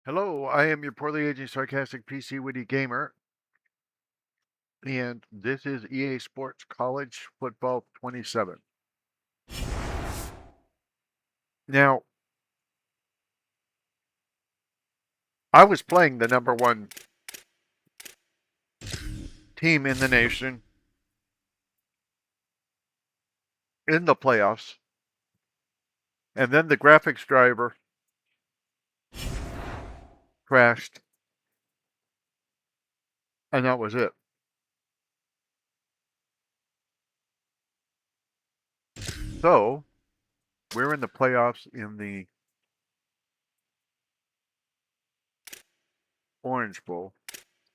Hello, I am your poorly aging sarcastic PC Witty gamer, and this is EA Sports College Football 27. Now, I was playing the number one team in the nation in the playoffs, and then the graphics driver crashed, and that was it. So, we're in the playoffs in the Orange Bowl.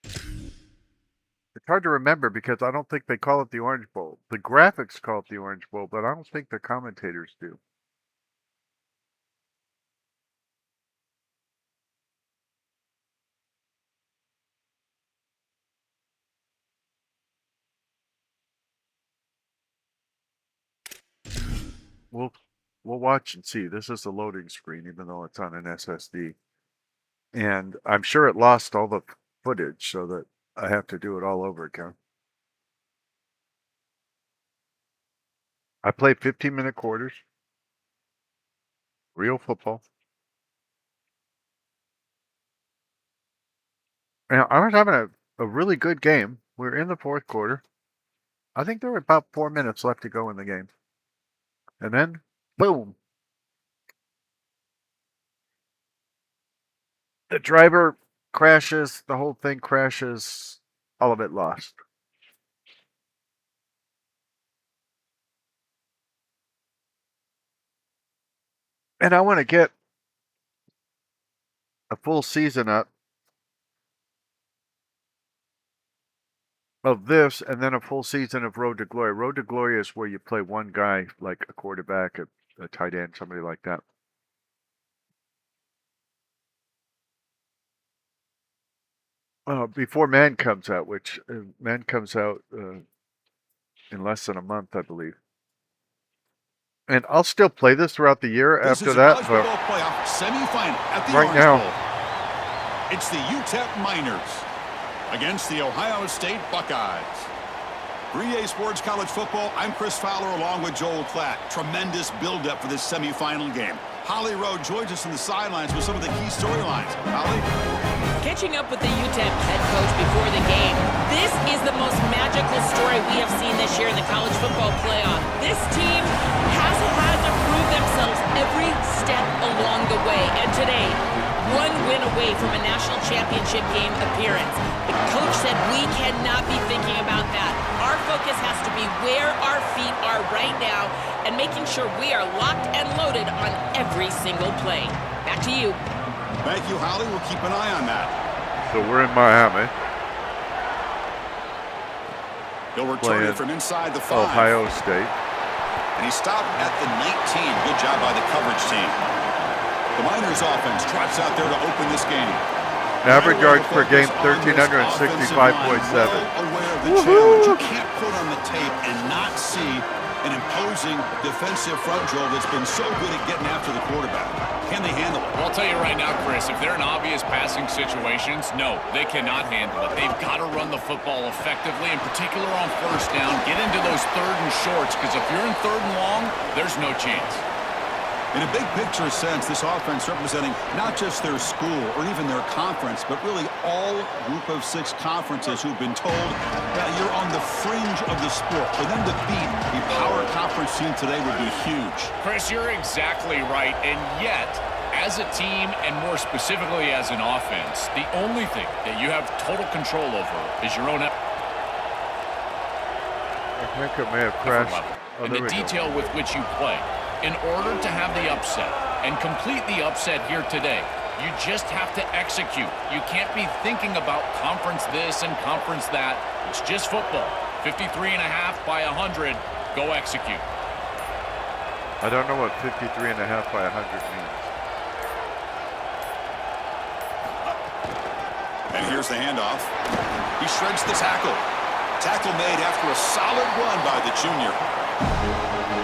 It's hard to remember because I don't think they call it the Orange Bowl. The graphics call it the Orange Bowl, but I don't think the commentators do. We'll watch and see. This is the loading screen, even though it's on an SSD. And I'm sure it lost all the footage so that I have to do it all over again. I play 15-minute quarters. Real football. And I was having a really good game. We're in the fourth quarter. I think there were about 4 minutes left to go in the game. And then, boom. The driver crashes. The whole thing crashes. All of it lost. And I want to get a full season up of this and then a full season of Road to Glory. Road to Glory is where you play one guy, like a quarterback, a tight end, somebody like that. Before Man comes out, which Man comes out in less than a month, I believe. And I'll still play this throughout the year after that. But playoff semifinal at the right now, it's the UTEP Miners against the Ohio State Buckeyes. For EA Sports College Football, I'm Chris Fowler along with Joel Klatt. Tremendous build-up for this semifinal game. Holly Rowe joins us on the sidelines with some of the key storylines. Holly? Catching up with the UTEP head coach before the game, this is the most magical story we have seen this year in the college football playoff. This team has had to prove themselves every step along the way, and today, one win away from a national championship game appearance. The coach said we cannot be thinking about that. Our focus has to be where our feet are right now and making sure we are locked and loaded on every single play. Back to you. Thank you, Holly. We'll keep an eye on that. So we're in Miami. He'll return it from inside the 5. Ohio State. And he stopped at the 19. Good job by the coverage team. The Miners offense trots out there to open this game. Average yards per game, 1,365.7. Aware of the challenge you can't put on the tape and not see an imposing defensive front drill that's been so good at getting after the quarterback. Can they handle it? Well, I'll tell you right now, Chris, if they're in obvious passing situations, no, they cannot handle it. They've got to run the football effectively, in particular on first down. Get into those third and shorts, because if you're in third and long, there's no chance. In a big picture sense, this offense representing not just their school or even their conference, but really all group of 6 conferences who've been told that you're on the fringe of the sport. For them to beat a power conference team today would be huge. Chris, you're exactly right, and yet, as a team, and more specifically as an offense, the only thing that you have total control over is your own... I think it may have crashed. And the detail with which you play. In order to have the upset and complete the upset here today, you just have to execute. You can't be thinking about conference this and conference that. It's just football. 53.5 by 100. Go execute. I don't know what 53.5 by 100 means. And here's the handoff. He shreds the tackle. Tackle made after a solid run by the junior.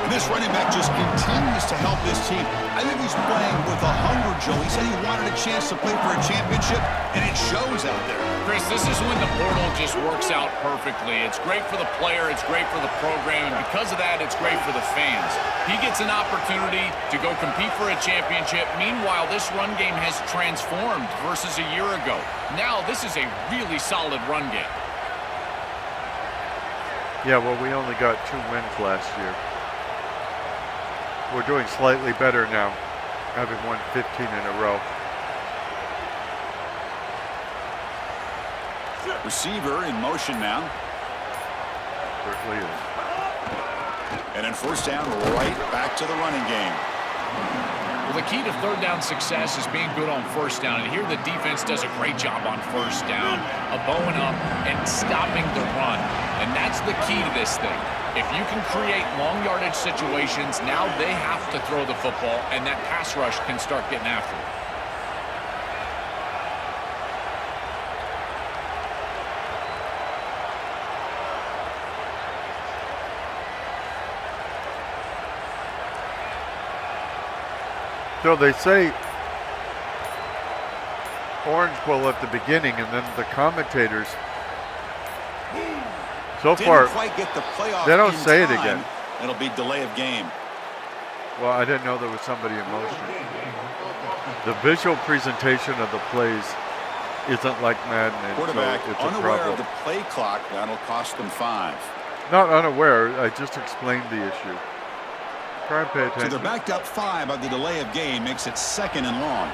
And this running back just continues to help this team. I think he's playing with a hunger, Joe. He said he wanted a chance to play for a championship, and it shows out there. Chris, this is when the portal just works out perfectly. It's great for the player, it's great for the program, and because of that, it's great for the fans. He gets an opportunity to go compete for a championship. Meanwhile, this run game has transformed versus a year ago. Now, this is a really solid run game. Yeah, well, we only got 2 wins last year. We're doing slightly better now, having won 15 in a row. Receiver in motion now. Certainly is. And then first down, right back to the running game. Well, the key to third down success is being good on first down. And here the defense does a great job on first down, bowing up and stopping the run. And that's the key to this thing. If you can create long yardage situations, now they have to throw the football, and that pass rush can start getting after it. So they say Orange Bowl at the beginning, and then the commentators, so far, Didn't quite get the playoff they don't in say it time. again. It'll be delay of game. Well, I didn't know there was somebody in motion. The visual presentation of the plays isn't like Madden, and Quarterback so it's a unaware problem. of the play clock. That'll cost them 5. Not unaware, I just explained the issue. Try and pay So attention. they're backed up 5 on the delay of game. Makes it 2nd and long.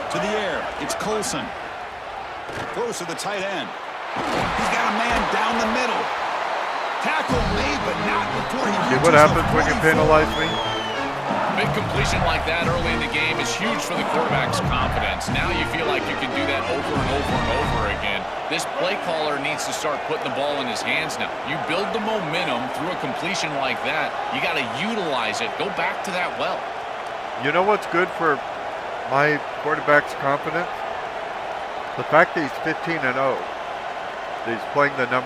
To the air. It's Colson. Throws to the tight end. He's got a man down the middle. Tackle made, but not before he See reaches what the happens when you 44. penalize me? Big completion like that early in the game is huge for the quarterback's confidence. Now you feel like you can do that over and over and over again. This play caller needs to start putting the ball in his hands now. You build the momentum through a completion like that. You got to utilize it. Go back to that well. You know what's good for my quarterback's confidence? The fact that he's 15-0. That he's playing the #1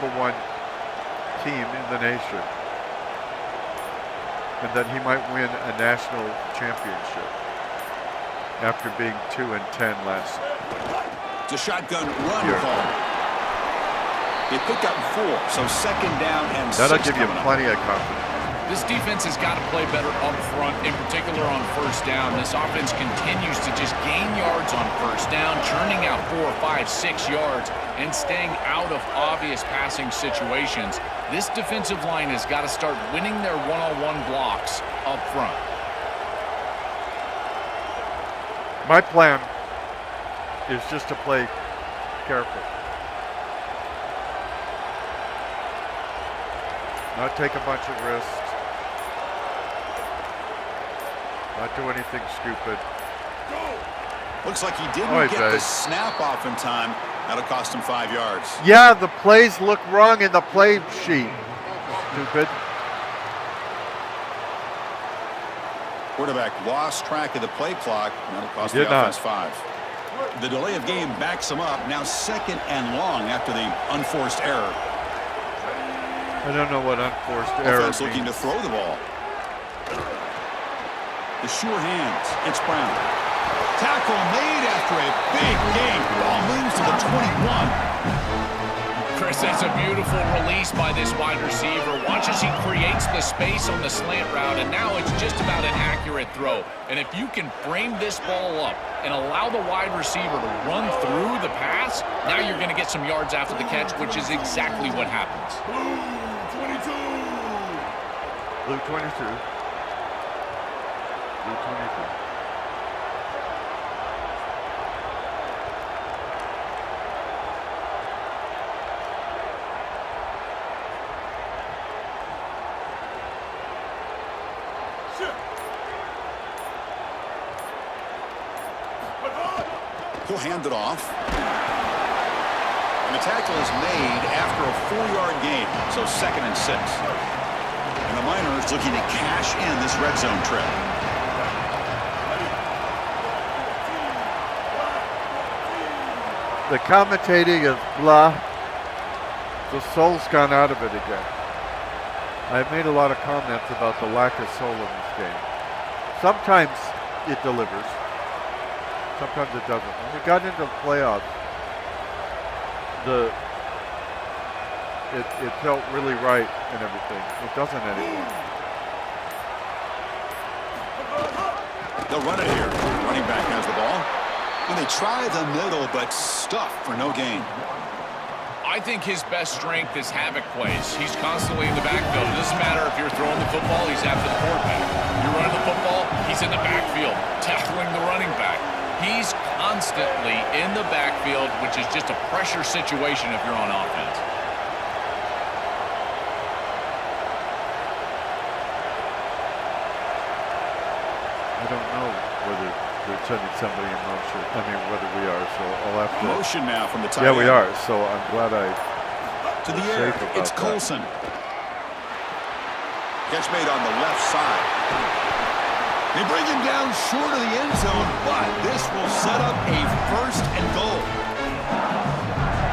team in the nation. And that he might win a national championship after being 2-10 last year. It's a shotgun run call. They picked up 4, so 2nd down and 6. That'll give you plenty of confidence. This defense has got to play better up front, in particular on first down. This offense continues to just gain yards on first down, churning out 4, 5, 6 yards, and staying out of obvious passing situations. This defensive line has got to start winning their one-on-one blocks up front. My plan is just to play careful. Not take a bunch of risks. Not do anything stupid. Looks like he didn't get the base. snap off in time. That'll cost him 5 yards. Yeah, the plays look wrong in the play sheet. Stupid. Quarterback lost track of the play clock. That'll cost He the did not. offense 5. The delay of game backs him up. Now 2nd and long after the unforced error. I don't know what unforced error Offense looking to means. throw the ball. The sure hands. It's Brown. Tackle made after a big game. Ball moves to the 21. Chris, that's a beautiful release by this wide receiver. Watch as he creates the space on the slant route, and now it's just about an accurate throw. And if you can frame this ball up and allow the wide receiver to run through the pass, now you're going to get some yards after the catch, which is exactly what happens. Blue 22. Blue 22. He'll hand it off. And the tackle is made after a 4-yard gain. So 2nd and 6. And the Miners looking to cash in this red zone trip. The commentating is blah. The soul's gone out of it again. I've made a lot of comments about the lack of soul in this game. Sometimes it delivers. Sometimes it doesn't. When we got into the playoffs, it felt really right and everything. It doesn't anymore. They'll run it here. Running back has the ball. And they try the middle, but stuffed for no gain. I think his best strength is havoc plays. He's constantly in the backfield. It doesn't matter if you're throwing the football, he's after the quarterback. You're running the football, he's in the backfield, tackling the running back. He's constantly in the backfield, which is just a pressure situation if you're on offense. I don't know whether they're sending somebody in motion. I mean, whether we are, so I'll have to. Motion now from the tight Yeah, end. we are. So I'm glad I. To the air. It's Colson. Catch made on the left side. They bring him down short of the end zone, but this will set up a 1st and goal.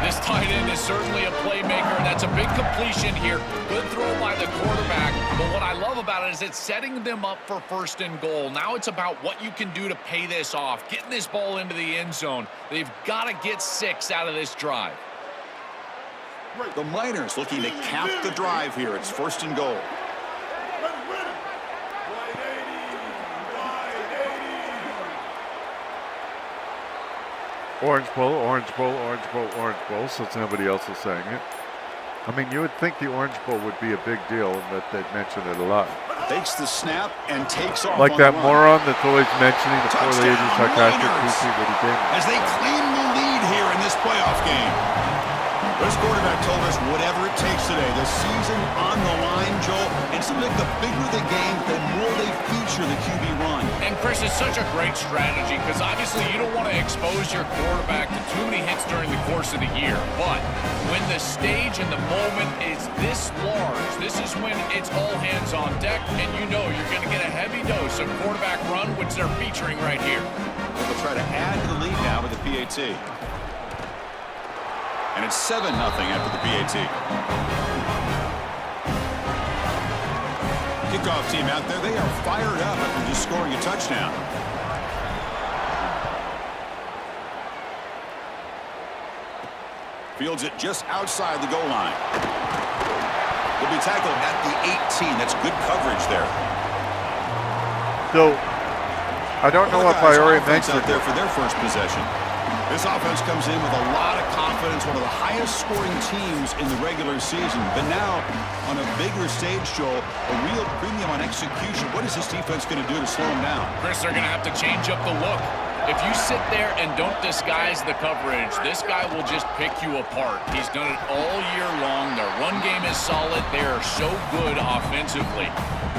This tight end is certainly a playmaker, and that's a big completion here. Good throw by the quarterback, but what I love about it is it's setting them up for 1st and goal. Now it's about what you can do to pay this off, getting this ball into the end zone. They've got to get 6 out of this drive. The Miners looking to cap the drive here. It's 1st and goal. Orange Bowl, Orange Bowl, Orange Bowl, Orange Bowl, since nobody else is saying it. I mean, you would think the Orange Bowl would be a big deal, and that they'd mention it a lot. Takes the snap and takes off. Like on that the run. moron that's always mentioning the poor lady Touchdown, sarcastic Miners. PC Witty game. As they claim the lead here in this playoff game. This quarterback told us whatever it takes today. The season on the line, Joel. And something like the bigger the game, the more they feature the QB run. And Chris, it's such a great strategy because obviously you don't want to expose your quarterback to too many hits during the course of the year. But when the stage and the moment is this large, this is when it's all hands on deck, and you know you're going to get a heavy dose of quarterback run, which they're featuring right here. They'll try to add to the lead now with the PAT. And it's 7-0 after the PAT. Kickoff team out there, they are fired up after just scoring a touchdown. Fields it just outside the goal line. Will be tackled at the 18. That's good coverage there. So, I don't know if I already mentioned out there for their first possession. This offense comes in with a lot of confidence, one of the highest scoring teams in the regular season. But now, on a bigger stage, Joel, a real premium on execution. What is this defense going to do to slow them down? Chris, they're going to have to change up the look. If you sit there and don't disguise the coverage, this guy will just pick you apart. He's done it all year long. Their run game is solid. They are so good offensively.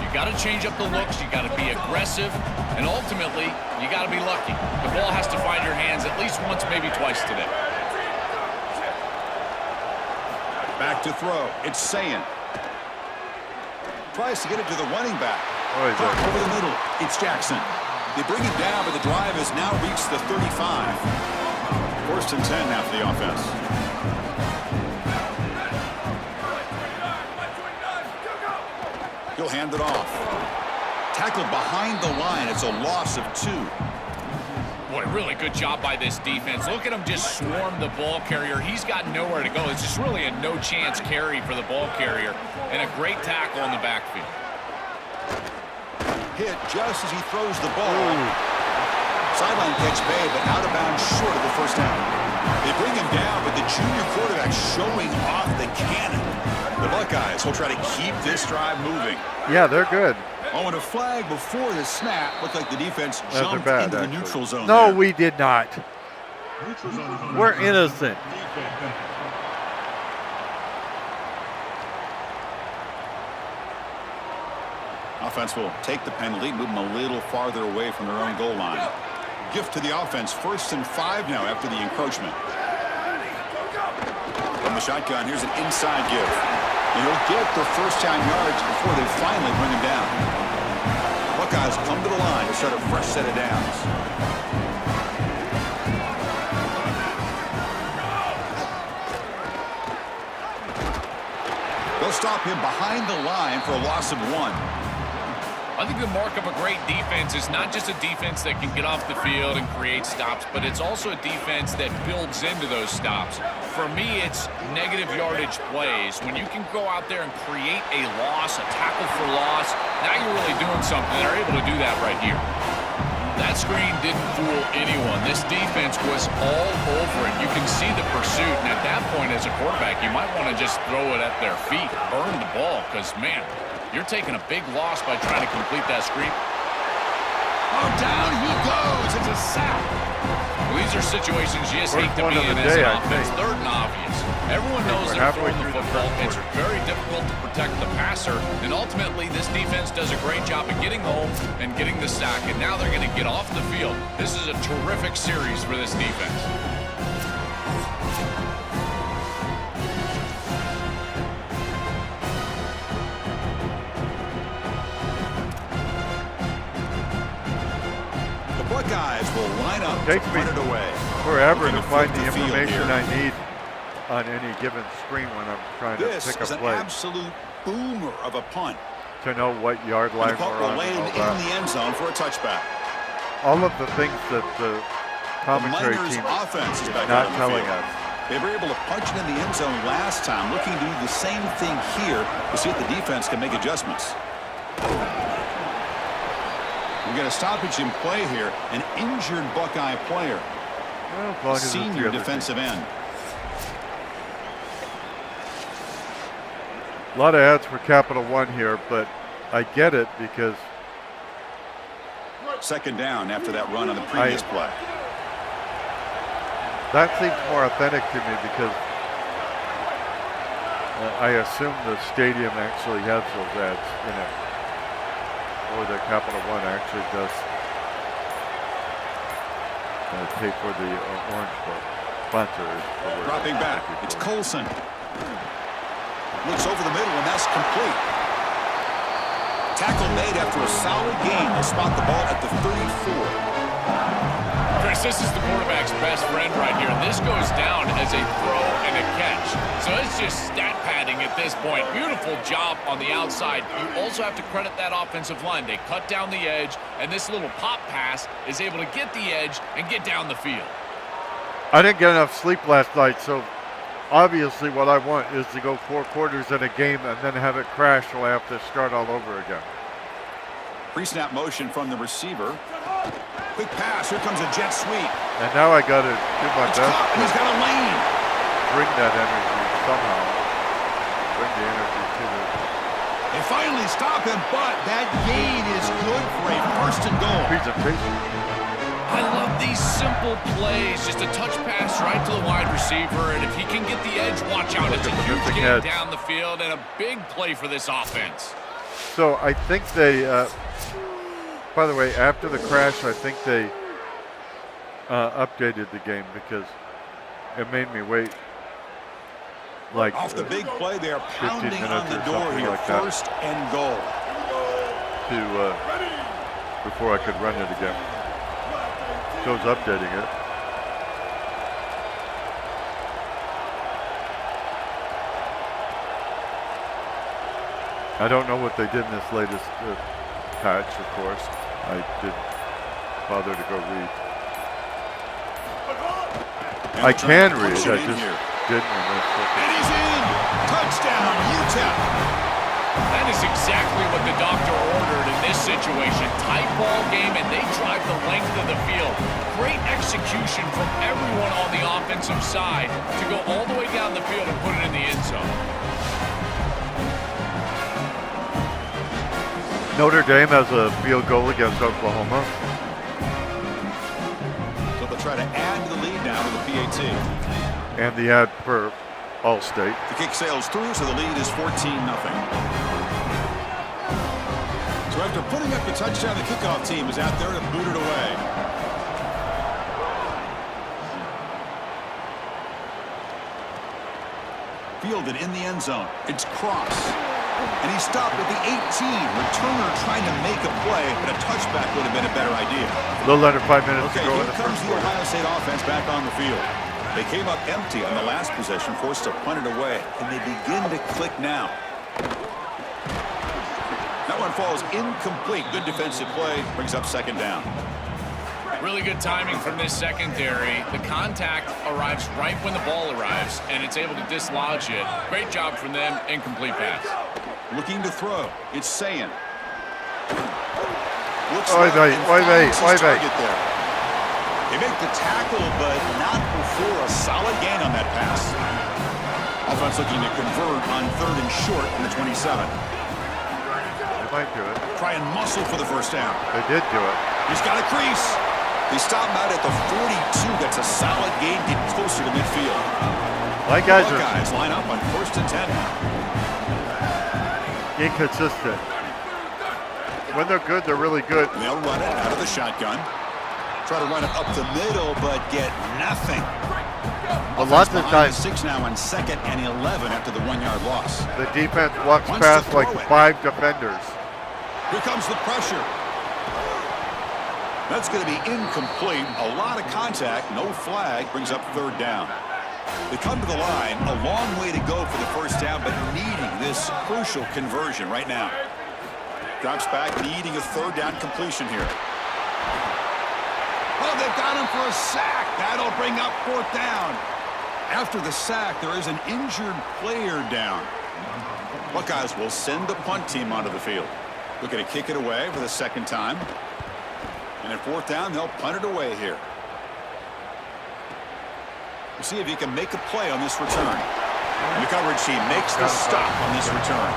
You got to change up the looks. You got to be aggressive. And ultimately, you got to be lucky. The ball has to find your hands at least once, maybe twice today. Back to throw. It's Sayin. Tries to get it to the running back. Over the middle. It's Jackson. They bring it down, but the drive has now reached the 35. 1st and 10 now for the offense. He'll hand it off. Tackled behind the line. It's a loss of 2. Boy, really good job by this defense. Look at him just swarm the ball carrier. He's got nowhere to go. It's just really a no-chance carry for the ball carrier. And a great tackle in the backfield. Hit just as he throws the ball. Sideline catch made, but out of bounds short of the first down. They bring him down, but the junior quarterback showing off the cannon. The Buckeyes will try to keep this drive moving. Yeah, they're good. Oh, and a flag before the snap. Looked like the defense jumped into the neutral zone. No, there. we did not. We're innocent. Offense will take the penalty, move them a little farther away from their own goal line. Gift to the offense. 1st and 5 now after the encroachment. From the shotgun, here's an inside give. And he'll get the first down yards before they finally bring him down. Buckeyes come to the line to start a fresh set of downs. They'll stop him behind the line for a loss of 1. I think the mark of a great defense is not just a defense that can get off the field and create stops, but it's also a defense that builds into those stops. For me, it's negative yardage plays. When you can go out there and create a loss, a tackle for loss, now you're really doing something. They're able to do that right here. That screen didn't fool anyone. This defense was all over it. You can see the pursuit, and at that point as a quarterback, you might want to just throw it at their feet, burn the ball, because, man, you're taking a big loss by trying to complete that screen. Oh, down he goes. It's a sack. Well, these are situations you just hate to be in as an offense. Third and obvious. Everyone knows they're throwing the football. It's very difficult to protect the passer, and ultimately this defense does a great job of getting home and getting the sack, and now they're going to get off the field. This is a terrific series for this defense. Buckeyes will line up to punt it away. Forever to find the information I need on any given screen when I'm trying to pick a play. This is an absolute boomer of a punt. To know what yard line we're on. The punt will land in the end zone for a touchback. All of the things that the commentary team offense is back not telling us. They were able to punch it in the end zone last time, looking to do the same thing here to see if the defense can make adjustments. We got a stoppage in play here. An injured Buckeye player. Well, senior defensive end. A lot of ads for Capital One here, but I get it because second down after that run on the previous play. That seems more authentic to me because I assume the stadium actually has those ads in it. Or that Capital One actually does pay for the Orange Bowl sponsor. Dropping back, it's Colson. Looks over the middle, and that's complete. Tackle made after a solid gain. They'll spot the ball at the 34. Chris, this is the quarterback's best friend right here. This goes down as a throw and a catch. So it's just stat padding at this point. Beautiful job on the outside. You also have to credit that offensive line. They cut down the edge, and this little pop pass is able to get the edge and get down the field. I didn't get enough sleep last night, so obviously what I want is to go 4 quarters in a game and then have it crash so I have to start all over again. Pre-snap motion from the receiver. Quick pass. Here comes a jet sweep. And now I got to do my best and he's got a lane. Bring that energy somehow. Bring the energy to the... They finally stop him, but that gain is good for a first and goal. Presentation. I love these simple plays. Just a touch pass right to the wide receiver, and if he can get the edge, watch out. It's a huge gain down the field and a big play for this offense. So I think they... by the way, after the crash, I think they updated the game because it made me wait like off the big play. They are pounding on the door here. Like first and goal. Before I could run it again. Goes updating it. I don't know what they did in this latest patch, of course. I didn't bother to go read. I can read, I just didn't. And he's in! Touchdown, UTEP! That is exactly what the doctor ordered in this situation. Tight ball game, and they drive the length of the field. Great execution from everyone on the offensive side to go all the way down the field and put it in the end zone. Notre Dame has a field goal against Oklahoma. So they'll try to add to the lead now with the PAT. And the ad for All-State. The kick sails through, so the lead is 14-0. So after putting up the touchdown, the kickoff team is out there to boot it away. Fielded in the end zone. It's Cross. And he stopped at the 18. Returner trying to make a play, but a touchback would have been a better idea. A little under 5 minutes to go in the here comes first the quarter. Ohio State offense back on the field. They came up empty on the last possession, forced to punt it away. And they begin to click now. falls incomplete. Good defensive play. Brings up second down. Really good timing from this secondary. The contact arrives right when the ball arrives, and it's able to dislodge it. Great job from them. Incomplete pass. Looking to throw. It's Sayin. Target there. They make the tackle, but not before a solid gain on that pass. Offense looking to convert on 3rd and short in the 27. They might do it. Try and muscle for the first down. They did do it. He's got a crease. They stop him out at the 42. That's a solid gain, get closer to midfield. My guys Buckeyes line up on 1st and 10. Inconsistent. When they're good, they're really good. They'll run it out of the shotgun. Try to run it up the middle, but get nothing. A lot of times, 6 now on 2nd and 11 after the 1-yard loss. the defense walks past like 5 defenders. Here comes the pressure. That's going to be incomplete. A lot of contact, no flag, brings up 3rd down. They come to the line, a long way to go for the first down, but needing this crucial conversion right now. Drops back, needing a 3rd down completion here. Oh, they've got him for a sack. That'll bring up 4th down. After the sack, there is an injured player down. Buckeyes will send the punt team onto the field. Looking to kick it away for the 2nd time. And at 4th down, they'll punt it away here. We'll see if he can make a play on this return. And the coverage team makes the stop on this return.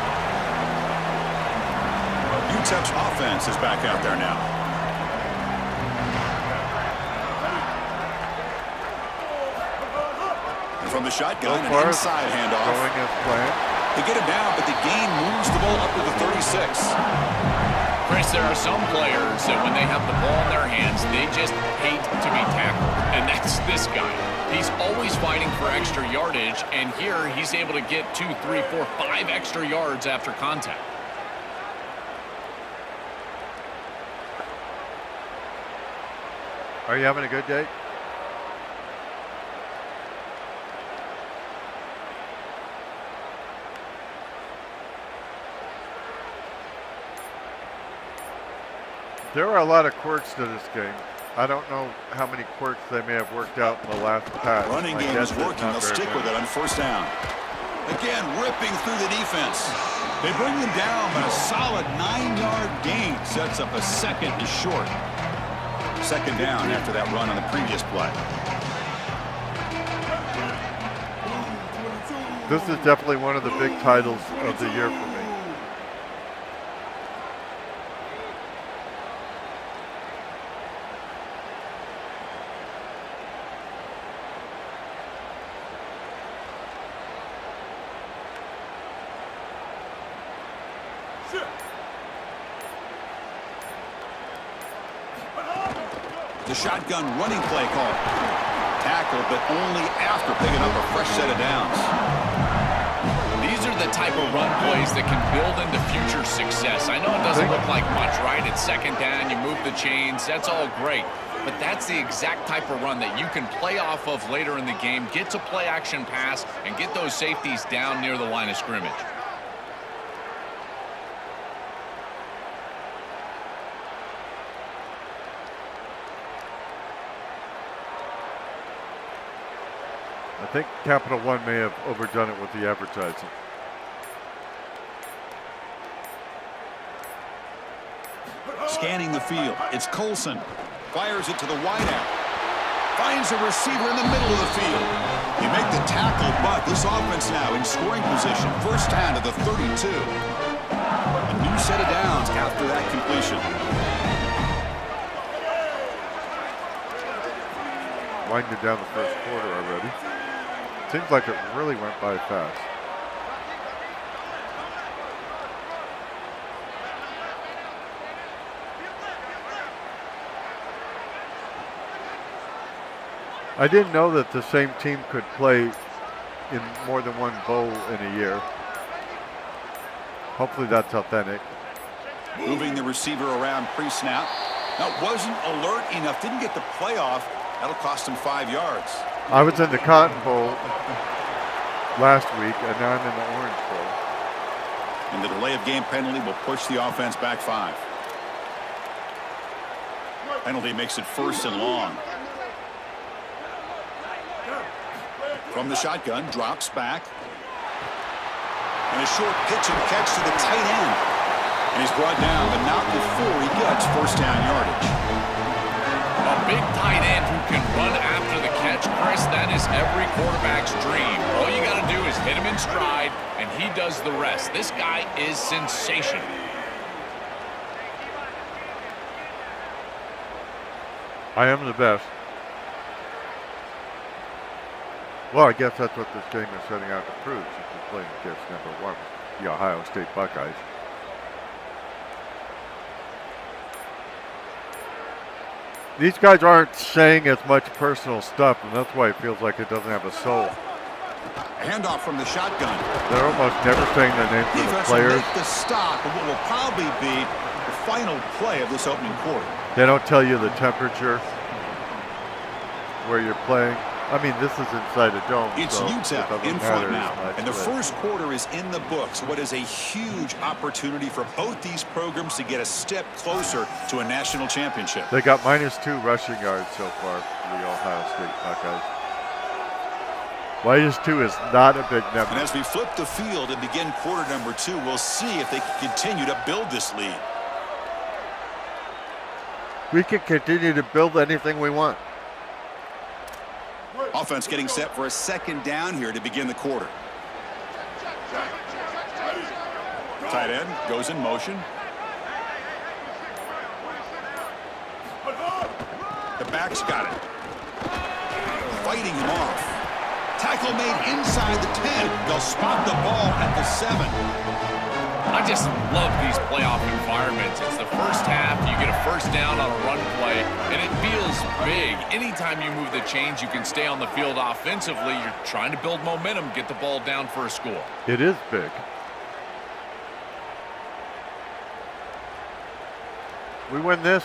UTEP's offense is back out there now. And from the shotgun, an inside handoff. Going as planned. They get him down, but the gain moves the ball up to the 36. Chris, there are some players that when they have the ball in their hands, they just hate to be tackled. And that's this guy. He's always fighting for extra yardage, and here he's able to get 2, 3, 4, 5 extra yards after contact. Are you having a good day? There are a lot of quirks to this game. I don't know how many quirks they may have worked out in the last pass. Running game is working. They'll stick with it on 1st down. Again, ripping through the defense. They bring him down, but a solid 9-yard gain sets up a 2nd and short. 2nd down after that run on the previous play. This is definitely one of the big titles of the year for me. The shotgun running play call. Tackle, but only after picking up a fresh set of downs. These are the type of run plays that can build into future success. I know it doesn't look like much, right? It's 2nd down, you move the chains, that's all great. But that's the exact type of run that you can play off of later in the game, get to play action pass, and get those safeties down near the line of scrimmage. I think Capital One may have overdone it with the advertising. Scanning the field. It's Colson. Fires it to the wideout. Finds a receiver in the middle of the field. You make the tackle, but this offense now in scoring position. 1st down to the 32. A new set of downs after that completion. Winding down the 1st quarter already. Seems like it really went by fast. I didn't know that the same team could play in more than one bowl in a year. Hopefully that's authentic. Moving the receiver around pre-snap. Now wasn't alert enough. Didn't get the playoff. That'll cost him 5 yards. I was in the Cotton Bowl last week, and now I'm in the Orange Bowl. And the delay of game penalty will push the offense back 5. Penalty makes it 1st and long. From the shotgun, drops back. And a short pitch and catch to the tight end. And he's brought down, but not before he gets 1st down yardage. A big tight end who can run after the catch, Chris, that is every quarterback's dream. All you got to do is hit him in stride, and he does the rest. This guy is sensational. I am the best. Well, I guess that's what this game is setting out to prove, since we're playing against number 1, the Ohio State Buckeyes. These guys aren't saying as much personal stuff, and that's why it feels like it doesn't have a soul. Handoff from the shotgun. They're almost never saying the names of the Defense players. will make the stop of what will probably be the final play of this opening quarter. They don't tell you the temperature where you're playing. I mean, this is inside a dome. It's so UTEP it in doesn't front matter now, as much, and the but first quarter is in the books. What is a huge opportunity for both these programs to get a step closer to a national championship. they got -2 rushing yards so far for the Ohio State Buckeyes. -2 is not a big number. And as we flip the field and begin quarter number 2, we'll see if they can continue to build this lead. We can continue to build anything we want. Offense getting set for a 2nd down here to begin the quarter. Tight end goes in motion. The back's got it. Fighting him off. Tackle made inside the 10. They'll spot the ball at the 7. I just love these playoff environments. It's the first half, you get a 1st down on a run play, and it feels big. Anytime you move the chains, you can stay on the field offensively. You're trying to build momentum, get the ball down for a score. It is big. We win this,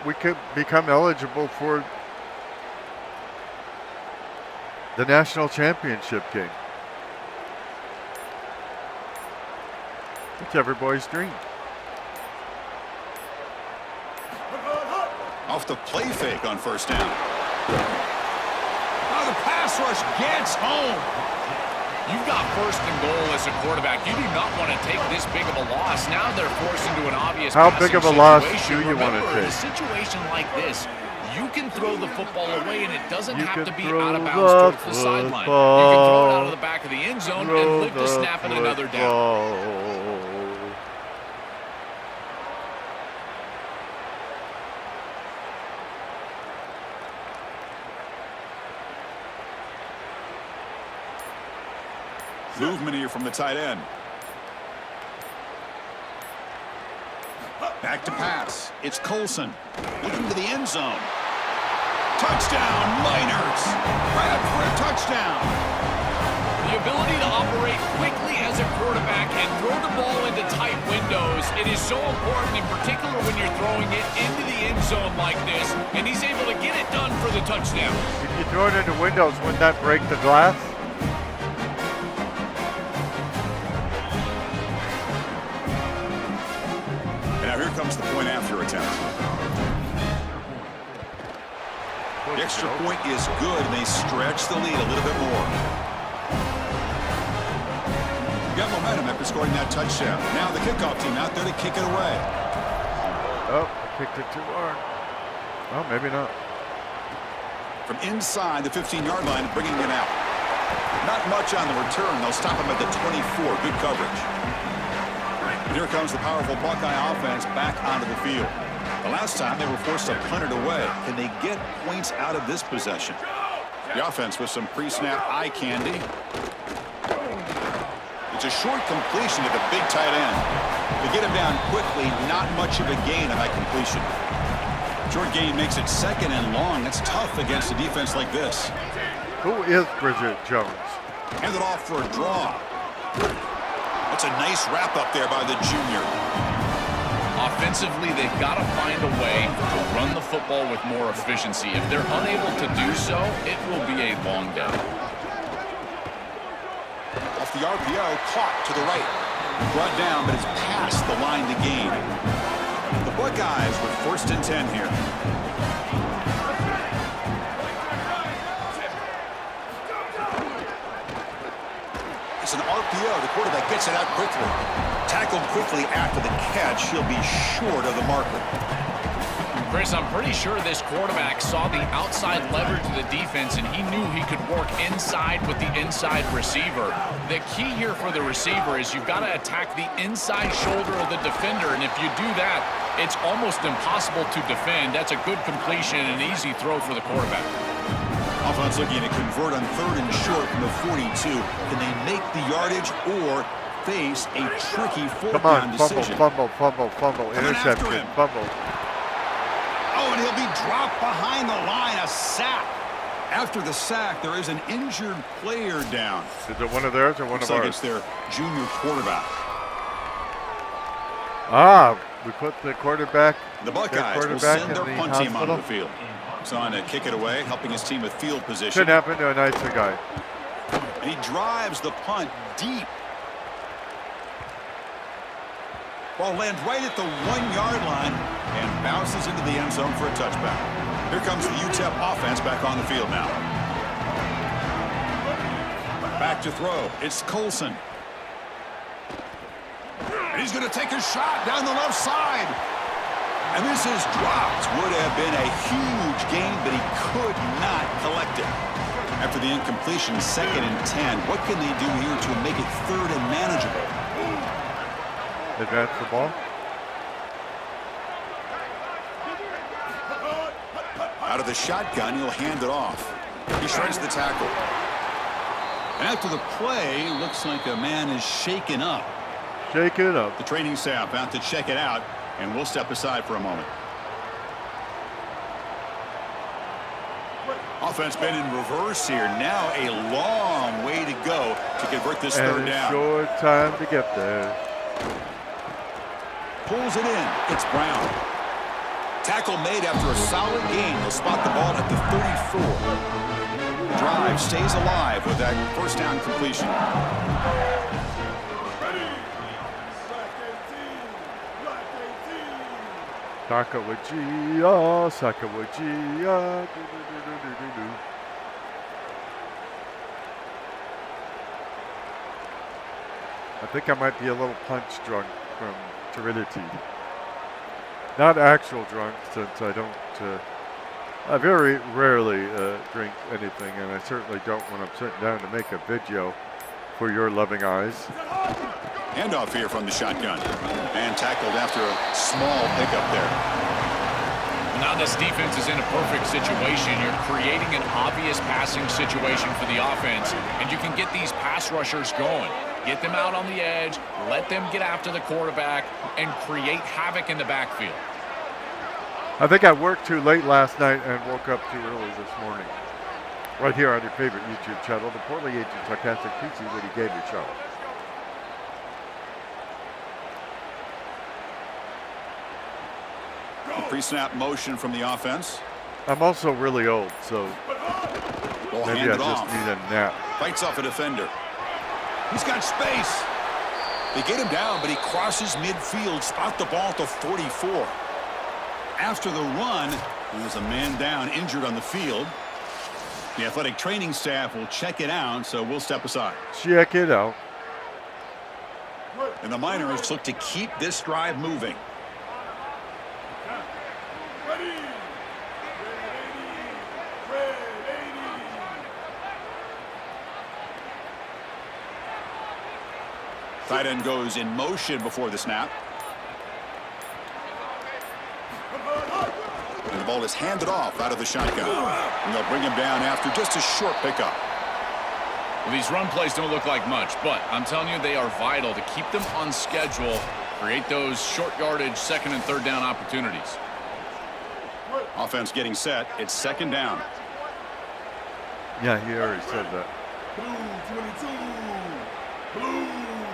we could become eligible for the national championship game. It's every boy's dream. Off the play fake on 1st down. Oh, the pass rush gets home. You've got 1st and goal as a quarterback. You do not want to take this big of a loss. Now they're forced into an obvious How big of a loss situation. do you want to Remember, in take? a situation like this, you can throw the football away, and it doesn't You have can to be throw out of the bounds towards the sideline. You can throw it out of the back of the end zone and live to snap it another down. Movement here from the tight end. Back to pass. It's Colson looking to the end zone. Touchdown, Miners. Grab for a touchdown. The ability to operate quickly as a quarterback and throw the ball into tight windows, it is so important, in particular when you're throwing it into the end zone like this, and he's able to get it done for the touchdown. If you throw it into windows, wouldn't that break the glass? And now here comes the point after attempt. The extra point is good, and they stretch the lead a little bit more. Got momentum after scoring that touchdown. Now the kickoff team out there to kick it away. Oh, I kicked it too hard. Oh, maybe not. From inside the 15-yard line, bringing it out. Not much on the return. They'll stop him at the 24. Good coverage. And here comes the powerful Buckeye offense back onto the field. The last time they were forced to punt it away. Can they get points out of this possession? The offense with some pre-snap eye candy. It's a short completion to the big tight end. To get him down quickly, not much of a gain on that completion. Short gain makes it 2nd and long. That's tough against a defense like this. Who is Bridget Jones? Hand it off for a draw. That's a nice wrap up there by the junior. Offensively, they've got to find a way to run the football with more efficiency. If they're unable to do so, it will be a long day. Off the RPO, caught to the right. Brought down, but it's past the line to gain. The Buckeyes with 1st and 10 here. It's an RPO. The quarterback gets it out quickly. Tackled quickly after the catch. He'll be short of the marker. Chris, I'm pretty sure this quarterback saw the outside leverage of the defense, and he knew he could work inside with the inside receiver. The key here for the receiver is you've got to attack the inside shoulder of the defender, and if you do that, it's almost impossible to defend. That's a good completion and an easy throw for the quarterback. Offense looking to convert on 3rd and short from the 42. Can they make the yardage or face a tricky 4th-down decision? Fumble, interception, fumble. Oh, and he'll be dropped behind the line, a sack. After the sack, there is an injured player down. Is it one of theirs or one of ours? It's their junior quarterback. We put the quarterback. The Buckeyes will send their punt team onto the field. He's on to kick it away, helping his team with field position. Should happen to a nicer guy. And he drives the punt deep. Ball lands right at the 1-yard line and bounces into the end zone for a touchback. Here comes the UTEP offense back on the field now. Back to throw. It's Colson. And he's going to take a shot down the left side. And this is dropped. Would have been a huge gain, but he could not collect it. After the incompletion, 2nd and 10. What can they do here to make it 3rd and manageable? Advance the ball. Out of the shotgun, he'll hand it off. He shreds the tackle. And after the play, looks like a man is shaken up. Shake it up. The training staff out to check it out, and we'll step aside for a moment. Offense been in reverse here. Now a long way to go to convert this 3rd down. Short time to get there. Pulls it in. It's Brown. Tackle made after a solid gain. He'll spot the ball at the 34. Drive stays alive with that 1st down completion. Sacagawea. I think I might be a little punch drunk from Turidity. Not actual drunk, since I very rarely drink anything, and I certainly don't when I'm sitting down to make a video for your loving eyes. Handoff here from the shotgun. And tackled after a small pickup there. Now this defense is in a perfect situation. You're creating an obvious passing situation for the offense, and you can get these pass rushers going. Get them out on the edge, let them get after the quarterback, and create havoc in the backfield. I think I worked too late last night and woke up too early this morning. Right here on your favorite YouTube channel, the poorly aged Sarcastic PC Witty Gamer Show. Pre-snap motion from the offense. I'm also really old, so Ball maybe I just need a nap. Fights off a defender. He's got space. They get him down, but he crosses midfield, spot the ball at the 44. After the run, there's a man down, injured on the field. The athletic training staff will check it out, so we'll step aside. Check it out. And the Miners look to keep this drive moving. Tight end goes in motion before the snap. And the ball is handed off out of the shotgun. And they'll bring him down after just a short pickup. Well, these run plays don't look like much, but I'm telling you, they are vital to keep them on schedule, create those short yardage 2nd and 3rd down opportunities. Offense getting set. It's 2nd down. Yeah, he already said that.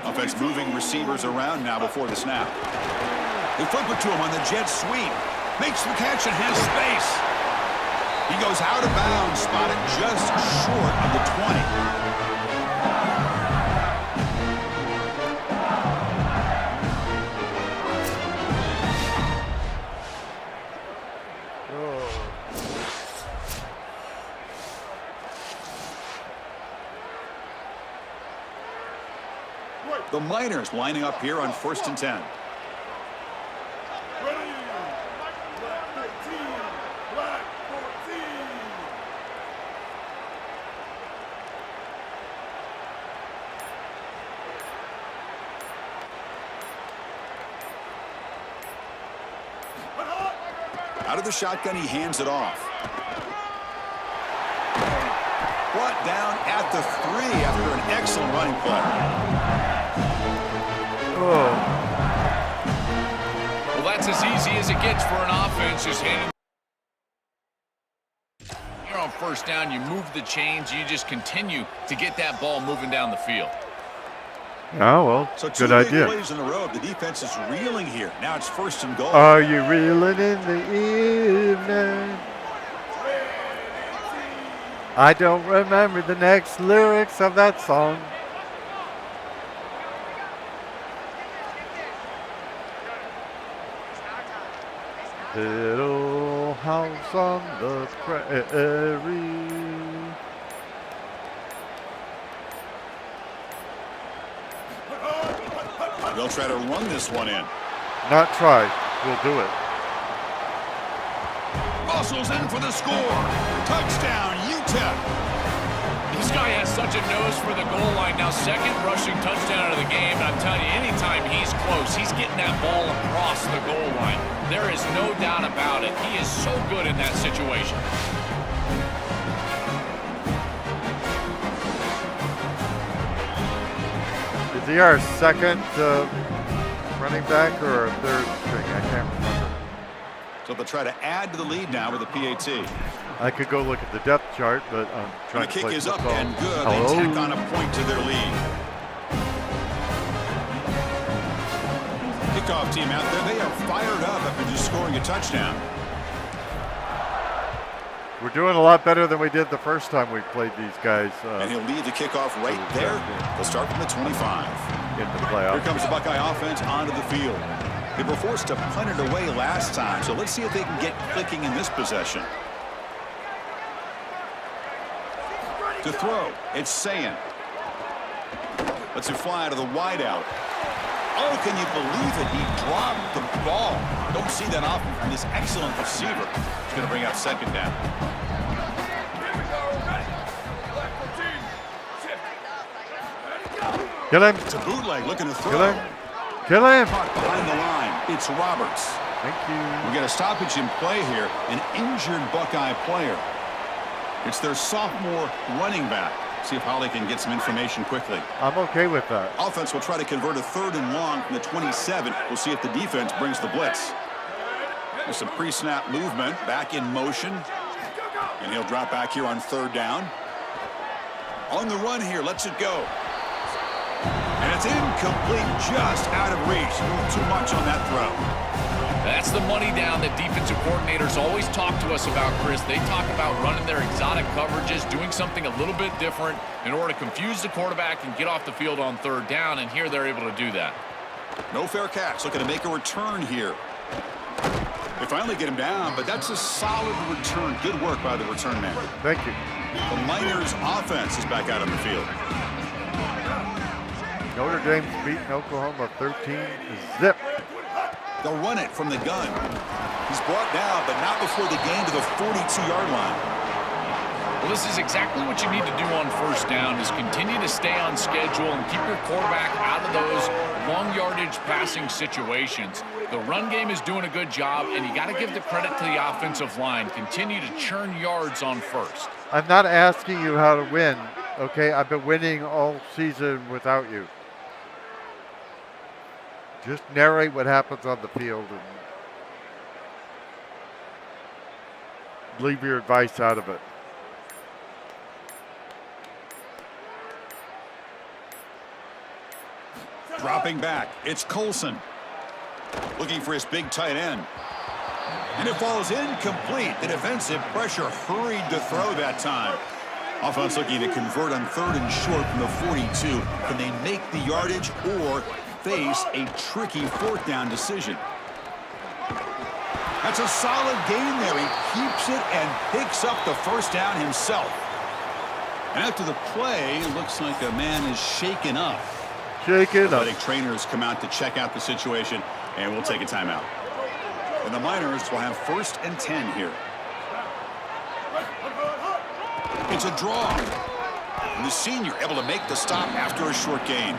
Offense moving receivers around now before the snap. They flip it to him on the jet sweep. Makes the catch and has space. He goes out of bounds, spotted just short of the 20. The Miners lining up here on 1st and 10. Out of the shotgun, he hands it off. Brought down at the 3 after an excellent running play. Oh. Well, that's as easy as it gets for an offense, just handing. You're on 1st down, you move the chains, you just continue to get that ball moving down the field. Oh, well, So good idea. 2 plays in a row. The defense is reeling here. Now it's 1st and goal. Are you reeling in the evening? I don't remember the next lyrics of that song. Little house on the prairie. They'll try to run this one in. Not try. We'll do it. Muscles in for the score. Touchdown, UTEP. This guy has such a nose for the goal line. Now, 2nd rushing touchdown of the game. And I'm telling you, anytime he's close, he's getting that ball across the goal line. There is no doubt about it. He is so good in that situation. Is he our 2nd running back or a 3rd string? I can't remember. So they'll try to add to the lead now with a PAT. I could go look at the depth chart, but I'm And trying the to kick play is up football. and good. Hello? They tack on a point to their lead. Kickoff team out there. They are fired up after just scoring a touchdown. We're doing a lot better than we did the first time we played these guys And he'll lead the kickoff right there. They'll start from the 25. in the Here playoffs. comes the Buckeye offense onto the field. They were forced to punt it away last time, so let's see if they can get clicking in this possession. To throw, it's Sayin. Lets it fly out of the wideout. Oh, can you believe it? He dropped the ball. Don't see that often from this excellent receiver. He's going to bring out 2nd down. Kill him. It's a bootleg looking to throw. Kill him. Kill him. Caught behind the line. It's Roberts. Thank you. We got a stoppage in play here. An injured Buckeye player. It's their sophomore running back. See if Holly can get some information quickly. I'm okay with that. Offense will try to convert a 3rd and long from the 27. We'll see if the defense brings the blitz. There's some pre-snap movement. Back in motion. And he'll drop back here on 3rd down. On the run here. Lets it go. And it's incomplete, just out of reach. A little too much on that throw. That's the money down that defensive coordinators always talk to us about, Chris. They talk about running their exotic coverages, doing something a little bit different in order to confuse the quarterback and get off the field on 3rd down, and here they're able to do that. No fair catch. Looking to make a return here. They finally get him down, but that's a solid return. Good work by the return man. Thank you. The Miners offense is back out on the field. Notre Dame's beating Oklahoma 13-0. They'll run it from the gun. He's brought down, but not before the gain to the 42-yard line. Well, this is exactly what you need to do on 1st down is continue to stay on schedule and keep your quarterback out of those long yardage passing situations. The run game is doing a good job, and you got to give the credit to the offensive line. Continue to churn yards on 1st. I'm not asking you how to win, okay? I've been winning all season without you. Just narrate what happens on the field and leave your advice out of it. Dropping back, it's Colson. Looking for his big tight end. And it falls incomplete. The defensive pressure hurried to throw that time. Offense looking to convert on 3rd and short from the 42. Can they make the yardage or face a tricky 4th down decision? That's a solid gain there. He keeps it and picks up the 1st down himself. And after the play, it looks like a man is shaken up. Shake it up. Athletic trainers come out to check out the situation, and we'll take a timeout. And the Miners will have 1st and 10 here. It's a draw. And the senior able to make the stop after a short gain.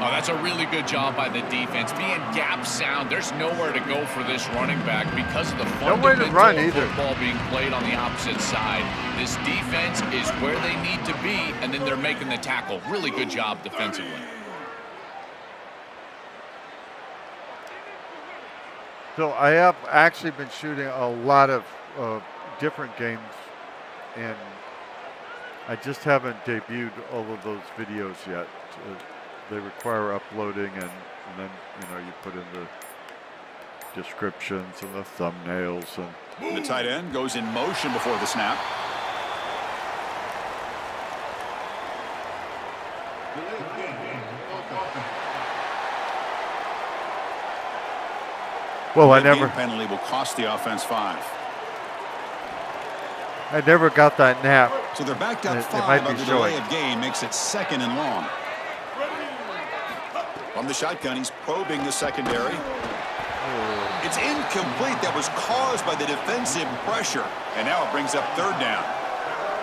Oh, that's a really good job by the defense. Being gap sound, there's nowhere to go for this running back because of the Nowhere to run fundamental either. football being played on the opposite side. This defense is where they need to be, and then they're making the tackle. Really good job defensively. So I have actually been shooting a lot of different games, and I just haven't debuted all of those videos yet. They require uploading, and then you put in the descriptions and the thumbnails. And The tight end goes in motion before the snap. well, The game penalty will cost the offense 5. I never got that nap. So they're backed up It 5, might but be the delay showing. of game makes it 2nd and long. From the shotgun, he's probing the secondary. It's incomplete. That was caused by the defensive pressure. And now it brings up 3rd down.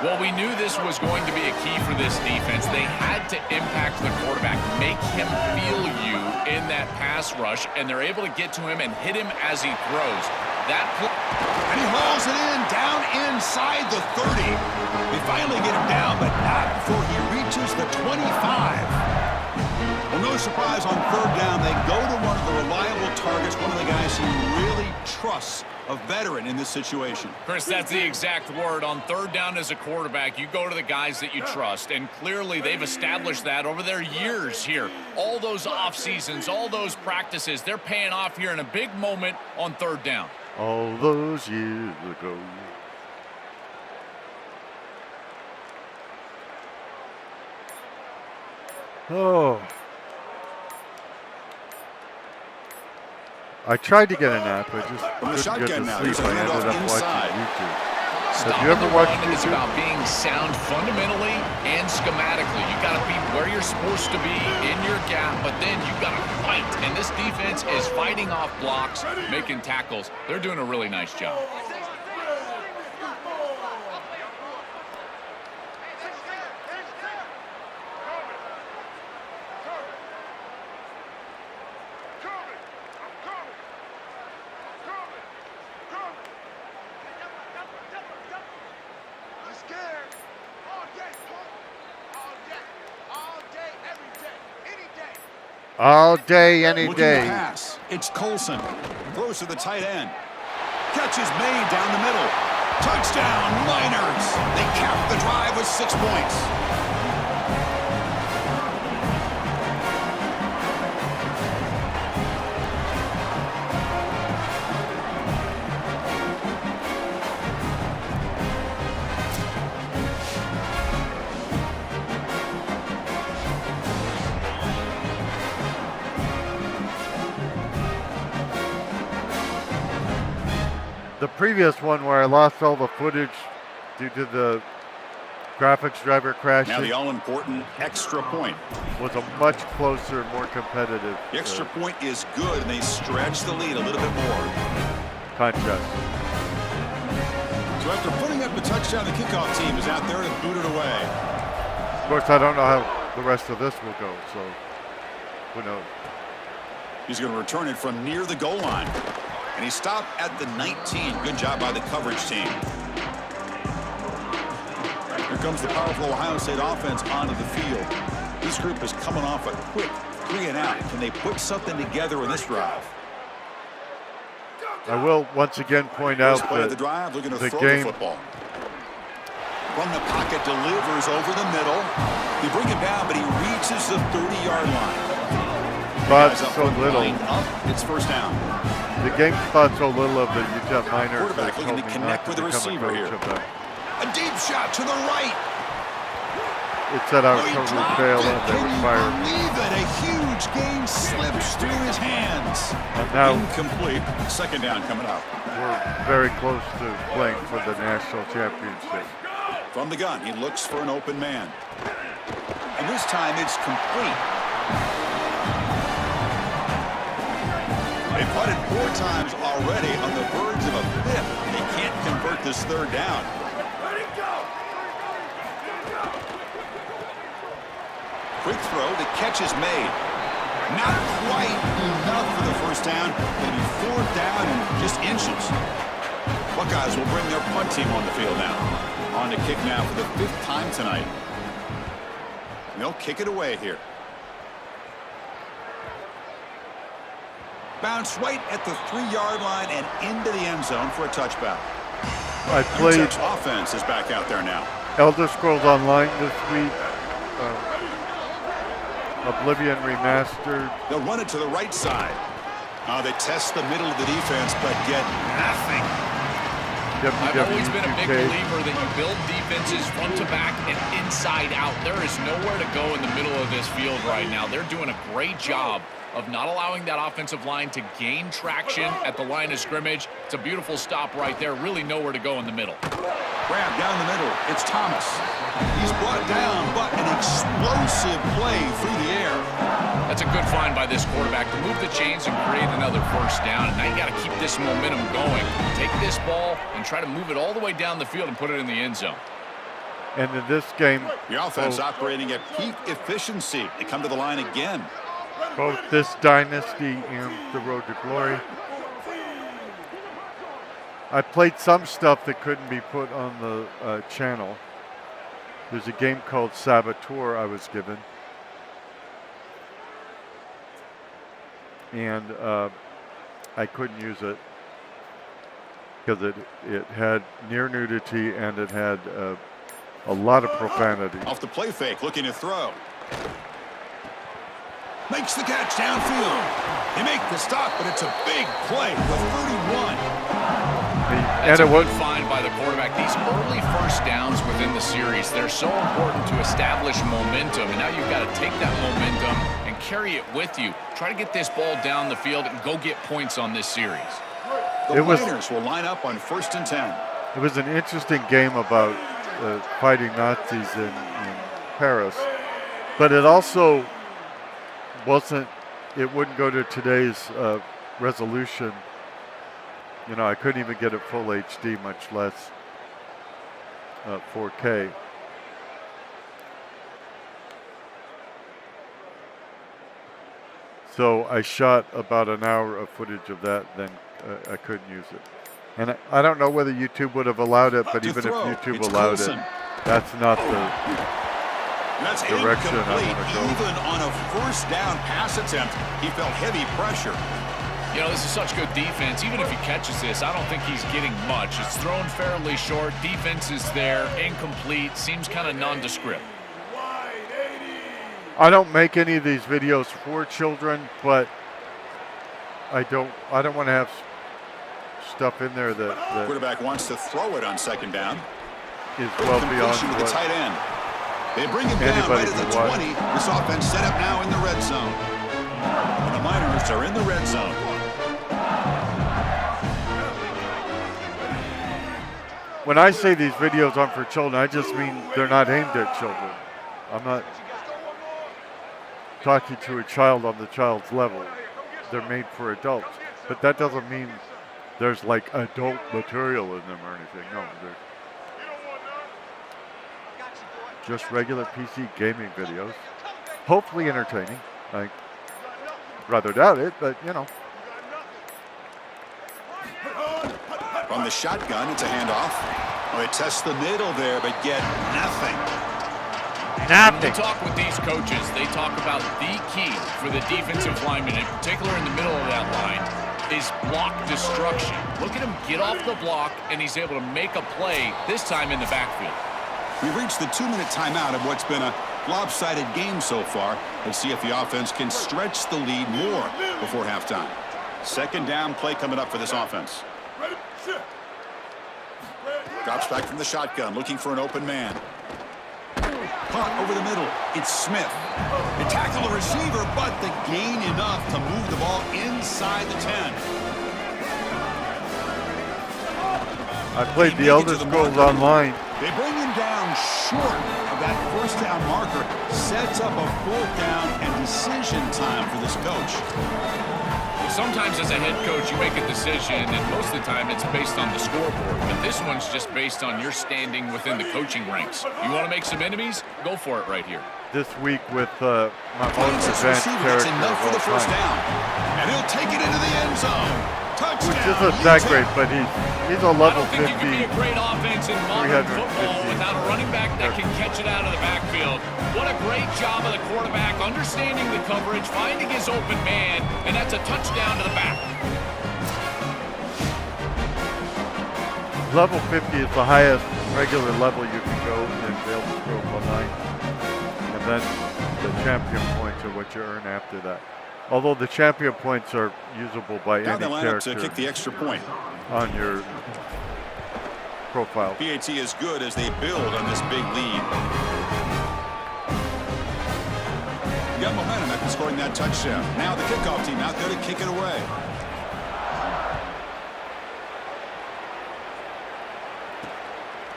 Well, we knew this was going to be a key for this defense. They had to impact the quarterback, make him feel you in that pass rush, and they're able to get to him and hit him as he throws. And he hauls it in, down inside the 30. They finally get him down, but not before he reaches the 25. Well, no surprise on 3rd down. They go to one of the reliable targets, one of the guys he really trusts, a veteran in this situation. Chris, that's the exact word. On 3rd down as a quarterback, you go to the guys that you trust, and clearly they've established that over their years here. All those off seasons, all those practices, they're paying off here in a big moment on 3rd down. All those years ago. Oh. I tried to get a nap, I just From the couldn't get shotgun to now, sleep. there's a I ended handoff up inside. watching YouTube. Stopping you ever the watched run is YouTube? about being sound fundamentally and schematically. You got to be where you're supposed to be in your gap, but then you got to fight. And this defense is fighting off blocks, making tackles. They're doing a really nice job. All day, any Looking to day. pass. It's Colson. Throws to the tight end. Catch is made down the middle. Touchdown, Miners. They cap the drive with 6 points. The previous one where I lost all the footage due to the graphics driver Now crashing the all-important extra point. was a much closer, more competitive The extra point is good, and they stretch the lead a little bit more. contest. So after putting up a touchdown, the kickoff team is out there to boot it away. Of course, I don't know how the rest of this will go, so who knows. He's going to return it from near the goal line. And he stopped at the 19. Good job by the coverage team. Here comes the powerful Ohio State offense onto the field. This group is coming off a quick 3-and-out. Can they put something together in this drive? I will once again point out First play of the that drive, looking to the throw game- the football. From the pocket, delivers over the middle. They bring him down, but he reaches the 30-yard line. thought Guys up so front, little. lined up. It's 1st down. The game thought so little of the UTEP Miners. Quarterback that looking to told me connect not with the become a receiver coach here. of them. A deep shot to the right. It said I Oh, would he totally dropped fail it. and they Can would you fire me. believe it? A huge gain slips through his hands. And now Incomplete. 2nd down coming up. we're very close to playing for the national championship. From the gun, he looks for an open man. And this time it's complete. They punted 4 times already, on the verge of a 5th. They can't convert this 3rd down. Quick throw, the catch is made. Not quite enough for the 1st down. Maybe 4th down and just inches. Buckeyes will bring their punt team on the field now. On to kick now for the 5th time tonight. They'll kick it away here. Bounce right at the 3-yard line and into the end zone for a touchback. I played UTEP's offense is back out there now. Elder Scrolls Online this week. Oblivion Remastered. They'll run it to the right side. They test the middle of the defense, but get nothing. I've always been a big believer that you build defenses front to back and inside out. There is nowhere to go in the middle of this field right now. They're doing a great job of not allowing that offensive line to gain traction at the line of scrimmage. It's a beautiful stop right there. Really nowhere to go in the middle. Grab down the middle. It's Thomas. He's brought down, but an explosive play through the air. That's a good find by this quarterback to move the chains and create another 1st down. And now you got to keep this momentum going. Take this ball and try to move it all the way down the field and put it in the end zone. And in this game, The offense operating at peak efficiency. They come to the line again. both this dynasty and the road to glory. I played some stuff that couldn't be put on the channel. There's a game called Saboteur I was given. And I couldn't use it because it had near nudity and it had a lot of profanity. Off the play fake, looking to throw. Makes the catch downfield. They make the stop, but it's a big play for 31. That's a good find by the quarterback. These early 1st downs within the series, they're so important to establish momentum. And now you've got to take that momentum and carry it with you. Try to get this ball down the field and go get points on this series. The Miners will line up on 1st and 10. It was an interesting game about fighting Nazis in Paris. But it also it wouldn't go to today's resolution. You know, I couldn't even get it full HD, much less 4K. So I shot about an hour of footage of that, then I couldn't use it. And I don't know whether YouTube would have allowed it, but even if YouTube allowed it, that's not the direction I want to go. Even on a 1st down pass attempt, he felt heavy pressure. You know, this is such good defense. Even if he catches this, I don't think he's getting much. It's thrown fairly short. Defense is there, incomplete, seems kind of nondescript. I don't make any of these videos for children, but I don't want to have stuff in there that Quarterback wants to throw it on 2nd down. is well beyond To the what tight end. They bring him down right at the 20. This offense set up now in the red zone. And the Miners are in the red zone. When I say these videos aren't for children, I just mean they're not aimed at children. I'm not talking to a child on the child's level. They're made for adults. But that doesn't mean there's like adult material in them or anything. No, they're just regular PC gaming videos. Hopefully entertaining. I rather doubt it, but you know. From the shotgun, it's a handoff. Well, they test the middle there, but get nothing. When they talk with these coaches, they talk about the key for the defensive lineman, in particular in the middle of that line, is block destruction. Look at him get off the block, and he's able to make a play, this time in the backfield. We've reached the 2-minute timeout of what's been a lopsided game so far. Let's see if the offense can stretch the lead more before halftime. 2nd down play coming up for this offense. Drops back from the shotgun, looking for an open man. Punt over the middle. It's Smith. They tackle the receiver, but the gain enough to move the ball inside the 10. I played the Elder Scrolls Online. They bring him down short of that 1st down marker. Sets up a 4th down and decision time for this coach. sometimes as a head coach, you make a decision, and most of the time it's based on the scoreboard. But this one's just based on your standing within the coaching ranks. You want to make some enemies? Go for it right here. This week with my most advanced character That's enough for the of all first time. down. And he'll take it into the end zone. Touchdown. Which isn't that great, but he's a I level don't think you can be 50. a great offense in modern 350 football without a running back that can catch it out of the backfield. What a great job of the quarterback understanding the coverage, finding his open man, and that's a touchdown to the back. Level 50 is the highest regular level you can go in the Elder Scrolls Online. And then the champion points are what you earn after that. Although the champion points are usable by Now any they line up to character kick the extra point. on your profile. PAT is good as they build on this big lead. You got momentum after scoring that touchdown. Now the kickoff team out there to kick it away.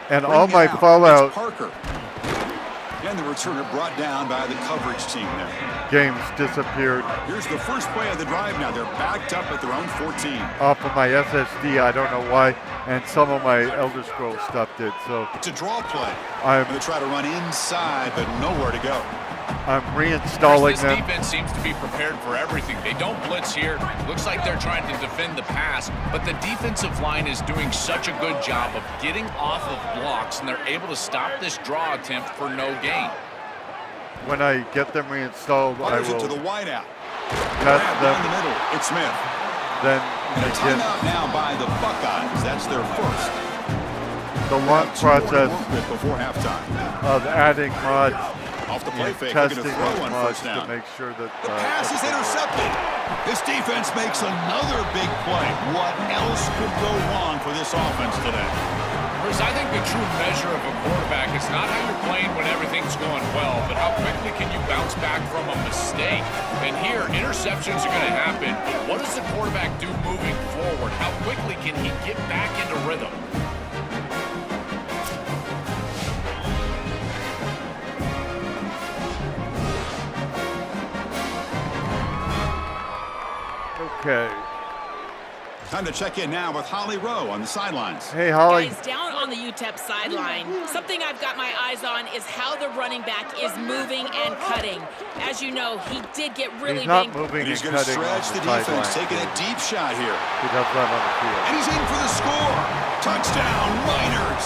And Bring all it my out. Fallout It's Parker. And the returner brought down by the coverage team there. games disappeared Here's the first play of the drive now. They're backed up at their own 14. off of my SSD. I don't know why. And some of my Elder Scrolls stuff did. So It's a draw play. I'm They try to run inside, but nowhere to go. reinstalling This them. defense seems to be prepared for everything. They don't blitz here. Looks like they're trying to defend the pass, but the defensive line is doing such a good job of getting off of blocks, and they're able to stop this draw attempt for no gain. When I get them reinstalled, I Fires it to the will wideout. test Grab down the them. middle. It's Smith. Then And a again, timeout now by the Buckeyes. That's their first. the launch Two more to process work with before halftime. of adding mods Off the play and fake, looking to testing throw those on mods first to down. make sure that The pass is intercepted. This defense makes another big play. What else could go wrong for this offense today? Chris, I think the true measure of a quarterback is not how you're playing when everything's going well, but how quickly can you bounce back from a mistake. And here, interceptions are going to happen, but what does the quarterback do moving forward? How quickly can he get back into rhythm? Okay. Time to check in now with Holly Rowe on the sidelines. Hey, Holly. Guys, down on the UTEP sideline, something I've got my eyes on is how the running back is moving and cutting. As you know, he did get really He's not banged. moving And and he's going to cutting on stretch the the defense, sideline. taking a deep shot here. He does that on the field. And he's in for the score. Touchdown, Miners.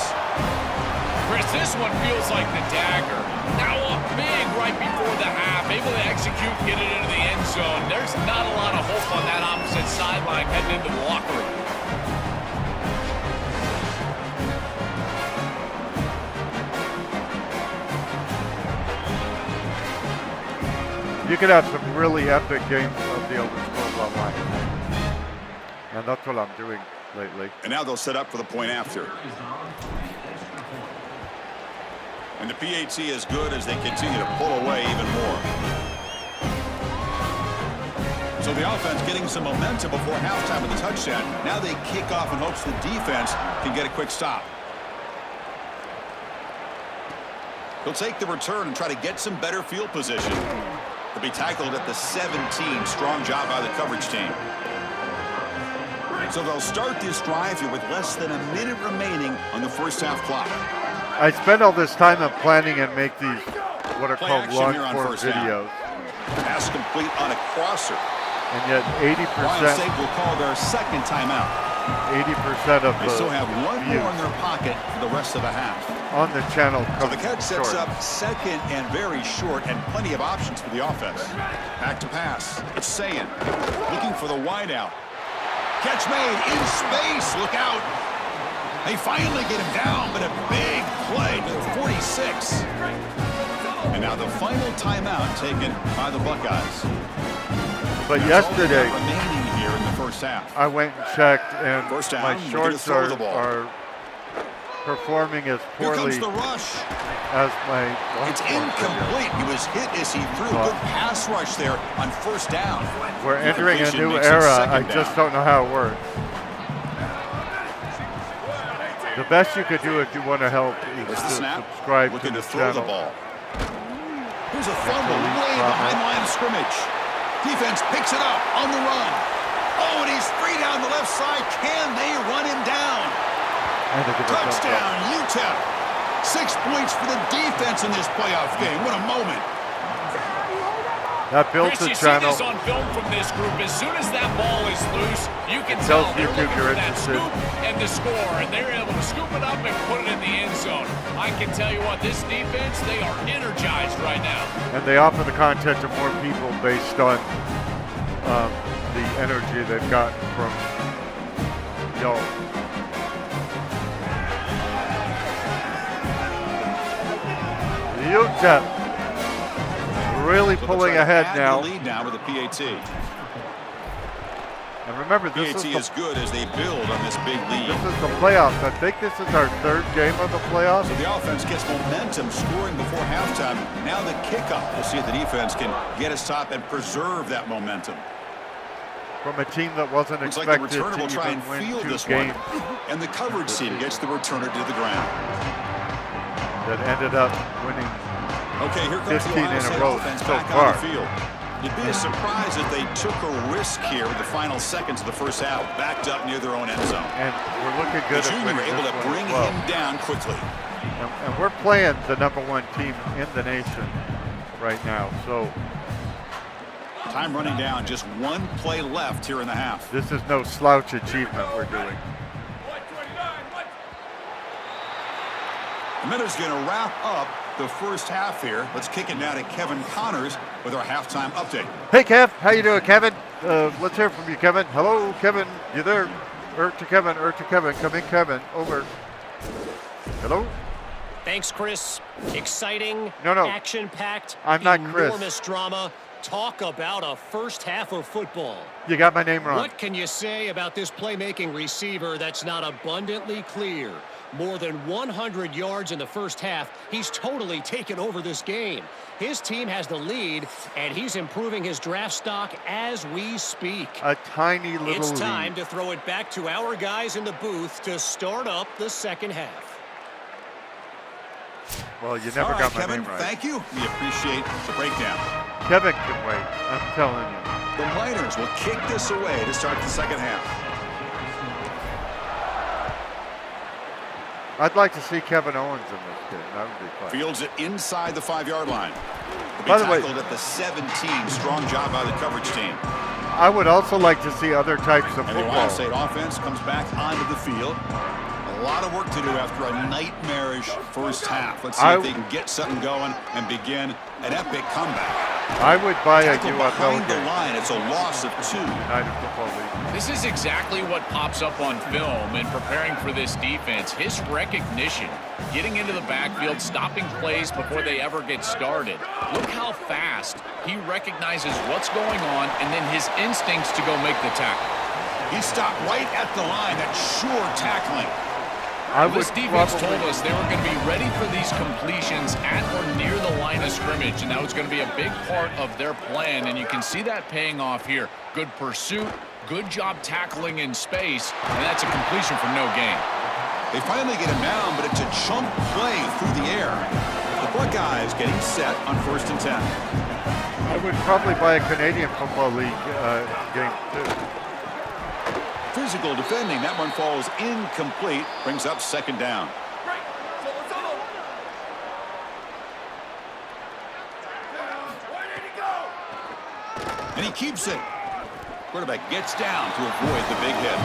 Chris, this one feels like the dagger. Now up big right before the half, able to execute, get it into the end zone. There's not a lot of hope on that opposite sideline heading into the locker room. You could have some really epic games of the Elder Scrolls Online. And that's what I'm doing lately. And now they'll set up for the point after. And the PAT is good as they continue to pull away even more. So the offense getting some momentum before halftime with the touchdown. Now they kick off in hopes the defense can get a quick stop. He'll take the return and try to get some better field position. He'll be tackled at the 17. Strong job by the coverage team. So they'll start this drive here with less than a minute remaining on the first half clock. I spend all this time on planning and make these what are Play called action long here on form first down. videos. Pass complete on a crosser. And yet Ohio State 80% will call their second timeout. 80% of They the still have one views more in their pocket for the rest of the half. on the channel So come the catch sets short. up second and very short and plenty of options for the offense. Back to pass. It's Sayin looking for the wideout. Catch made in space. Look out. They finally get him down, but a big play to the 46. And now the final timeout taken by the Buckeyes. But That's all they yesterday, got remaining here in the first half. I went and checked, and First down, my looking to shorts throw the ball. are performing as Here comes poorly the rush. as my long It's form videos. incomplete. He was hit as he threw. Good pass rush there on first down. We're entering a Incompletion new makes it era. second I down. just don't know how it works. The best you could do if you want to help is There's to the snap. subscribe to Looking the to throw the channel. ball. Here's a fumble Actually, way drop behind it. line of scrimmage. Defense picks it up on the run. Oh, and he's free down the left side. Can they run him down? And they get a Touchdown, UTEP. 6 points for the defense in this playoff game. What a moment. That builds Chris, the you see channel. this on film from this group. As soon as that ball is loose, you can tell they're looking for that scoop and the score, and they're able to scoop it up and put it in the end zone. I can tell you what, this defense, they are energized right now. And they offer the content to more people based on the energy they've gotten from y'all. UTEP really pulling ahead now. Lead now with the PAT. And remember, this PAT is good as they build on this big lead. This is the playoffs. I think this is our 3rd game of the playoffs. So the offense gets momentum scoring before halftime. Now the kickoff. We'll see if the defense can get a stop and preserve that momentum. From a team that wasn't Looks like the expected returner to will try even and win field 2 this games. one. And the coverage team gets the returner to the ground. That ended up winning Okay, here comes 15 the Ohio in a State row offense so back far. on the field. You'd be surprised if they took a risk here with the final seconds of the first half, backed up near their own end zone. And we're looking good The at junior winning able this to one bring as well. him down quickly. And we're playing the #1 team in the nation right now. So Time running down, just 1 play left here in the half. this is no slouch achievement we're doing. The Miners going to wrap up the first half here. Let's kick it now to Kevin Connors with our halftime update. Hey, Kev. How you doing, Kevin? Let's hear from you, Kevin. Hello, Kevin. You there? To Kevin. Come in, Kevin. Over. Hello? Thanks, Chris. Exciting, No. action-packed, I'm not Chris. enormous drama. Talk about a first half of football. You got my name wrong. What can you say about this playmaking receiver that's not abundantly clear? More than 100 yards in the first half. He's totally taken over this game. His team has the lead, and he's improving his draft stock as we speak. A tiny little It's time lead. to throw it back to our guys in the booth to start up the second half. Well, you never All got right, my Kevin, name right. thank you. We appreciate the breakdown. Kevin can wait. I'm telling you. The Miners will kick this away to start the second half. I'd like to see Kevin Owens in this game. That would be fun. Fields it inside the 5-yard line. He'll be By the way- tackled at the 17. Strong job by the coverage team. I would also like to see other types of And the Ohio football. State offense comes back onto the field. A lot of work to do after a nightmarish first half. Let's see if they can get something going and begin an epic comeback. I would buy a Tackle UFL behind the game. line. It's a loss of 2. United Football League. This is exactly what pops up on film in preparing for this defense. His recognition, getting into the backfield, stopping plays before they ever get started. Look how fast he recognizes what's going on and then his instincts to go make the tackle. He stopped right at the line. That's sure tackling. I would This defense probably- told us they were going to be ready for these completions at or near the line of scrimmage, and that was going to be a big part of their plan, and you can see that paying off here. Good pursuit, good job tackling in space, and that's a completion for no gain. They finally get him down, but it's a chunk play through the air. The Buckeyes getting set on 1st and 10. I would probably buy a Canadian Football League game too. Physical defending. That one falls incomplete. Brings up 2nd down. And he keeps it. Quarterback gets down to avoid the big hit.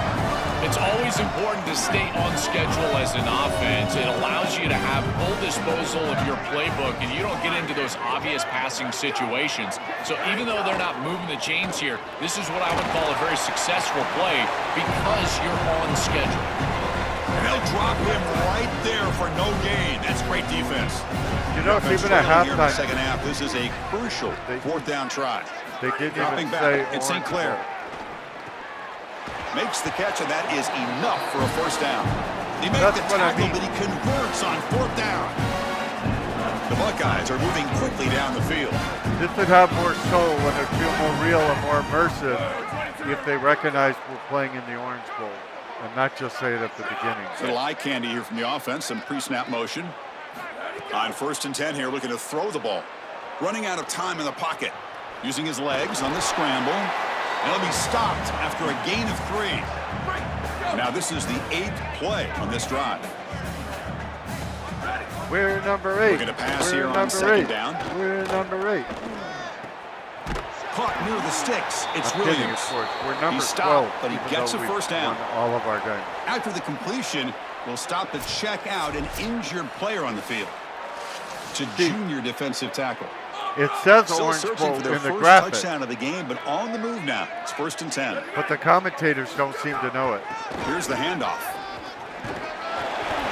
It's always important to stay on schedule as an offense. It allows you to have full disposal of your playbook, and you don't get into those obvious passing situations. So even though they're not moving the chains here, this is what I would call a very successful play because you're on schedule. And they'll drop him right there for no gain. That's great defense. You know, it's even at Struggling here in the halftime, second half. This is a crucial 4th down try. they didn't Dropping even back. say It's St. Orange Clair. Bowl. Makes the catch, and that is enough for a 1st down. He makes That's the what I tackle, mean. but he converts on 4th down. The Buckeyes are moving quickly down the field. This would have more soul and it feel more real and more immersive if they recognize we're playing in the Orange Bowl and not just say it at the beginning. A little eye candy here from the offense, some pre-snap motion. On 1st and 10 here, looking to throw the ball. Running out of time in the pocket. Using his legs on the scramble. And he'll be stopped after a gain of 3. Now this is the 8th play on this drive. We're number 8. We're going to pass here on 2nd down. We're number 8. Caught near the sticks. It's I'm kidding, Williams. of course. We're number He's 12, stopped, but he even gets though a we've first down. won all of our games. After the completion, we'll stop to check out an injured player on the field. It's a junior defensive tackle. It says Still Orange searching Bowl for their in the first graphic, touchdown of the game, but on the move now. It's 1st and 10. but the commentators don't seem to know it. Here's the handoff.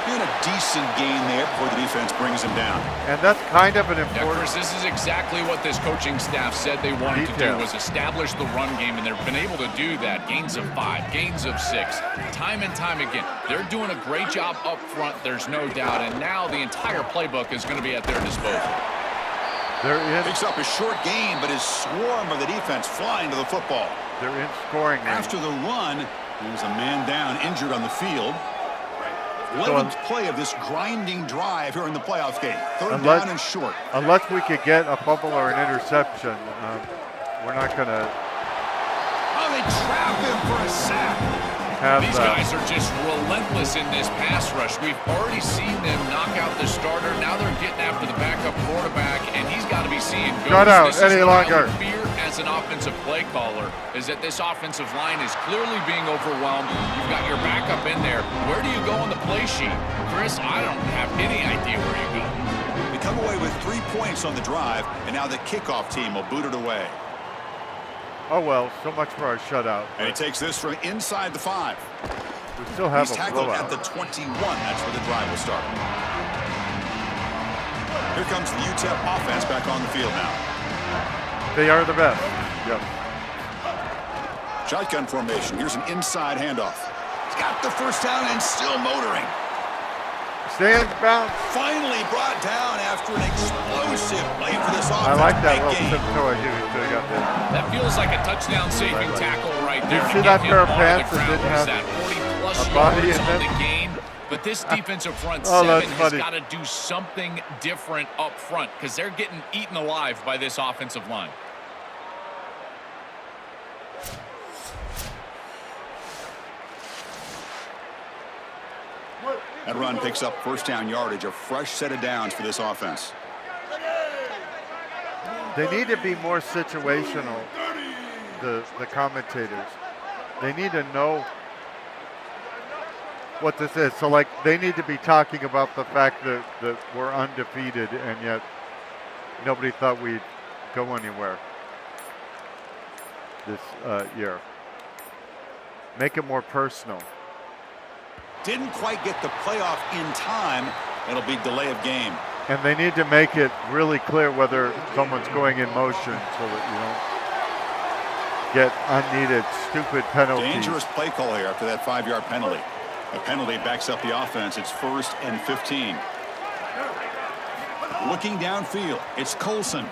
And a decent gain there before the defense brings him down. And that's kind of an Yeah, important... Chris, this is exactly what this coaching staff said they wanted to do, was establish the run game, and they've been able to do that. Gains of 5, gains of 6, time and time again. They're doing a great job up front, there's no doubt, and now the entire playbook is going to be at their disposal. They're in, Picks up a short gain, but his swarm of the defense flying to the football. they're in scoring range. After the run, there's a man down, injured on the field. 11th play of this grinding drive here in the playoff game. 3rd down and short. Unless we could get a fumble or an interception, we're not going to Oh, they trap him for a sack. have These guys are just relentless in this pass rush. We've already seen them knock out the starter. Now they're getting after the backup quarterback, and he's got to be seeing ghosts. Shut out This any is my longer. fear as an offensive play caller is that this offensive line is clearly being overwhelmed. You've got your backup in there. Where do you go on the play sheet? Chris, I don't have any idea where you go. They come away with 3 points on the drive, and now the kickoff team will boot it away. Oh, well, so much for our shutout. And he takes this from inside the 5. We still have He's a tackled at blowout. the 21. That's where the drive will start. Here comes the UTEP offense back on the field now. They are the best. Yep. Shotgun formation. Here's an inside handoff. He's got the first down and still motoring. Stand bounce. Finally brought down after an explosive play for this offense. I like that Big little gain. tiptoe I do. He got that. That feels like a touchdown-saving tackle right there. You to see get that him pair of off pants the that ground. didn't Was have that 40-plus a body yards in on it? the gain? But this defensive front Oh, that's seven has funny. got to do something different up front because they're getting eaten alive by this offensive line. That run picks up first down yardage, a fresh set of downs for this offense. They need to be more situational, the commentators. They need to know what this is. So, like, they need to be talking about the fact that we're undefeated and yet nobody thought we'd go anywhere this year. Make it more personal. Didn't quite get the playoff in time. It'll be delay of game. And they need to make it really clear whether someone's going in motion so that you don't get unneeded, stupid penalties. Dangerous play call here after that 5-yard penalty. The penalty backs up the offense. It's 1st and 15. Looking downfield, it's Colson.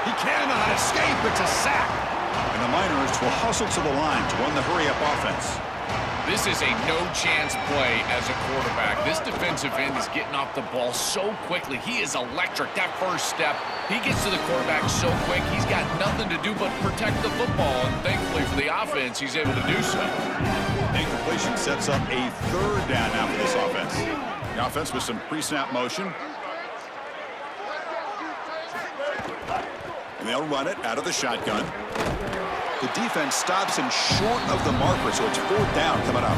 He cannot escape. It's a sack. And the Miners will hustle to the line to run the hurry-up offense. This is a no-chance play as a quarterback. This defensive end is getting off the ball so quickly. He is electric. That first step, he gets to the quarterback so quick, he's got nothing to do but protect the football. And thankfully for the offense, he's able to do so. Incompletion sets up a 3rd down now for this offense. The offense with some pre-snap motion. And they'll run it out of the shotgun. The defense stops him short of the marker, so it's 4th down coming up.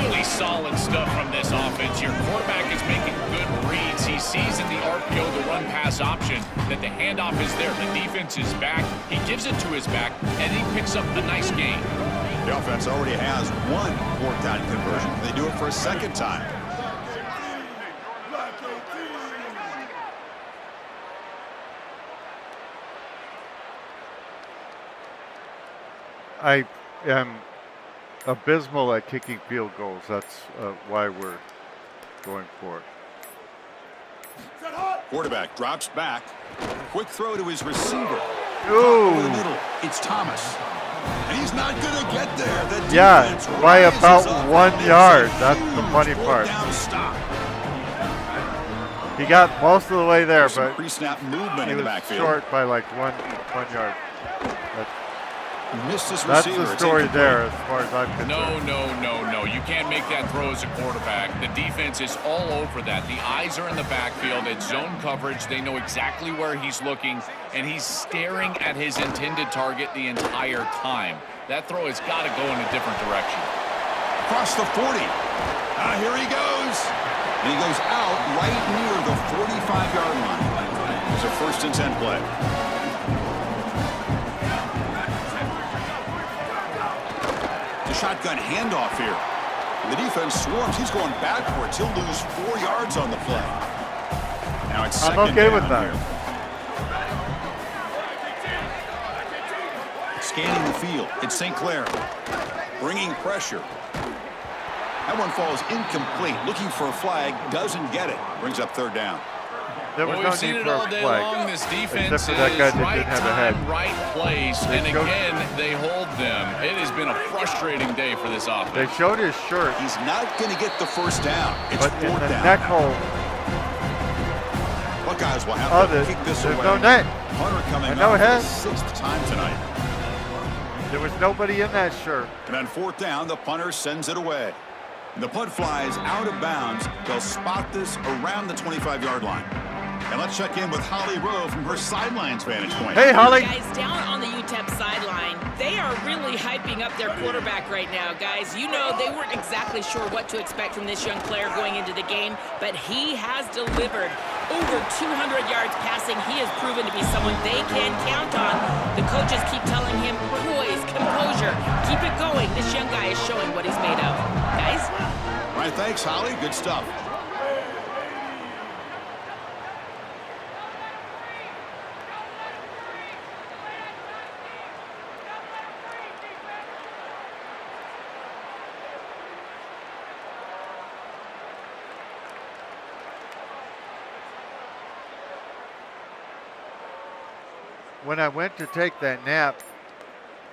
Really solid stuff from this offense. Your quarterback is making good reads. He sees in the RPO, the run-pass option, that the handoff is there. The defense is back. He gives it to his back, and he picks up a nice gain. The offense already has 1 4th down conversion. They do it for a 2nd time. I am abysmal at kicking field goals. That's why we're going for it. Quarterback drops back. Quick throw to his receiver. Ooh. Over the middle. It's Thomas. And he's not going to get there. The Yeah, defense by rises about up 1 and it's yard. a That's the huge funny 4th part. down stop. He got most of the way there, Some but pre-snap movement he in the was backfield. short by like one yard. Missed his That's receiver. the It's story incomplete. there, as far as I'm concerned. No. You can't make that throw as a quarterback. The defense is all over that. The eyes are in the backfield. It's zone coverage. They know exactly where he's looking, and he's staring at his intended target the entire time. That throw has got to go in a different direction. Across the 40. Here he goes. And he goes out right near the 45-yard line. It's a 1st and 10 play. The shotgun handoff here. The defense swarms. He's going backwards. He'll lose 4 yards on the play. Now it's second I'm okay down with that. here. Scanning the field. It's St. Clair. Bringing pressure. That one falls incomplete. Looking for a flag. Doesn't get it. Brings up 3rd down. There was Well, no we've seen need it for a all day flag. long. This defense Except for that guy is that right didn't have a head. time, right place, They and showed- again, they hold them. It has been a frustrating day for this They offense. showed his shirt, He's not going to get the 1st down. It's but in 4th the down. neck hole Buckeyes will have of to it, kick this there's away. no net. Hunter coming And no up for the head. 6th time tonight. There was nobody in that shirt. And on 4th down, the punter sends it away. And the punt flies out of bounds. They'll spot this around the 25-yard line. And let's check in with Holly Rowe from her sidelines vantage point. Hey, Holly. Guys, down on the UTEP sideline, they are really hyping up their quarterback right now, guys. You know, they weren't exactly sure what to expect from this young player going into the game, but he has delivered over 200 yards passing. He has proven to be someone they can count on. The coaches keep telling him, poise, composure, keep it going. This young guy is showing what he's made of. Guys? All right, thanks, Holly. Good stuff. When I went to take that nap,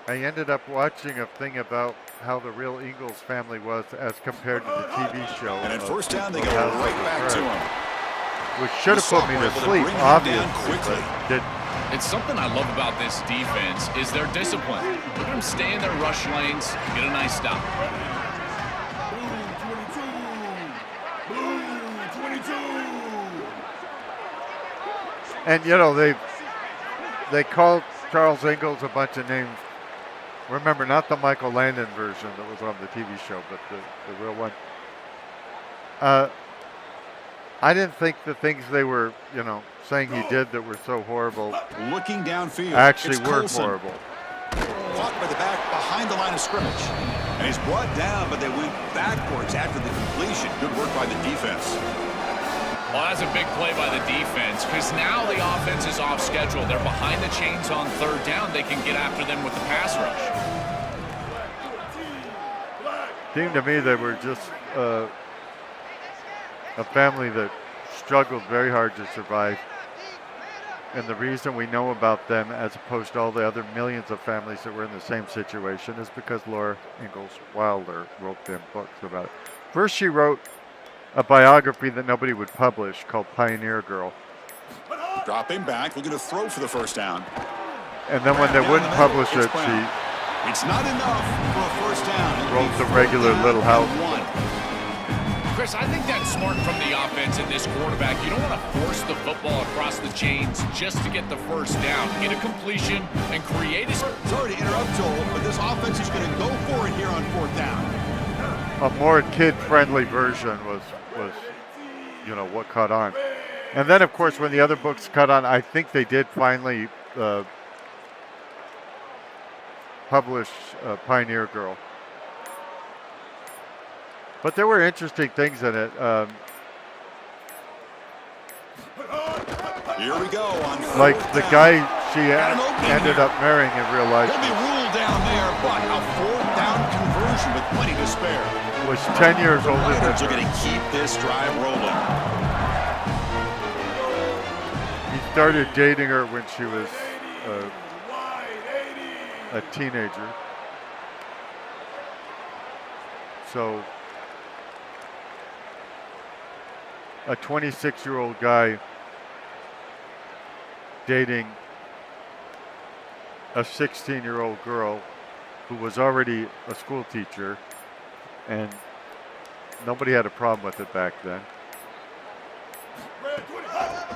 I ended up watching a thing about how the real Ingalls family was as compared to the TV show. And at of 1st down, they go Ohio right State back to Buckeyes, him. which should have put me to Able to sleep, bring him down obviously, quickly. but didn't. It's something I love about this defense is their discipline. Look at them stay in their rush lanes, get a nice stop. And, you know, they called Charles Ingalls a bunch of names. Remember, not the Michael Landon version that was on the TV show, but the real one. I didn't think the things they were, you know, saying he did that were so horrible Looking downfield. actually it's were Colson. horrible. Caught by the back behind the line of scrimmage. And he's brought down, but they went backwards after the completion. Good work by the defense. Well, that's a big play by the defense because now the offense is off schedule. They're behind the chains on 3rd down. They can get after them with the pass rush. Seemed to me they were just a family that struggled very hard to survive. And the reason we know about them as opposed to all the other millions of families that were in the same situation is because Laura Ingalls Wilder wrote them books about it. First, she wrote a biography that nobody would publish called Pioneer Girl. Dropping back, looking to throw for the 1st down. And then when they Down wouldn't the middle, publish it's it, Brown. she It's not enough for a 1st down. It'll wrote be the 4th regular down Little House. and 1. Chris, I think that's smart from the offense and this quarterback. You don't want to force the football across the chains just to get the 1st down. Get a completion and create a... Sorry to interrupt, Joel, but this offense is going to go for it here on 4th down. a more kid-friendly version was you know what caught on. And then of course when the other books caught on, I think they did finally publish Pioneer Girl. But there were interesting things in it. Here we go on Like 4th the down. guy she Got an opening ended here. up marrying in real life He'll be ruled down there, but a 4th down conversion with plenty to spare. was 10 years older than Miners are her. going to keep this drive rolling. He started dating her when she was a teenager. So a 26-year-old guy dating a 16-year-old girl who was already a school teacher, and nobody had a problem with it back then.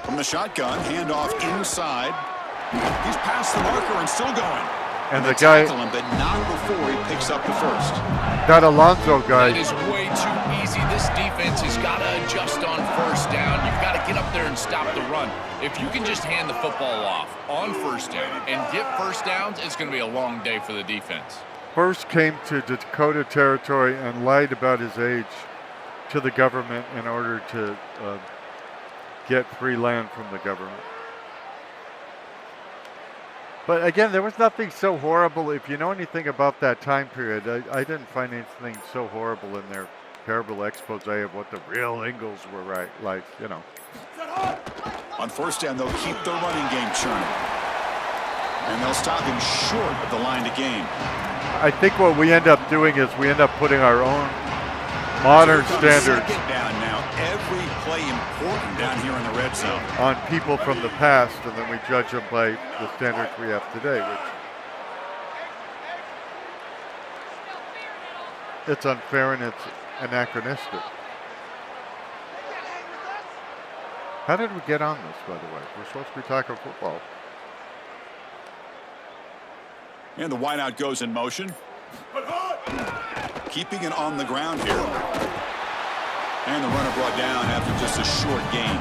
From the shotgun, handoff inside. He's past the marker and still going. And they the guy, tackle him, but not before he picks up the first. that Alonso guy, That is way too easy. This defense has got to adjust on first down. You've got to get up there and stop the run. If you can just hand the football off on first down and get first downs, it's going to be a long day for the defense. first came to Dakota Territory and lied about his age to the government in order to get free land from the government. But again, there was nothing so horrible. If you know anything about that time period, I didn't find anything so horrible in their terrible expose of what the real Ingles were like, you know. On first down, they'll keep the running game churning. And they'll stop him short of the line to gain. I think what we end up doing is we end up putting our own modern standards Second down now. Every play important down here in the red zone. on people from the past, and then we judge them by the standards we have today, which it's unfair and it's anachronistic. How did we get on this, by the way? We're supposed to be talking football. And the wideout goes in motion. Keeping it on the ground here. And the runner brought down after just a short gain.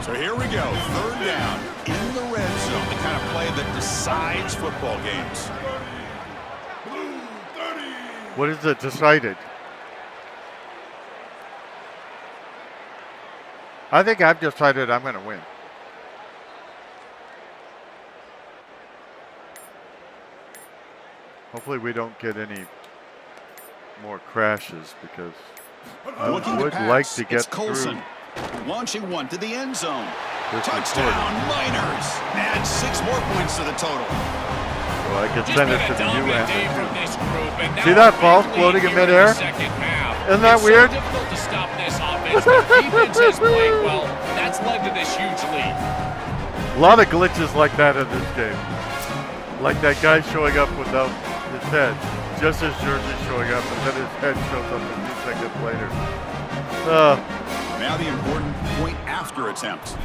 So here we go. Third down in the red zone. The kind of play that decides football games. What is it decided? I think I've decided I'm going to win. Hopefully we don't get any more crashes because I would like to get through. Launching one to the end zone. This Touchdown, Miners. Add 6 more points to the total. So I can Just send been it to a the dominant UN. day from this group, and now See that a ball big floating in lead here midair? the second half. Isn't that It's weird? so difficult to stop this offense. The defense has played well. That's led to this huge lead. A lot of glitches like that in this game. Like that guy showing up without his head. Just his jersey showing up, and then his head shows up a few seconds later. Now the important point after attempt.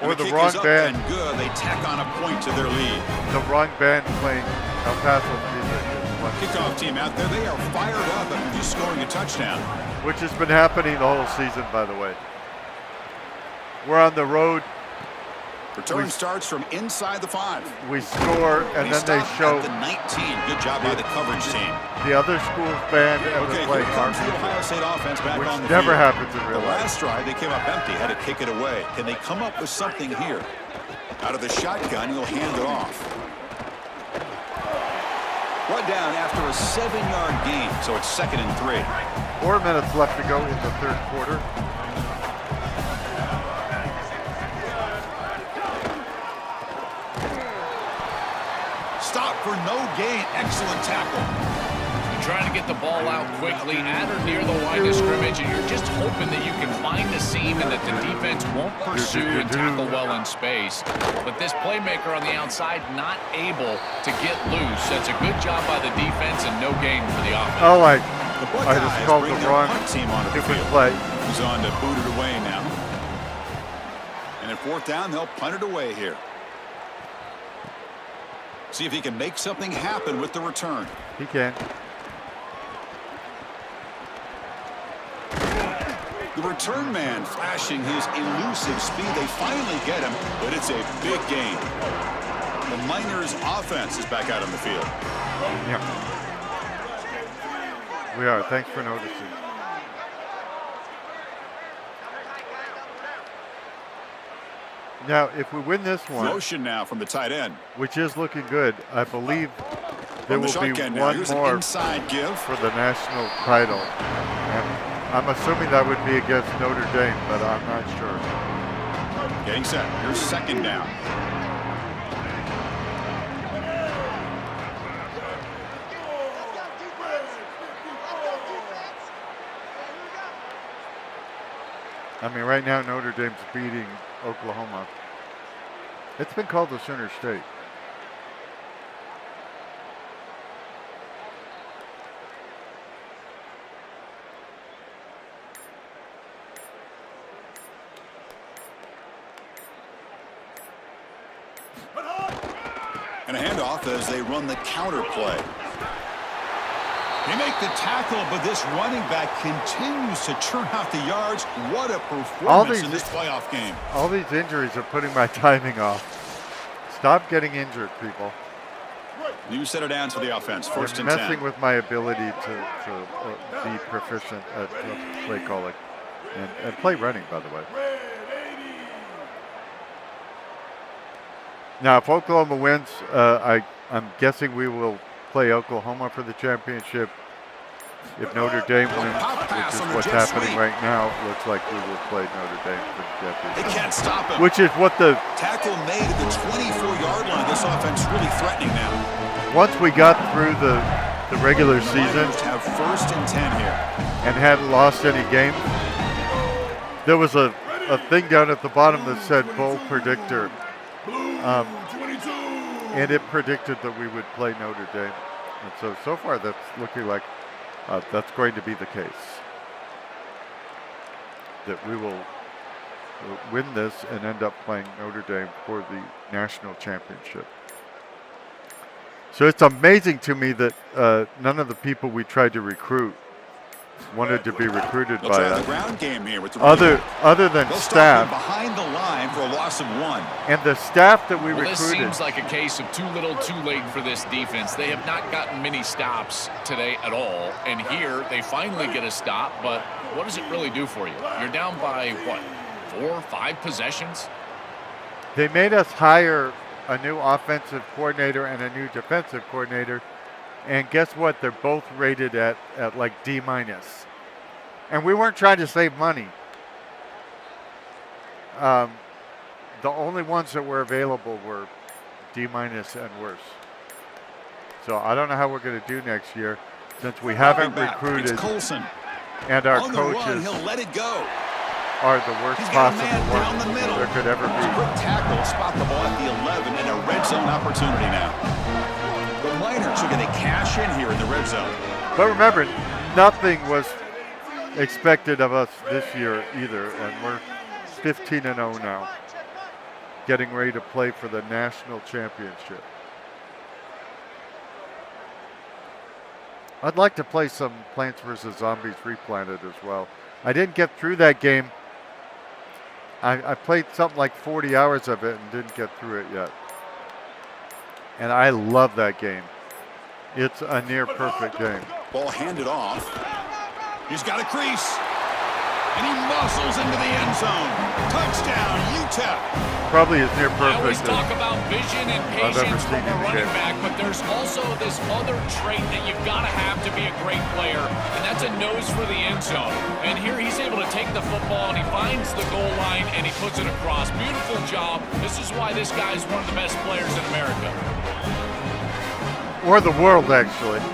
Or the kick wrong is up band. and good. They tack on a point to their lead. The wrong band playing El Paso music. Kickoff team out there. They are fired up after just scoring a touchdown. Which has been happening the whole season, by the way. We're on the road. Return starts from inside the 5. We score, and then they stop show at the 19. Good job by the coverage team. the other school's band and Okay, the here play, comes the Ohio State offense back which on the never field. happens in real The life. last drive, they came up empty, had to kick it away. Can they come up with something here? Out of the shotgun, he'll hand it off. Brought down after a 7-yard gain, so it's 2nd and 3. 4 minutes left to go in the third quarter. Stop for no gain. Excellent tackle. You're trying to get the ball out quickly at or near the line of scrimmage, and you're just hoping that you can find a seam and that the defense won't pursue and tackle well in space. But this playmaker on the outside not able to get loose. That's a good job by the defense and no gain for the offense. Oh, The I just Buckeyes called bring the their wrong punt team onto the stupid field. play. He's on to boot it away now. And at 4th down, they'll punt it away here. See if he can make something happen with the return. He can. The return man flashing his elusive speed. They finally get him, but it's a big gain. The Miners offense is back out on the field. Yeah. We are. Thanks for noticing. Now, if we win this one, Motion now from the tight end. which is looking good, I believe there From the will be shotgun now. one Here's an more inside give. for the national title. And I'm assuming that would be against Notre Dame, but I'm not sure. Getting set. Here's 2nd down. I mean, right now Notre Dame's beating Oklahoma. It's been called the Sooner State. And a handoff as they run the counter play. They make the tackle, but this running back continues to churn out the yards. What a performance in this playoff game. All these injuries are putting my timing off. Stop getting injured, people. New set of downs for the offense. First You're and 10. messing with my ability to be proficient at play calling and play running, by the way. Now, if Oklahoma wins, I'm guessing we will play Oklahoma for the championship. If Notre Dame wins, which is what's happening right now, it looks like we will play Notre Dame for the championship. They can't stop him. Which is what the tackle made at the 24-yard line. This offense really threatening now. Once we got through the regular season, have first and 10 here, and hadn't lost any games, there was a thing down at the bottom that said bold predictor. And it predicted that we would play Notre Dame. And so far that's looking like that's going to be the case. That we will win this and end up playing Notre Dame for the national championship. So it's amazing to me that none of the people we tried to recruit wanted to be recruited by us. Ground game here with the other than staff behind the line for a loss of 1. And the staff that we recruited. This seems like a case of too little too late for this defense. They have not gotten many stops today at all, and here they finally get a stop, but what does it really do for you? You're down by what, 4 or 5 possessions? They made us hire a new offensive coordinator and a new defensive coordinator. And guess what? They're both rated at like D-. And we weren't trying to save money. The only ones that were available were D- and worse. So I don't know how we're going to do next year since we haven't recruited. And our coaches he'll let it go. Are the worst possible ones there could ever be. Quick tackle, spot the ball at the 11, and a red zone opportunity now. The Miners are going to cash in here in the red zone. But remember, nothing was expected of us this year either, and we're 15-0 now, getting ready to play for the national championship. I'd like to play some Plants vs. Zombies Replanted as well. I didn't get through that game. I played something like 40 hours of it and didn't get through it yet. And I love that game. It's a near perfect game. Ball handed off. He's got a crease. And he muscles into the end zone. Touchdown, UTEP. Probably is near I always perfect. talk about vision and I've ever patience seen from a in the running game. back, but there's also this other trait that you've got to have to be a great player, and that's a nose for the end zone. And here he's able to take the football, and he finds the goal line, and he puts it across. Beautiful job. This is why this guy is one of the best players in America. Or the world, actually.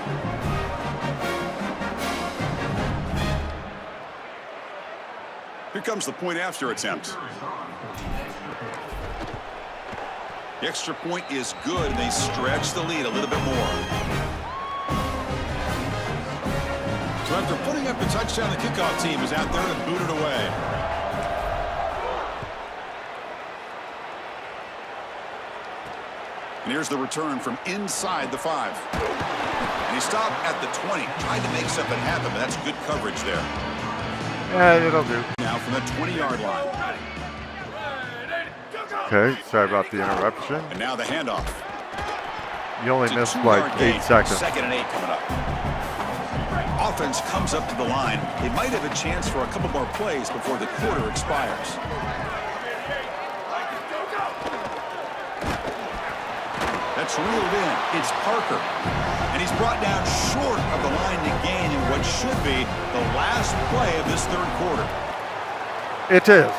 Here comes the point after attempt. The extra point is good, and they stretch the lead a little bit more. So after putting up the touchdown, the kickoff team is out there and booted away. And here's the return from inside the 5. And he stopped at the 20, trying to make something happen, but that's good coverage there. Yeah, it'll do. Now from the 20-yard line. Okay, sorry about the interruption. And now the handoff. You only It's a missed 2-yard like gain. 8 seconds. 2nd and 8 coming up. Offense comes up to the line. They might have a chance for a couple more plays before the quarter expires. That's reeled in. It's Parker. And he's brought down short of the line to gain in what should be the last play of this third quarter. It is.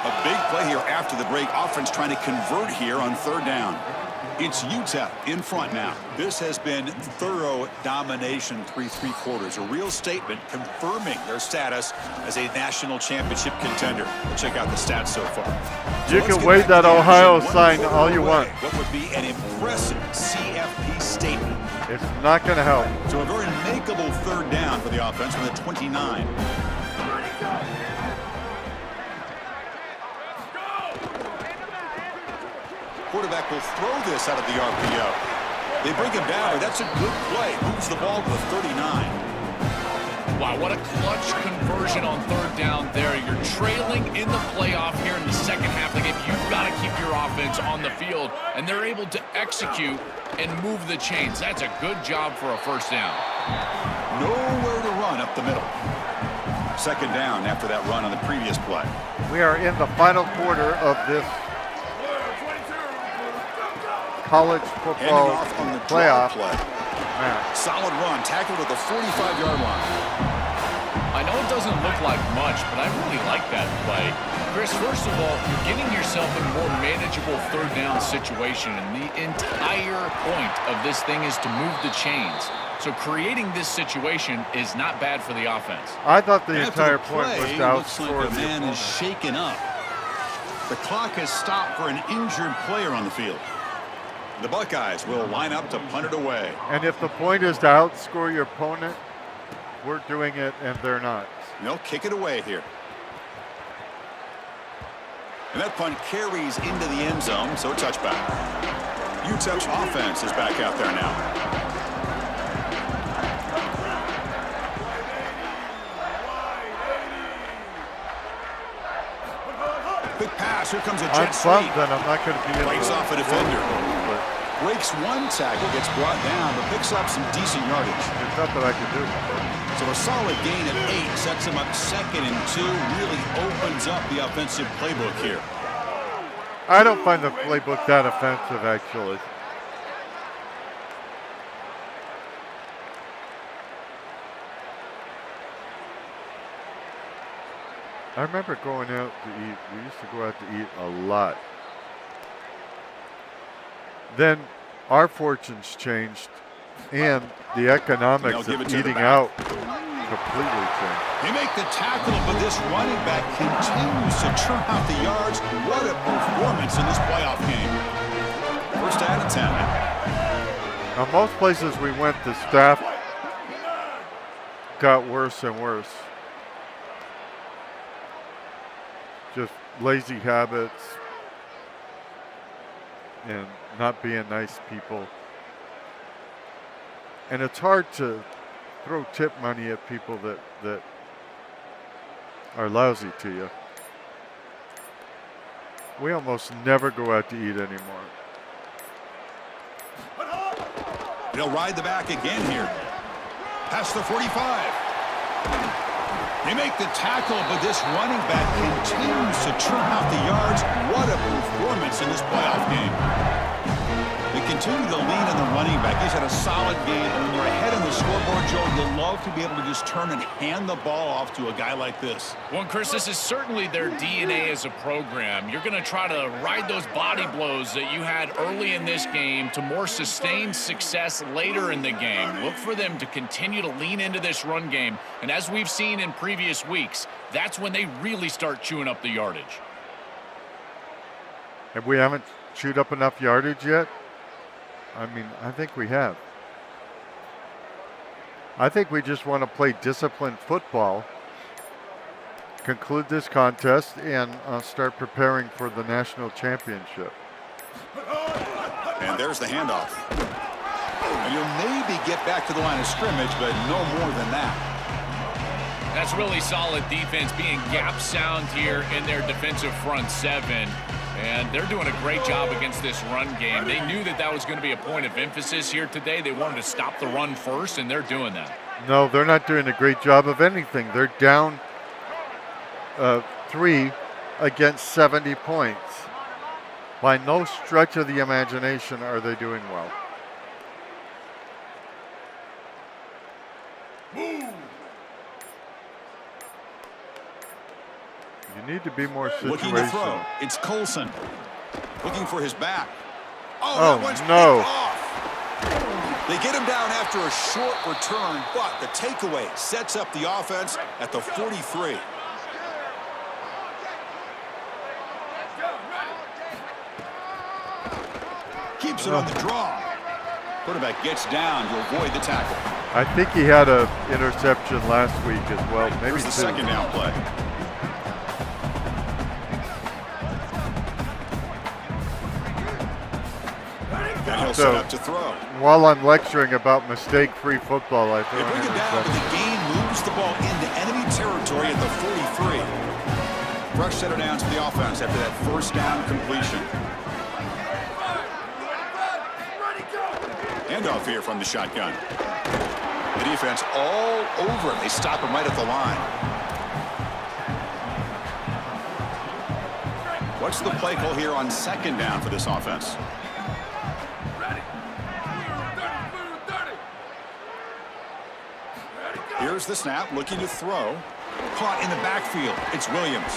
A big play here after the break. Offense trying to convert here on 3rd down. It's UTEP in front now. This has been thorough domination through 3 quarters. A real statement confirming their status as a national championship contender. We'll check out the stats so far. You can wave that Ohio sign all you want. What would be an impressive CFP statement. It's not going to help. So a very makeable 3rd down for the offense from the 29. Quarterback will throw this out of the RPO. They bring him down, but that's a good play. Moves the ball to the 39. Wow, what a clutch conversion on 3rd down there. You're trailing in the playoff here in the second half of the game. You've got to keep your offense on the field, and they're able to execute and move the chains. That's a good job for a 1st down. Nowhere to run up the middle. 2nd down after that run on the previous play. We are in the final quarter of this college football off on the playoff play. match. Solid run, tackled at the 45-yard line. I know it doesn't look like much, but I really like that play. Chris, first of all, you're getting yourself in a more manageable 3rd down situation, and the entire point of this thing is to move the chains. So creating this situation is not bad for the offense. I thought the After entire the point was play, to looks like outscore the the man is opponent. shaken up. The clock has stopped for an injured player on the field. The Buckeyes will line up to punt it away. And if the point is to outscore your opponent, we're doing it and they're not. They'll kick it away here. And that punt carries into the end zone, so touchback. UTEP's offense is back out there now. Big pass. Here comes a I'm jet sweep. bummed that I'm not going to be able Breaks to off a defender. but Breaks one tackle, gets brought down, but picks up some decent yardage. there's nothing I can do. So a solid gain of 8 sets him up 2nd and 2. Really opens up the offensive playbook here. I don't find the playbook that offensive, actually. I remember going out to eat. We used to go out to eat a lot. Then our fortunes changed, and the economics give of it to the eating back. out completely changed. They make the tackle, but this running back continues to churn out the yards. What a performance in this playoff game. 1st down and 10. Now, most places we went, the staff got worse and worse. Just lazy habits and not being nice people. And it's hard to throw tip money at people that are lousy to you. We almost never go out to eat anymore. They'll ride the back again here. Past the 45. They make the tackle, but this running back continues to churn out the yards. What a performance in this playoff game. They continue to lean on the running back. He's had a solid game. And when you're ahead on the scoreboard, Joe, you'll love to be able to just turn and hand the ball off to a guy like this. Well, Chris, this is certainly their DNA as a program. You're going to try to ride those body blows that you had early in this game to more sustained success later in the game. Look for them to continue to lean into this run game. And as we've seen in previous weeks, that's when they really start chewing up the yardage. And we haven't chewed up enough yardage yet? I mean, I think we have. I think we just want to play disciplined football, conclude this contest, and start preparing for the national championship. And there's the handoff. And you'll maybe get back to the line of scrimmage, but no more than that. That's really solid defense, being gap sound here in their defensive front 7. And they're doing a great job against this run game. They knew that that was going to be a point of emphasis here today. They wanted to stop the run first, and they're doing that. No, they're not doing a great job of anything. They're down 3 against 70 points. By no stretch of the imagination are they doing well. You need to be more Looking to throw. situational. It's Colson. Looking for his back. Oh, that one's no. picked off. They get him down after a short return, but the takeaway sets up the offense at the 43. Keeps it on the draw. Quarterback gets down to avoid the tackle. I think he had an interception last week as well. Maybe Here's the two. second down play. And he'll set up to throw. While I'm lecturing about mistake-free football, I throw They an bring it down, but interception. the game moves the ball into enemy territory at the 43. Fresh set of downs for the offense after that first down completion. Handoff here from the shotgun. The defense all over it. They stop him right at the line. What's the play call here on second down for this offense? Here's the snap, looking to throw. Caught in the backfield. It's Williams.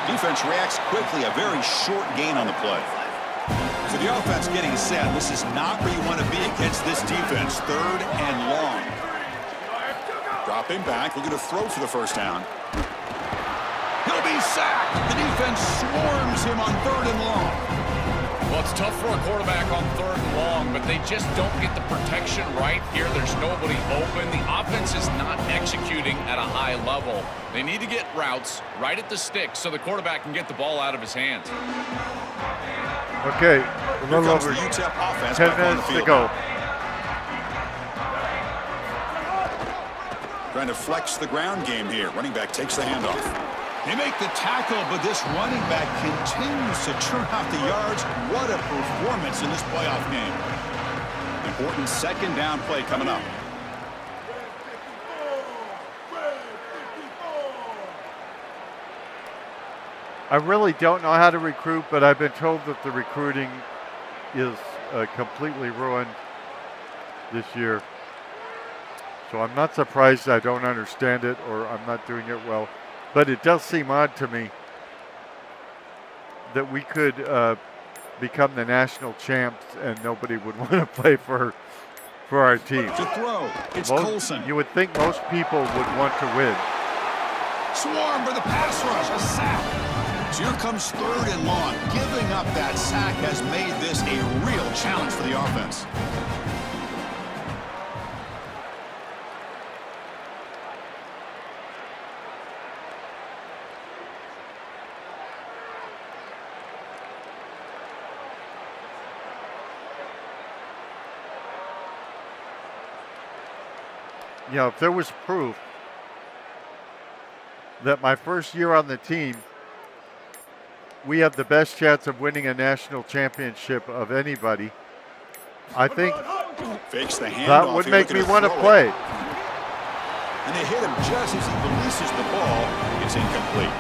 Defense reacts quickly. A very short gain on the play. So the offense getting set. This is not where you want to be against this defense. Third and long. Dropping back, looking to throw for the first down. He'll be sacked. The defense swarms him on third and long. Well, it's tough for a quarterback on third and long, but they just don't get the protection right here. There's nobody open. The offense is not executing at a high level. They need to get routes right at the stick so the quarterback can get the ball out of his hands. Okay, a Here little comes over the UTEP offense 10 back on the minutes to field. go. Trying to flex the ground game here. Running back takes the handoff. They make the tackle, but this running back continues to churn out the yards. What a performance in this playoff game. Important second down play coming up. I really don't know how to recruit, but I've been told that the recruiting is completely ruined this year. So I'm not surprised I don't understand it or I'm not doing it well. But it does seem odd to me that we could become the national champs and nobody would want to play for our team. To throw, it's Most- Colson. You would think most people would want to win. Swarm for the pass rush, a sack. So here comes third and long. Giving up that sack has made this a real challenge for the offense. You know, if there was proof that my first year on the team, we have the best chance of winning a national championship of anybody, I think Fakes the handoff. that would here, make looking me want to throw it. play. And they hit him just as he releases the ball. It's incomplete.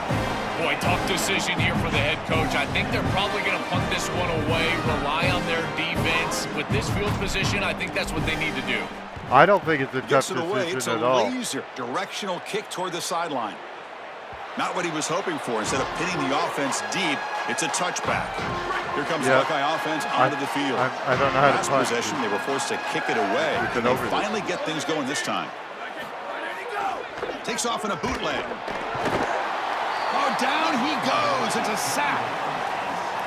Boy, tough decision here for the head coach. I think they're probably going to punt this one away, rely on their defense. With this field position, I think that's what they need to do. I don't think it's a tough Gets it away. It's decision a at all. laser directional kick toward the sideline. Not what he was hoping for. Instead of pinning the offense deep, it's a touchback. Here comes the Yeah. Buckeye offense onto the field. I don't know how to Last punt. possession, they were forced to kick it away. It's an And they over. finally get things going this time. Takes off in a bootleg. Oh, down he goes. It's a sack.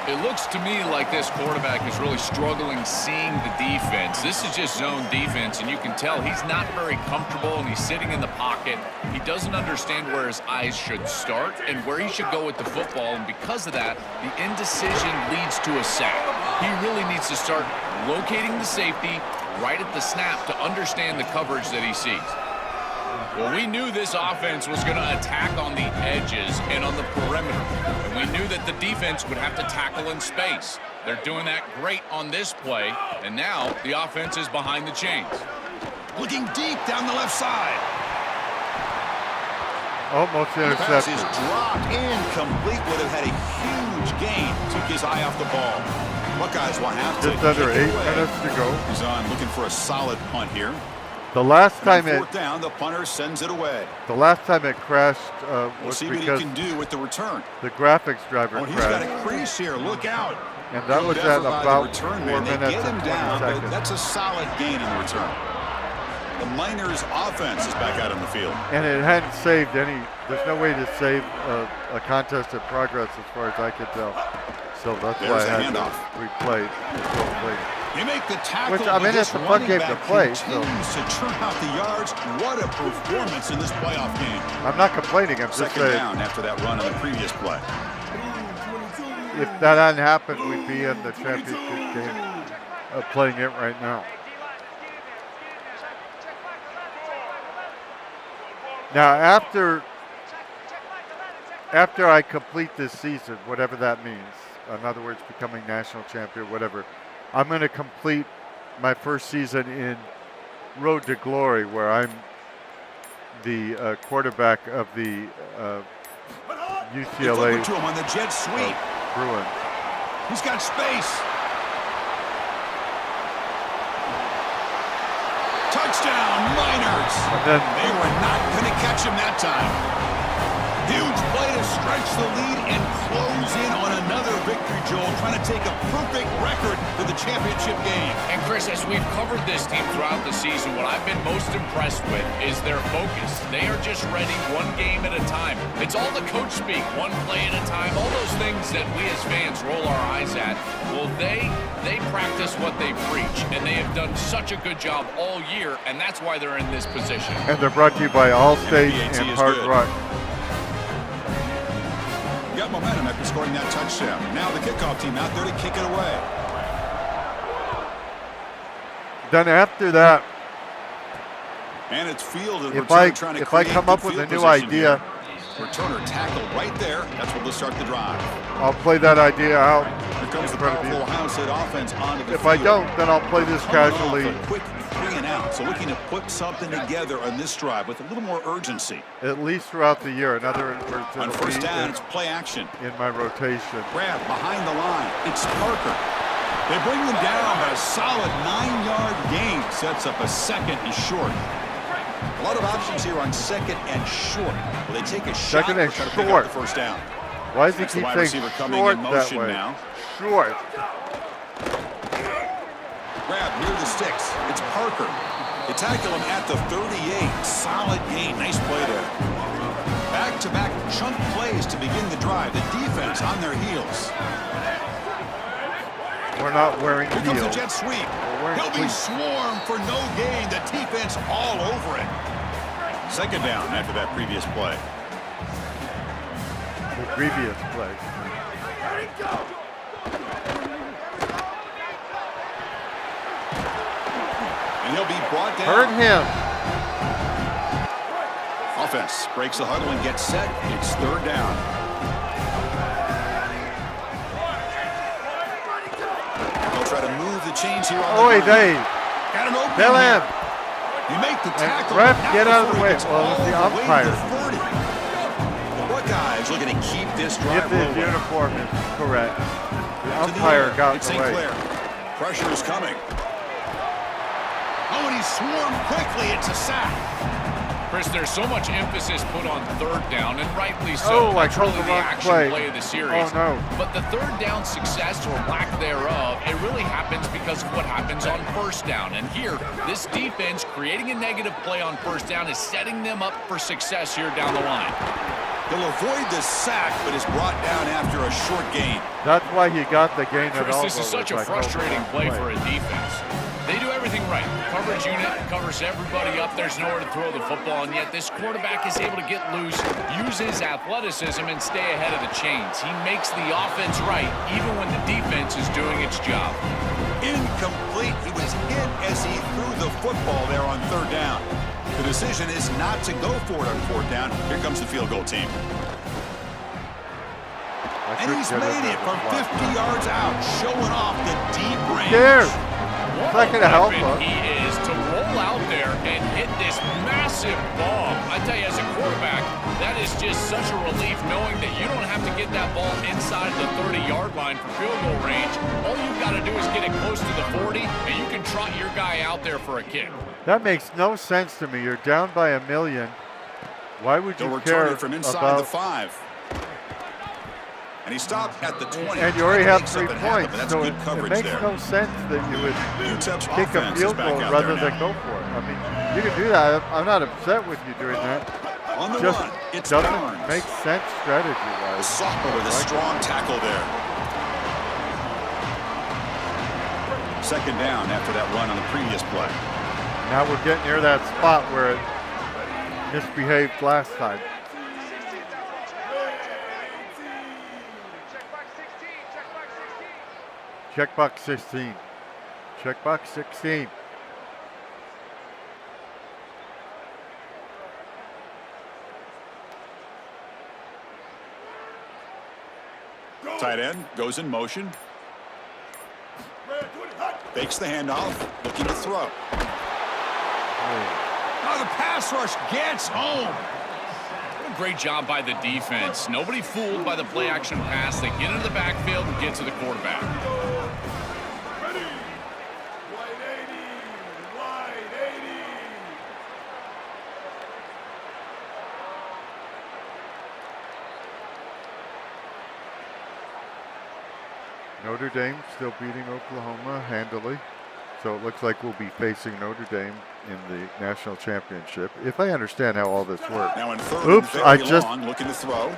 It looks to me like this quarterback is really struggling seeing the defense. This is just zone defense, and you can tell he's not very comfortable, and he's sitting in the pocket. He doesn't understand where his eyes should start and where he should go with the football, and because of that, the indecision leads to a sack. He really needs to start locating the safety right at the snap to understand the coverage that he sees. Well, we knew this offense was going to attack on the edges and on the perimeter. And we knew that the defense would have to tackle in space. They're doing that great on this play. And now the offense is behind the chains. Looking deep down the left side. Almost The pass is intercepted. dropped incomplete. Would have had a huge gain. Took his eye off the ball. Buckeyes will have to Just under kick it 8 away. minutes to go. He's on looking for a solid punt here. The last time On fourth down, the punter sends it away. The last time it crashed We'll was see what he because can do with the return. the graphics driver Oh, he's got crashed, a crease here. Look out. and that was Good at effort by the about return 4 man. They minutes get him and 20 down, but seconds. that's a solid gain in the return. The Miners offense is back out on the field. And it hadn't saved any. There's no way to save a contest in progress as far as I could tell. So that's There's why the I had handoff. to replay the full play. They make the tackle. Which, I mean, but it's this a fun running game to back play, so- continues to churn out the yards. What a performance in this playoff game. I'm not complaining. I'm just Second saying, down after that run on the previous play. if that hadn't happened, we'd be in the championship game playing it right now. Now, after I complete this season, whatever that means, in other words, becoming national champion, whatever, I'm going to complete my first season in Road to Glory, where I'm the quarterback of the They flip UCLA it to him on the jet sweep. Bruins. He's got space. Touchdown, Miners. And then They were not going to catch him that time. Huge play to stretch the lead and close in on another victory, Joel, trying to take a perfect record for the championship game. And Chris, as we've covered this team throughout the season, what I've been most impressed with is their focus. They are just ready one game at a time. It's all the coach speak, one play at a time, all those things that we as fans roll our eyes at. Well, they practice what they preach, and they have done such a good job all year, and that's why they're in this position. And they're brought to you by Allstate PAT and is Hard good. Rock. Got momentum after scoring that touchdown. Now the kickoff team out there to kick it away. Then after that, And it's fielded. if Returner trying to I create come good up with a field new position idea, here. Returner tackled right there. That's what will start the drive. I'll play that idea out Here comes in the front of powerful you. Ohio State offense onto the If field. I don't, then I'll play this Coming off casually. a quick 3 and out. So looking to put something together on this drive with a little more urgency. At least throughout the year. In other words, On it'll first be down, it's play action. in my rotation. Grab behind the line. It's Parker. They bring them down, but a solid 9-yard gain sets up a second and short. A lot of options here on second and short. Will they take a shot Second or and try to pick up short. the first down? Why does he Next, the keep wide saying receiver coming short in that motion way? now. Short. Grab near the sticks. It's Parker. They tackle him at the 38. Solid gain. Nice play there. Back-to-back chunk plays to begin the drive. The defense on their heels. We're not wearing Here comes the heels. jet sweep. wearing He'll be cleats. swarmed for no gain. The defense all over it. Second down after that previous play. The previous play. And he'll be brought down. Hurt him. Offense breaks the huddle and gets set. It's third down. They'll try to move the chains here on the Oi, ground. Dave. Got an opening Tell here. him. You make the tackle. ref, not get out of the before he way. gets Well, it's the all way to umpire. 30. The Buckeyes looking to keep this If drive his rolling. uniform is correct. The To the umpire air. got It's in the St. way. Clair. Pressure is coming. Oh, and he's swarmed quickly. It's a sack. Chris, there's so much emphasis put on third down, and rightly so. Oh, I That's called really the the wrong action play. play of the series. Oh, no. But the third down success or lack thereof, it really happens because of what happens on first down. And here, this defense creating a negative play on first down is setting them up for success here down the line. He'll avoid the sack, but is brought down after a short gain. That's why he got the gain at Chris, all. this is such a frustrating play for a defense. They do everything right. Coverage unit covers everybody up. There's nowhere to throw the football, and yet this quarterback is able to get loose, use his athleticism, and stay ahead of the chains. He makes the offense right, even when the defense is doing its job. Incomplete. He was hit as he threw the football there on third down. The decision is not to go for it on fourth down. Here comes the field goal team. And he's made it from 50 yards out, showing off the deep range. There. What Second a help weapon us. he is to roll out there and hit this massive bomb. I tell you, as a quarterback, that is just such a relief knowing that you don't have to get that ball inside the 30-yard line for field goal range. All you've got to do is get it close to the 40, and you can trot your guy out there for a kick. That makes no sense to me. You're down by $1 million. Why would you care from inside about the 5? And he stopped at the 20. And you already have 3 Happen, points, that's so good it coverage makes there. no sense that you would UTEP's kick a offense field is back goal out rather there than now. go for it. I mean, you can do that. I'm not upset with you doing that. On the Just run, it's doesn't Barnes. make sense strategy-wise. Sophomore with a strong tackle there. Second down after that run on the previous play. Now we're getting near that spot where it misbehaved last time. Check box 16. Check box 16. Tight end goes in motion. Fakes the handoff, looking to throw. Oh, the pass rush gets home. What a great job by the defense. Nobody fooled by the play-action pass. They get into the backfield and get to the quarterback. Notre Dame still beating Oklahoma handily. So it looks like we'll be facing Notre Dame in the national championship, if I understand how all this works. Now in third Oops, and I very just long, looking to throw.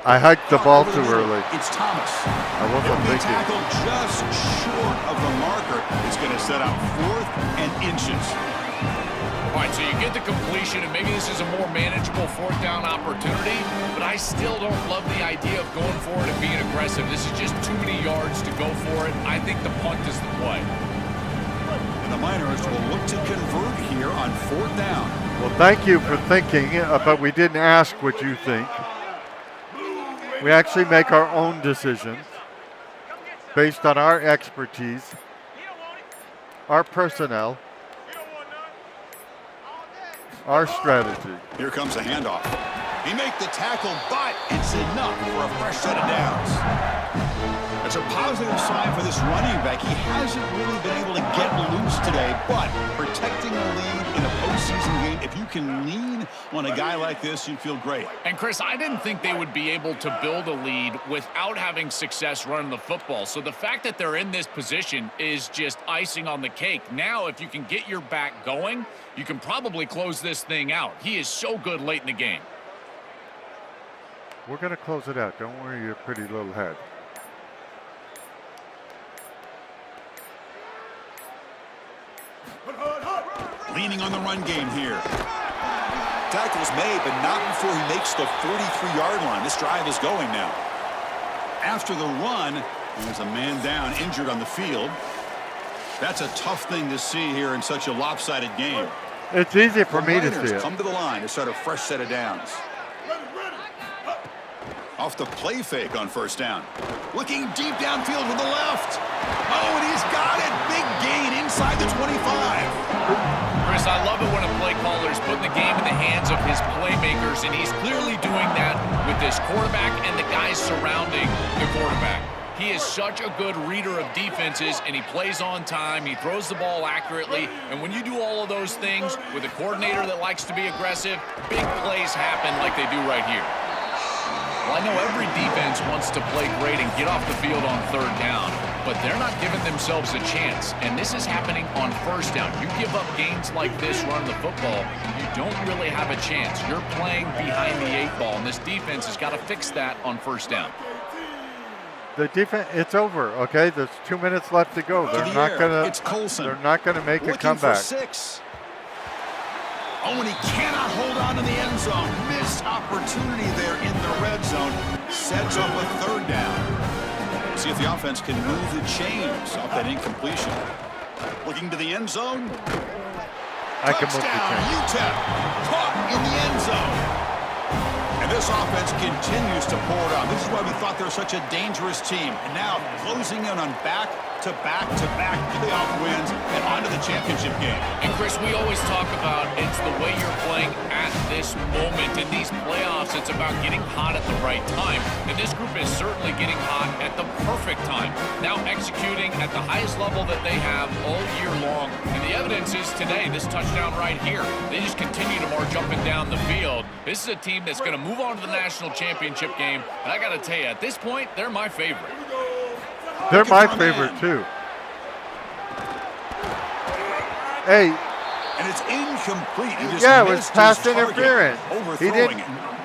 I hiked the ball Over too middle. early. It's Thomas. I wasn't He'll be thinking. tackled just short of the marker. It's going to set up 4th and inches. All right, so you get the completion, and maybe this is a more manageable 4th down opportunity, but I still don't love the idea of going for it and being aggressive. This is just too many yards to go for it. I think the punt is the play. And the Miners will look to convert here on 4th down. Well, thank you for thinking, but we didn't ask what you think. We actually make our own decisions based on our expertise, our personnel, our strategy. Here comes a handoff. He makes the tackle, but it's enough for a fresh set of downs. That's a positive sign for this running back. He hasn't really been able to get loose today, but protecting a lead in a postseason game, if you can lean on a guy like this, you feel great. And Chris, I didn't think they would be able to build a lead without having success running the football. So the fact that they're in this position is just icing on the cake. Now, if you can get your back going, you can probably close this thing out. He is so good late in the game. We're going to close it out. Don't worry your pretty little head. Leaning on the run game here. Tackle's made, but not before he makes the 43-yard line. This drive is going now. After the run, there's a man down, injured on the field. That's a tough thing to see here in such a lopsided game. It's easy for me to Miners see it. come to the line to start a fresh set of downs. Off the play fake on 1st down. Looking deep downfield with the left. Oh, and he's got it. Big gain inside the 25. Chris, I love it when a play caller is putting the game in the hands of his playmakers, and he's clearly doing that with this quarterback and the guys surrounding the quarterback. He is such a good reader of defenses, and he plays on time. He throws the ball accurately, and when you do all of those things with a coordinator that likes to be aggressive, big plays happen like they do right here. Well, I know every defense wants to play great and get off the field on 3rd down, but they're not giving themselves a chance, and this is happening on 1st down. You give up gains like this running the football, you don't really have a chance. You're playing behind the 8 ball, and this defense has got to fix that on 1st down. The defense, it's over. Okay, there's 2 minutes left to go. They're not gonna. It's Colson. They're not gonna make a Looking comeback. for 6. Oh, and he cannot hold on in the end zone. Missed opportunity there in the red zone. Sets up a 3rd down. See if the offense can move the chains off that incompletion. Looking to the end zone. I can move the Touchdown, chain. UTEP. Caught in the end zone. And this offense continues to pour it on. This is why we thought they're such a dangerous team. And now closing in on back to back-to-back playoff wins and onto the championship game. And Chris, we always talk about it's the way you're playing at this moment. In these playoffs, it's about getting hot at the right time. And this group is certainly getting hot at the perfect time. Now executing at the highest level that they have all year long. And the evidence is today, this touchdown right here. They just continue to march up and down the field. This is a team that's going to move on to the national championship game. And I got to tell you, at this point, they're my favorite. They're my favorite, too. Hey. And it's incomplete. Yeah, it was pass interference.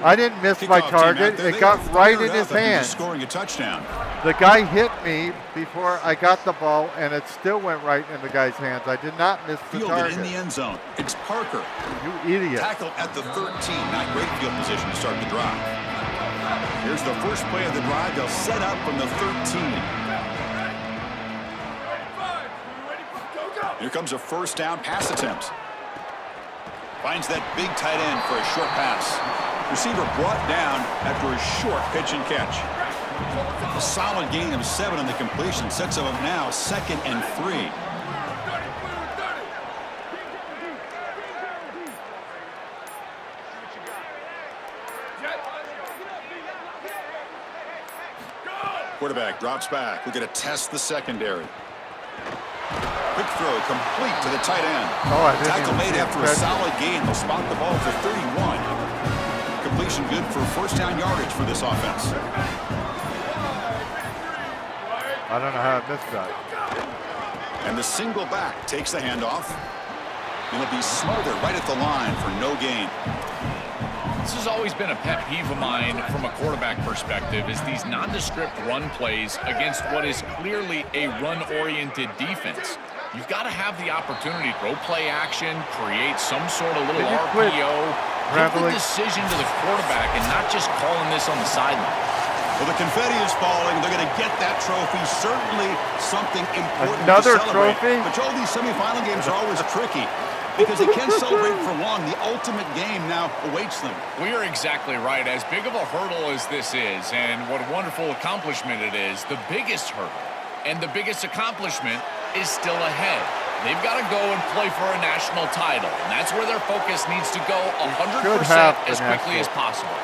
I didn't miss my target. It got right in his hand. Scoring a touchdown. The guy hit me before I got the ball, and it still went right in the guy's hands. I did not miss the target. In the end zone. It's Parker. You idiot. Tackled at the 13. Not great field position to start the drive. Here's the first play of the drive. They'll set up from the 13. Here comes a first down pass attempt. Finds that big tight end for a short pass. Receiver brought down after a short pitch and catch. A solid gain of 7 on the completion. Sets him up now 2nd and 3. Quarterback drops back. We're going to test the secondary. Quick throw complete to the tight end. Tackle made after a solid gain. They'll spot the ball for 31. Completion good for first down yardage for this offense. I don't know how I missed that. And the single back takes the handoff. It'll be smothered right at the line for no gain. This has always been a pet peeve of mine from a quarterback perspective, is these nondescript run plays against what is clearly a run-oriented defense. You've got to have the opportunity to throw play action, create some sort of little RPO, give the decision to the quarterback and not just calling this on the sideline. Well, the confetti is falling. They're going to get that trophy. Certainly something important Another to celebrate. trophy? But Joe, these semifinal games are always tricky because they can't celebrate for long. The ultimate game now awaits them. We are exactly right. As big of a hurdle as this is, and what a wonderful accomplishment it is, the biggest hurdle and the biggest accomplishment is still ahead. They've got to go and play for a national title, and that's where their focus needs to go 100% as quickly as possible.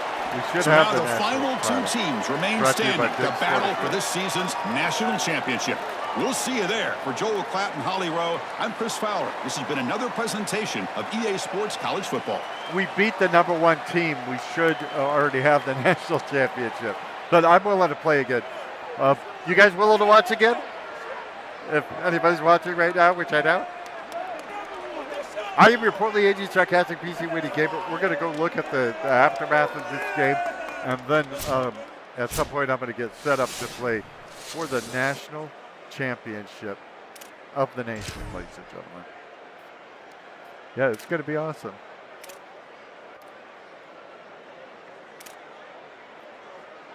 So now the final 2 teams remain standing to battle for this season's national championship. We'll see you there. For Joel Klatt and Holly Rowe, I'm Chris Fowler. This has been another presentation of EA Sports College Football. We beat the #1 team. We should already have the national championship. But I'm willing to play again. You guys willing to watch again? If anybody's watching right now, which I doubt. I am your Portly agent, Sarcastic PC Witty Gamer. We're going to go look at the aftermath of this game. And then at some point, I'm going to get set up to play for the national championship of the nation, ladies and gentlemen. Yeah, it's going to be awesome.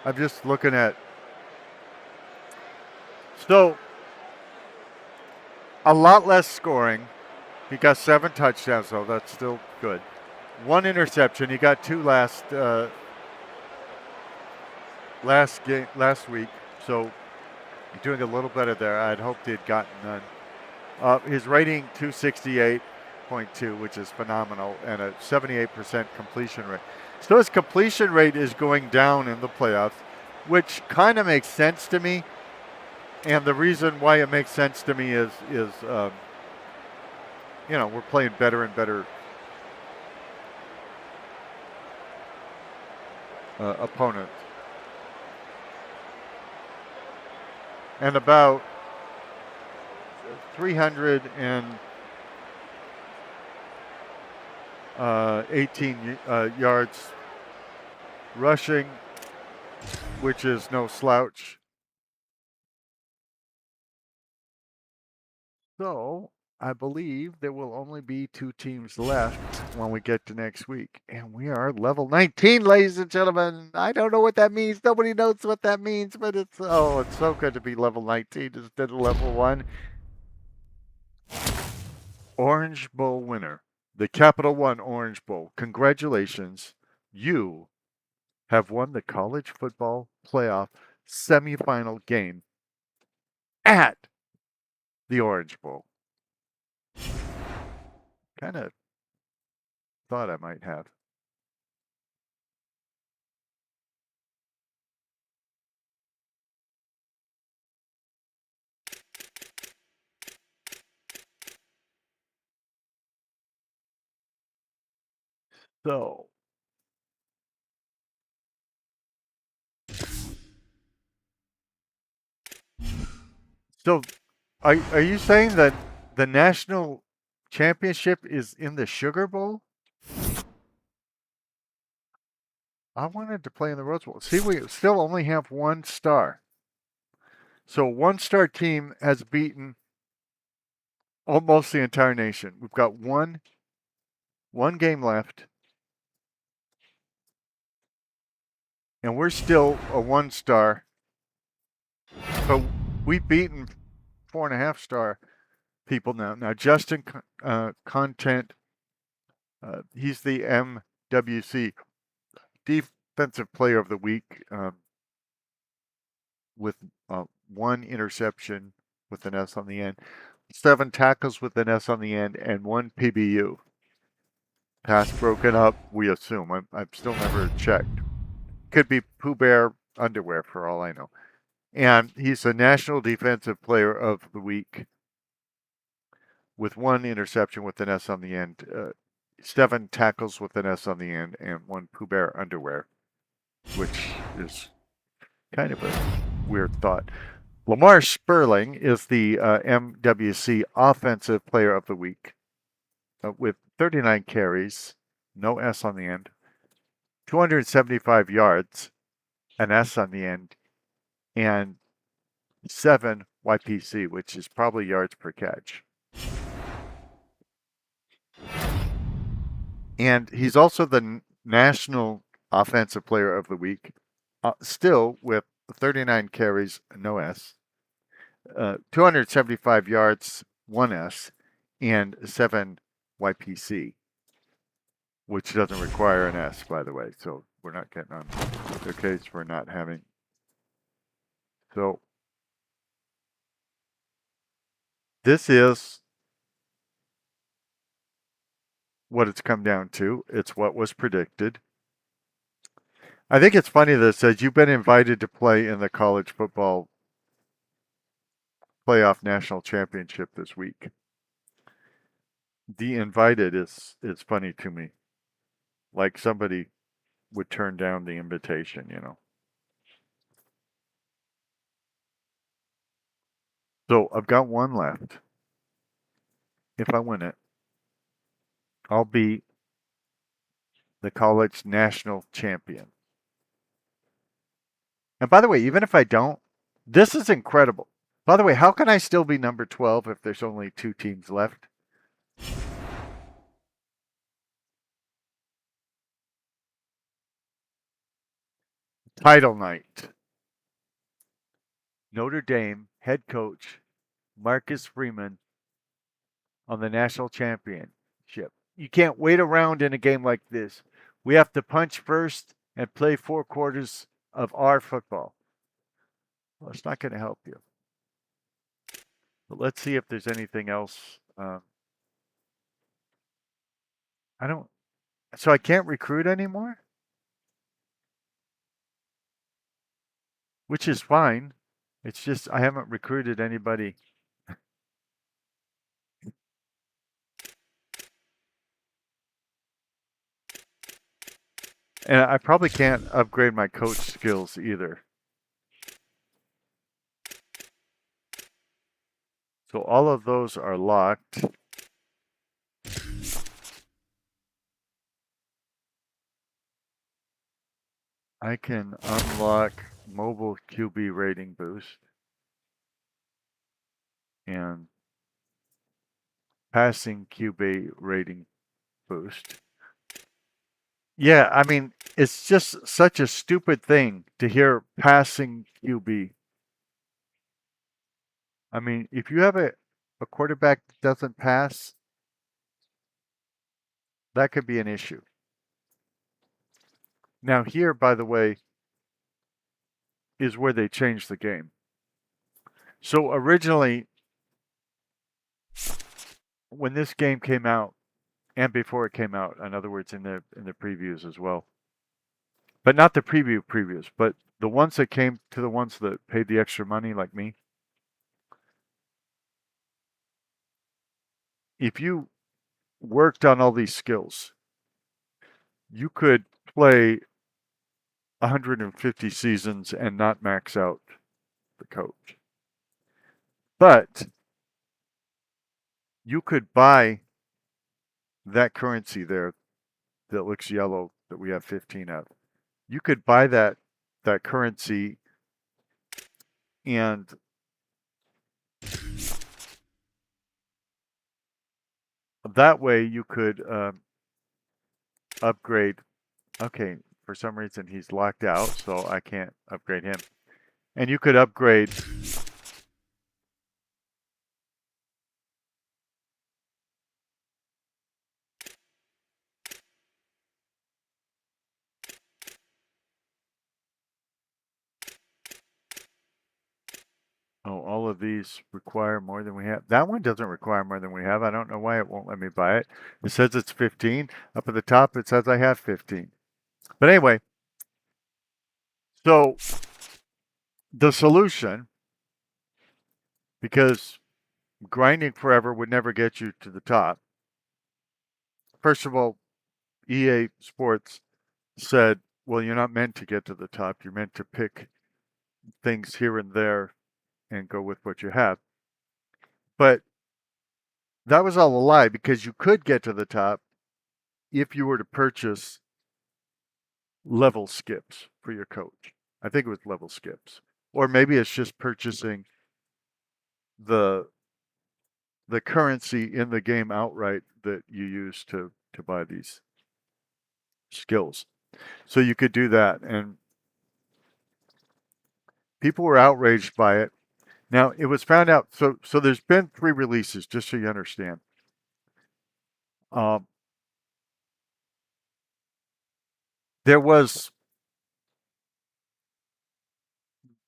I'm just looking at. So, a lot less scoring. He got 7 touchdowns, though. That's still good. 1 interception. He got 2 last week. So, he's doing a little better there. I'd hoped he'd gotten none. His rating 268.2, which is phenomenal, and a 78% completion rate. So his completion rate is going down in the playoffs, which kind of makes sense to me. And the reason why it makes sense to me is we're playing better and better opponents. And about 318 yards rushing, which is no slouch. So, I believe there will only be 2 teams left when we get to next week. And we are level 19, ladies and gentlemen. I don't know what that means. Nobody knows what that means, but it's so good to be level 19 instead of level 1. Orange Bowl winner. The Capital One Orange Bowl. Congratulations. You have won the college football playoff semifinal game at the Orange Bowl. Kind of thought I might have. So, are you saying that the national championship is in the Sugar Bowl? I wanted to play in the Rose Bowl. See, we still only have 1 star. So 1-star team has beaten almost the entire nation. We've got one game left. And we're still a 1-star. But we've beaten 4.5-star people now. Now, Justin Content, he's the MWC Defensive Player of the Week with 1 interception with an S on the end, 7 tackles with an S on the end, and 1 PBU. Pass broken up, we assume. I've still never checked. Could be Pooh Bear underwear for all I know. And he's the National Defensive Player of the Week with 1 interception with an S on the end, 7 tackles with an S on the end, and 1 Pooh Bear underwear, which is kind of a weird thought. Lamar Sperling is the MWC Offensive Player of the Week with 39 carries, no S on the end, 275 yards, an S on the end, and 7 YPC, which is probably yards per catch. And he's also the National Offensive Player of the Week, still with 39 carries, no S, 275 yards, 1 S, and 7 YPC, which doesn't require an S, by the way. So we're not getting on their case for not having. So this is what it's come down to. It's what was predicted. I think it's funny that it says you've been invited to play in the college football playoff national championship this week. The invited is funny to me. Like somebody would turn down the invitation, you know. So I've got 1 left. If I win it, I'll be the college national champion. And by the way, even if I don't, this is incredible. By the way, how can I still be number 12 if there's only 2 teams left? Title night. Notre Dame head coach Marcus Freeman on the national championship. You can't wait around in a game like this. We have to punch first and play 4 quarters of our football. Well, it's not going to help you. But let's see if there's anything else. So I can't recruit anymore? Which is fine. It's just I haven't recruited anybody. And I probably can't upgrade my coach skills either. So all of those are locked. I can unlock mobile QB rating boost and passing QB rating boost. Yeah, I mean, it's just such a stupid thing to hear passing QB. I mean, if you have a quarterback that doesn't pass, that could be an issue. Now here, by the way, is where they changed the game. So originally, when this game came out and before it came out, in other words, in the previews as well, but not the previews, but the ones that came to the ones that paid the extra money, like me. If you worked on all these skills, you could play 150 seasons and not max out the coach. But you could buy that currency there that looks yellow that we have 15 of. You could buy that currency, and that way you could upgrade. Okay, for some reason he's locked out, so I can't upgrade him. And you could upgrade all of these require more than we have. That one doesn't require more than we have. I don't know why it won't let me buy it. It says it's 15. Up at the top, it says I have 15. But anyway, so the solution, because grinding forever would never get you to the top. First of all, EA Sports said, well, you're not meant to get to the top. You're meant to pick things here and there and go with what you have. But that was all a lie, because you could get to the top if you were to purchase level skips for your coach. I think it was level skips. Or maybe it's just purchasing the currency in the game outright that you use to buy these skills. So you could do that, and people were outraged by it. Now, it was found out, so there's been 3 releases, just so you understand. There was,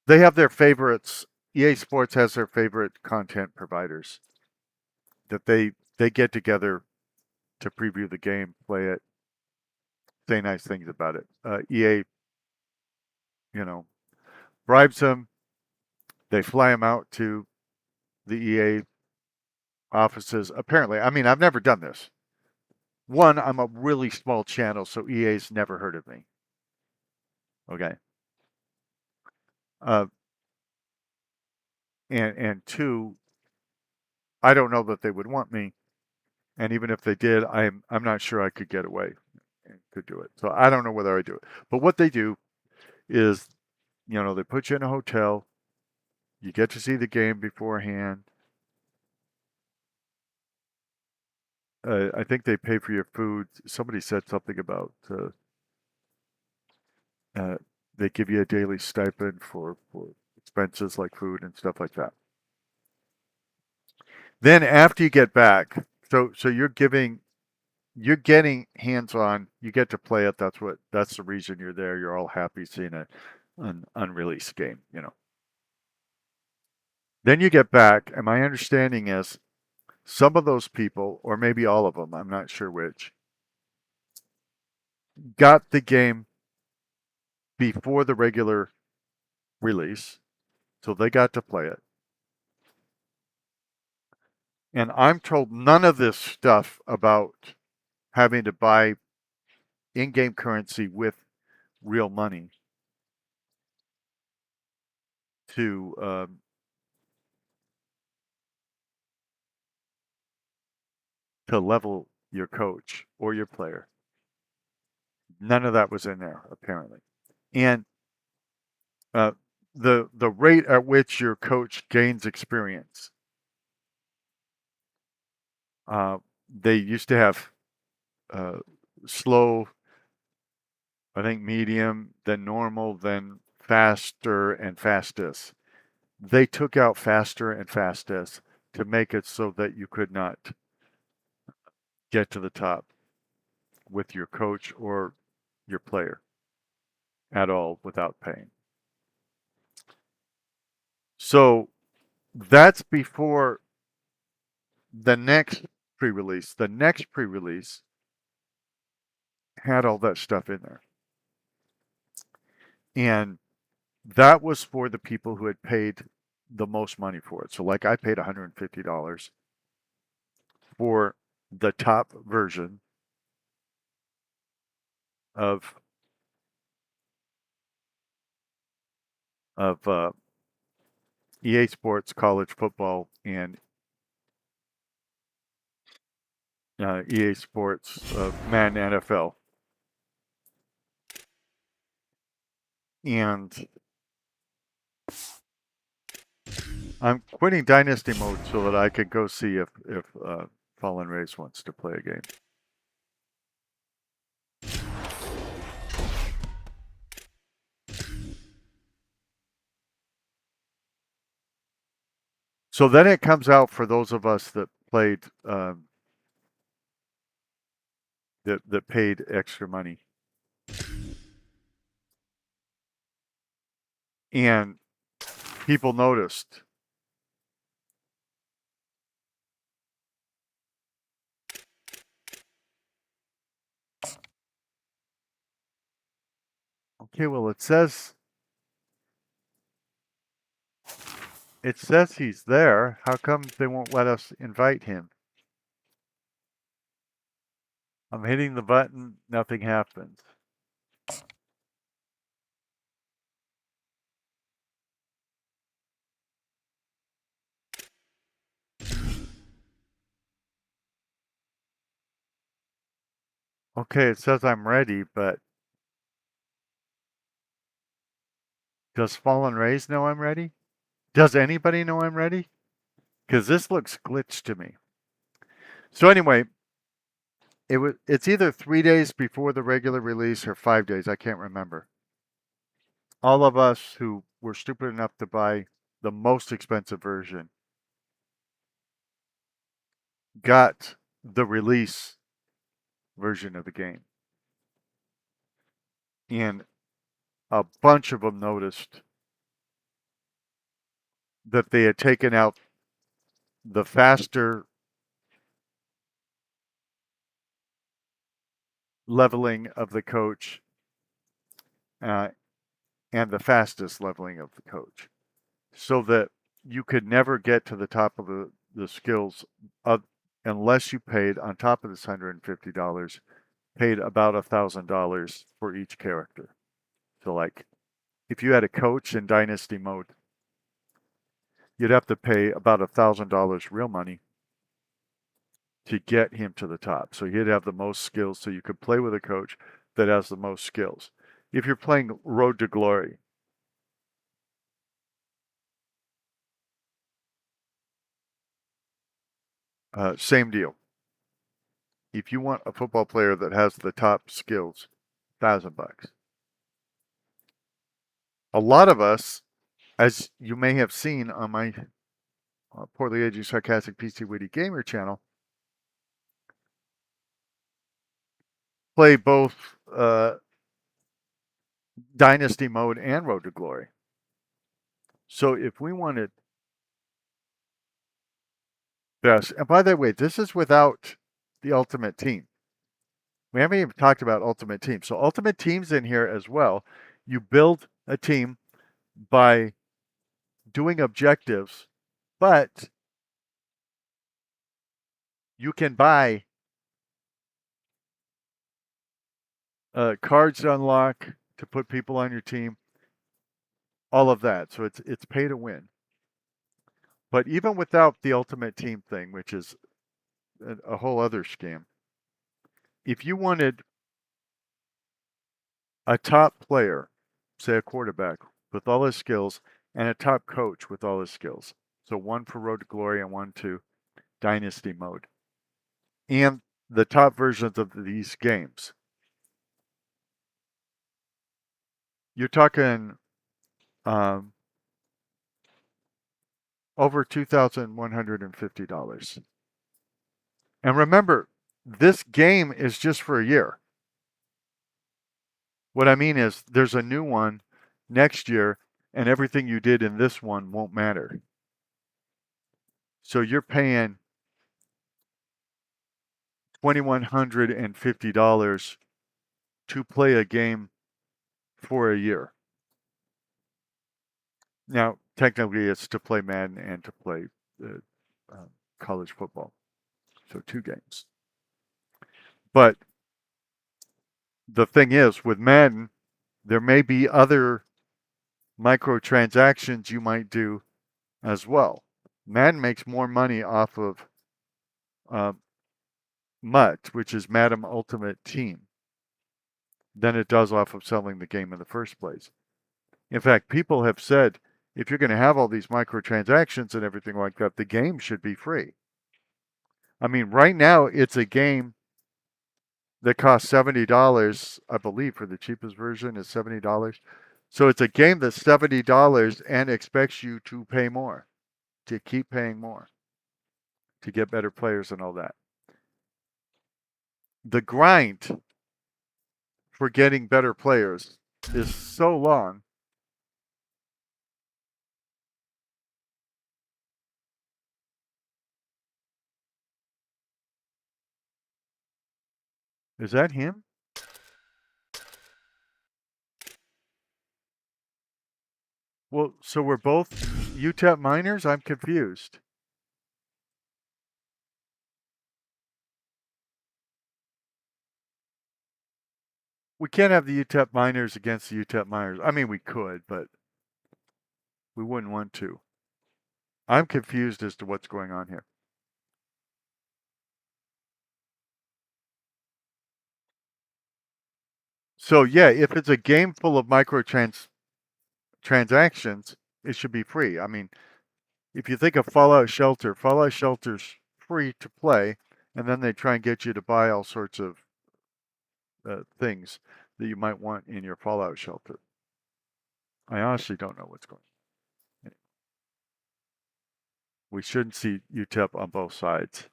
they have their favorites. EA Sports has their favorite content providers that they get together to preview the game, play it, say nice things about it. EA, bribes them. They fly them out to the EA offices. Apparently, I mean, I've never done this. One, I'm a really small channel, so EA's never heard of me. Okay. And two, I don't know that they would want me. And even if they did, I'm not sure I could get away and could do it. So I don't know whether I do it. But what they do is, they put you in a hotel. You get to see the game beforehand. I think they pay for your food. Somebody said something about they give you a daily stipend for expenses like food and stuff like that. Then after you get back, so you're getting hands-on. You get to play it. That's the reason you're there. You're all happy seeing an unreleased game. Then you get back, and my understanding is some of those people, or maybe all of them, I'm not sure which, got the game before the regular release, so they got to play it. And I'm told none of this stuff about having to buy in-game currency with real money to level your coach or your player. None of that was in there, apparently. And the rate at which your coach gains experience. They used to have slow, I think medium, then normal, then faster and fastest. They took out faster and fastest to make it so that you could not get to the top with your coach or your player at all without paying. So that's before the next pre-release. The next pre-release had all that stuff in there. And that was for the people who had paid the most money for it. So like I paid $150 for the top version of EA Sports College Football and EA Sports Madden NFL. And I'm quitting Dynasty mode so that I can go see if Fallen Race wants to play a game. So then it comes out for those of us that played that paid extra money. And people noticed. Okay, well it says he's there. How come they won't let us invite him? I'm hitting the button, nothing happens. Okay, it says I'm ready, but does Fallen Rays know I'm ready? Does anybody know I'm ready? Because this looks glitched to me. So anyway, it's either 3 days before the regular release or 5 days. I can't remember. All of us who were stupid enough to buy the most expensive version got the release version of the game. And a bunch of them noticed that they had taken out the faster leveling of the coach and the fastest leveling of the coach, so that you could never get to the top of the skills unless you paid, on top of this $150, paid about $1,000 for each character. So like if you had a coach in Dynasty mode, you'd have to pay about $1,000 real money to get him to the top. So he'd have the most skills, so you could play with a coach that has the most skills. If you're playing Road to Glory, same deal. If you want a football player that has the top skills, $1,000. A lot of us, as you may have seen on my Poorly Aged Sarcastic PC Witty Gamer channel, play both Dynasty mode and Road to Glory. So if we wanted best, and by the way, this is without the Ultimate Team. We haven't even talked about Ultimate Team. So Ultimate Team's in here as well. You build a team by doing objectives, but you can buy cards to unlock, to put people on your team, all of that. So it's pay to win. But even without the Ultimate Team thing, which is a whole other scam, if you wanted a top player, say a quarterback, with all his skills, and a top coach with all his skills, so one for Road to Glory and one to Dynasty mode, and the top versions of these games, you're talking over $2,150. And remember, this game is just for a year. What I mean is there's a new one next year, and everything you did in this one won't matter. So you're paying $2,150 to play a game for a year. Now, technically, it's to play Madden and to play college football. So 2 games. But the thing is, with Madden, there may be other microtransactions you might do as well. Madden makes more money off of MUT, which is Madden Ultimate Team, than it does off of selling the game in the first place. In fact, people have said, if you're going to have all these microtransactions and everything like that, the game should be free. I mean, right now, it's a game that costs $70, I believe, for the cheapest version is $70. So it's a game that's $70 and expects you to pay more, to keep paying more, to get better players and all that. The grind for getting better players is so long. Is that him? Well, so we're both UTEP Miners? I'm confused. We can't have the UTEP Miners against the UTEP Miners. I mean, we could, but we wouldn't want to. I'm confused as to what's going on here. So yeah, if it's a game full of transactions, it should be free. I mean, if you think of Fallout Shelter's free to play, and then they try and get you to buy all sorts of things that you might want in your Fallout shelter. I honestly don't know what's going on. We shouldn't see UTEP on both sides.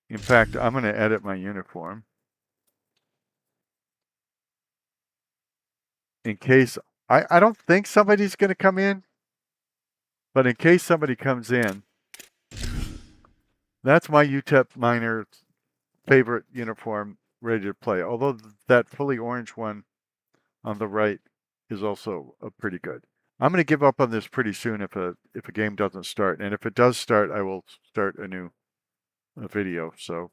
In fact, I'm going to edit my uniform in case I don't think somebody's going to come in, but in case somebody comes in, that's my UTEP Miner favorite uniform ready to play. Although that fully orange one on the right is also pretty good. I'm going to give up on this pretty soon if a game doesn't start, and if it does start, I will start a new video. So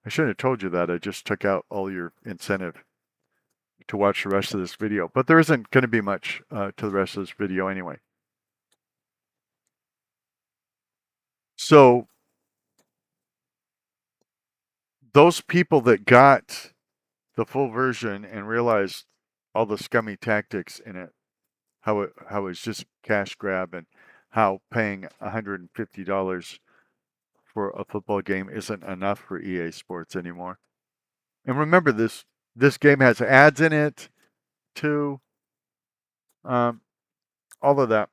I shouldn't have told you that. I just took out all your incentive to watch the rest of this video, but there isn't going to be much to the rest of this video anyway. So those people that got the full version and realized all the scummy tactics in it, how it's just cash grab, and how paying $150 for a football game isn't enough for EA Sports anymore. And remember, this game has ads in it too. All of that.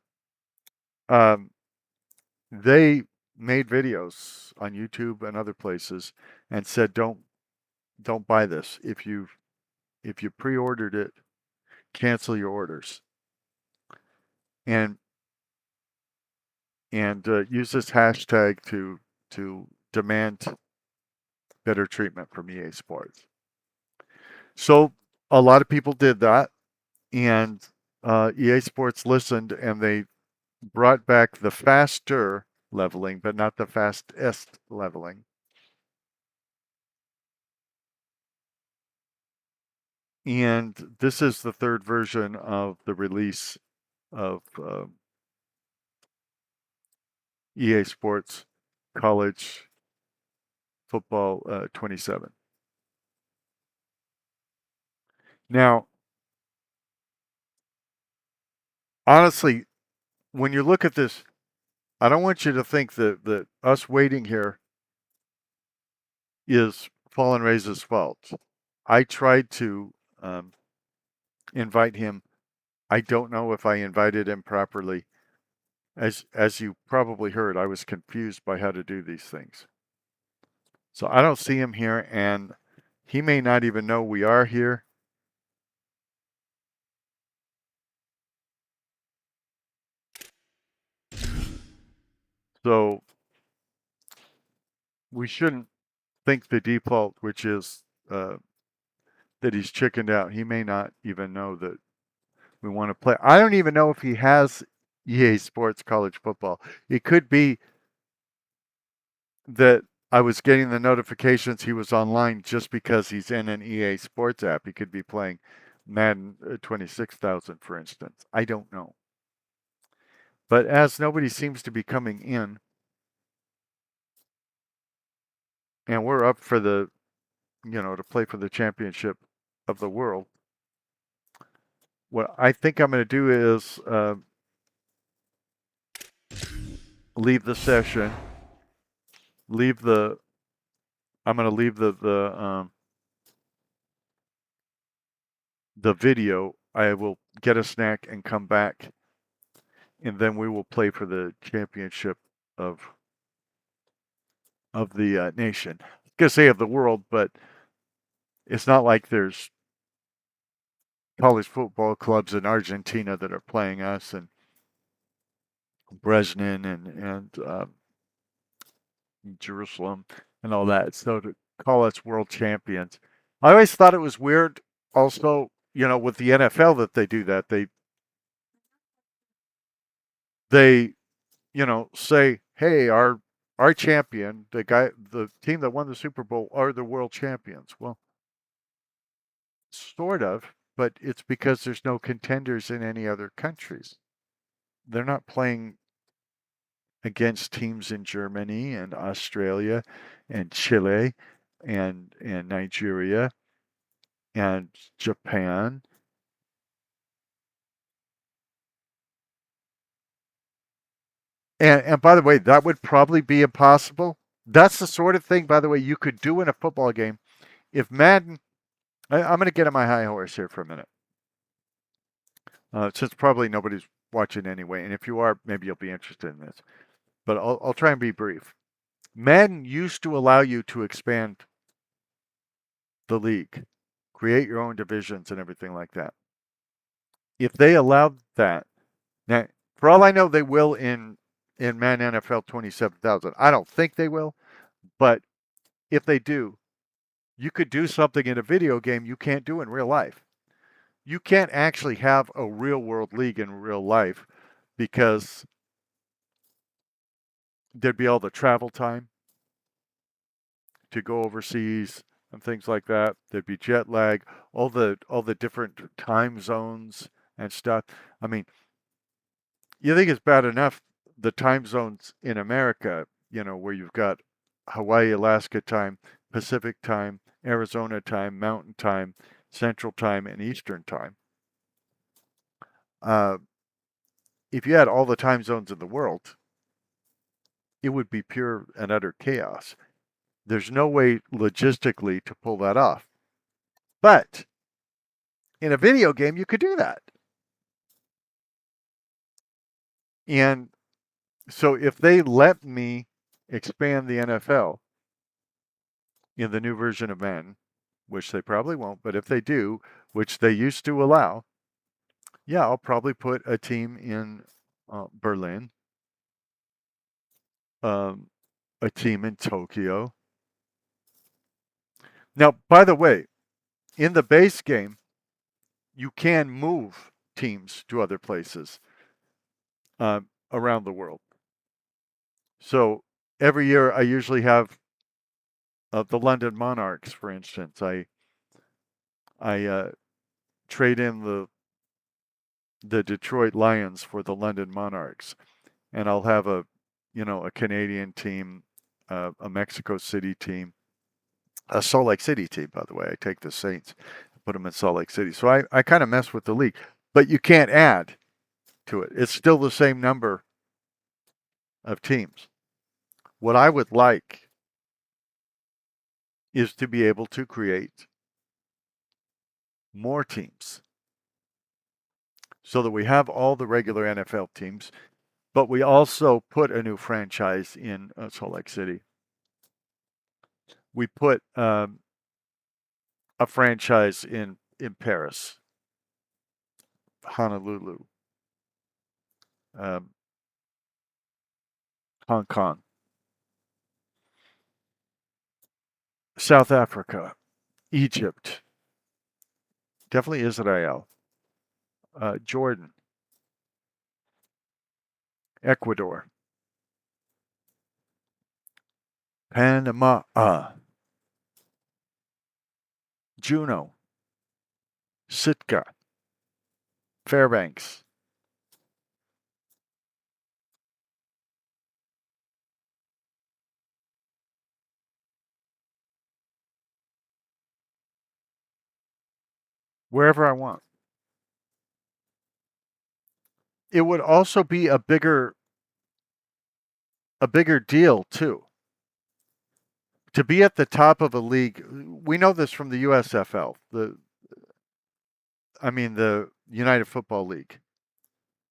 They made videos on YouTube and other places and said, don't buy this. If you pre-ordered it, cancel your orders. And use this hashtag to demand better treatment from EA Sports. So a lot of people did that, and EA Sports listened, and they brought back the faster leveling, but not the fastest leveling. And this is the third version of the release of EA Sports College Football 27. Now, honestly, when you look at this, I don't want you to think that us waiting here is Fallen Ray's fault. I tried to invite him. I don't know if I invited him properly. As you probably heard, I was confused by how to do these things. So I don't see him here, and he may not even know we are here. So we shouldn't think the default, which is that he's chickened out. He may not even know that we want to play. I don't even know if he has EA Sports College Football. It could be that I was getting the notifications he was online just because he's in an EA Sports app. He could be playing Madden 26,000, for instance. I don't know. But as nobody seems to be coming in, and we're up for the, to play for the championship of the world, what I think I'm going to do is leave the session, I'm going to leave the video. I will get a snack and come back, and then we will play for the championship of the nation. I was going to say of the world, but it's not like there's college football clubs in Argentina that are playing us, and Bresnan and Jerusalem and all that. So to call us world champions, I always thought it was weird. Also, with the NFL that they do that. They say, hey, our champion, the team that won the Super Bowl, are the world champions. Well, sort of, but it's because there's no contenders in any other countries. They're not playing against teams in Germany and Australia and Chile and Nigeria and Japan. And by the way, that would probably be impossible. That's the sort of thing, by the way, you could do in a football game. If Madden, I'm going to get on my high horse here for a minute, since probably nobody's watching anyway. And if you are, maybe you'll be interested in this. But I'll try and be brief. Madden used to allow you to expand the league, create your own divisions and everything like that. If they allowed that, now, for all I know, they will in Madden NFL 27,000. I don't think they will, but if they do, you could do something in a video game you can't do in real life. You can't actually have a real world league in real life because there'd be all the travel time to go overseas and things like that. There'd be jet lag, all the different time zones and stuff. I mean, you think it's bad enough the time zones in America, where you've got Hawaii, Alaska time, Pacific time, Arizona time, Mountain time, Central time, and Eastern time. If you had all the time zones in the world, it would be pure and utter chaos. There's no way logistically to pull that off. But in a video game, you could do that. And so if they let me expand the NFL in the new version of Madden, which they probably won't, but if they do, which they used to allow, yeah, I'll probably put a team in Berlin, a team in Tokyo. Now, by the way, in the base game, you can move teams to other places around the world. So every year I usually have the London Monarchs, for instance. I trade in the Detroit Lions for the London Monarchs, and I'll have a Canadian team, a Mexico City team, a Salt Lake City team. By the way, I take the Saints, put them in Salt Lake City. So I kind of mess with the league, but you can't add to it. It's still the same number of teams. What I would like is to be able to create more teams so that we have all the regular NFL teams, but we also put a new franchise in Salt Lake City. We put a franchise in Paris, Honolulu, Hong Kong, South Africa, Egypt, definitely Israel, Jordan, Ecuador, Panama, Juneau, Sitka, Fairbanks. Wherever I want. It would also be a bigger deal too. To be at the top of a league, we know this from the USFL, the United Football League.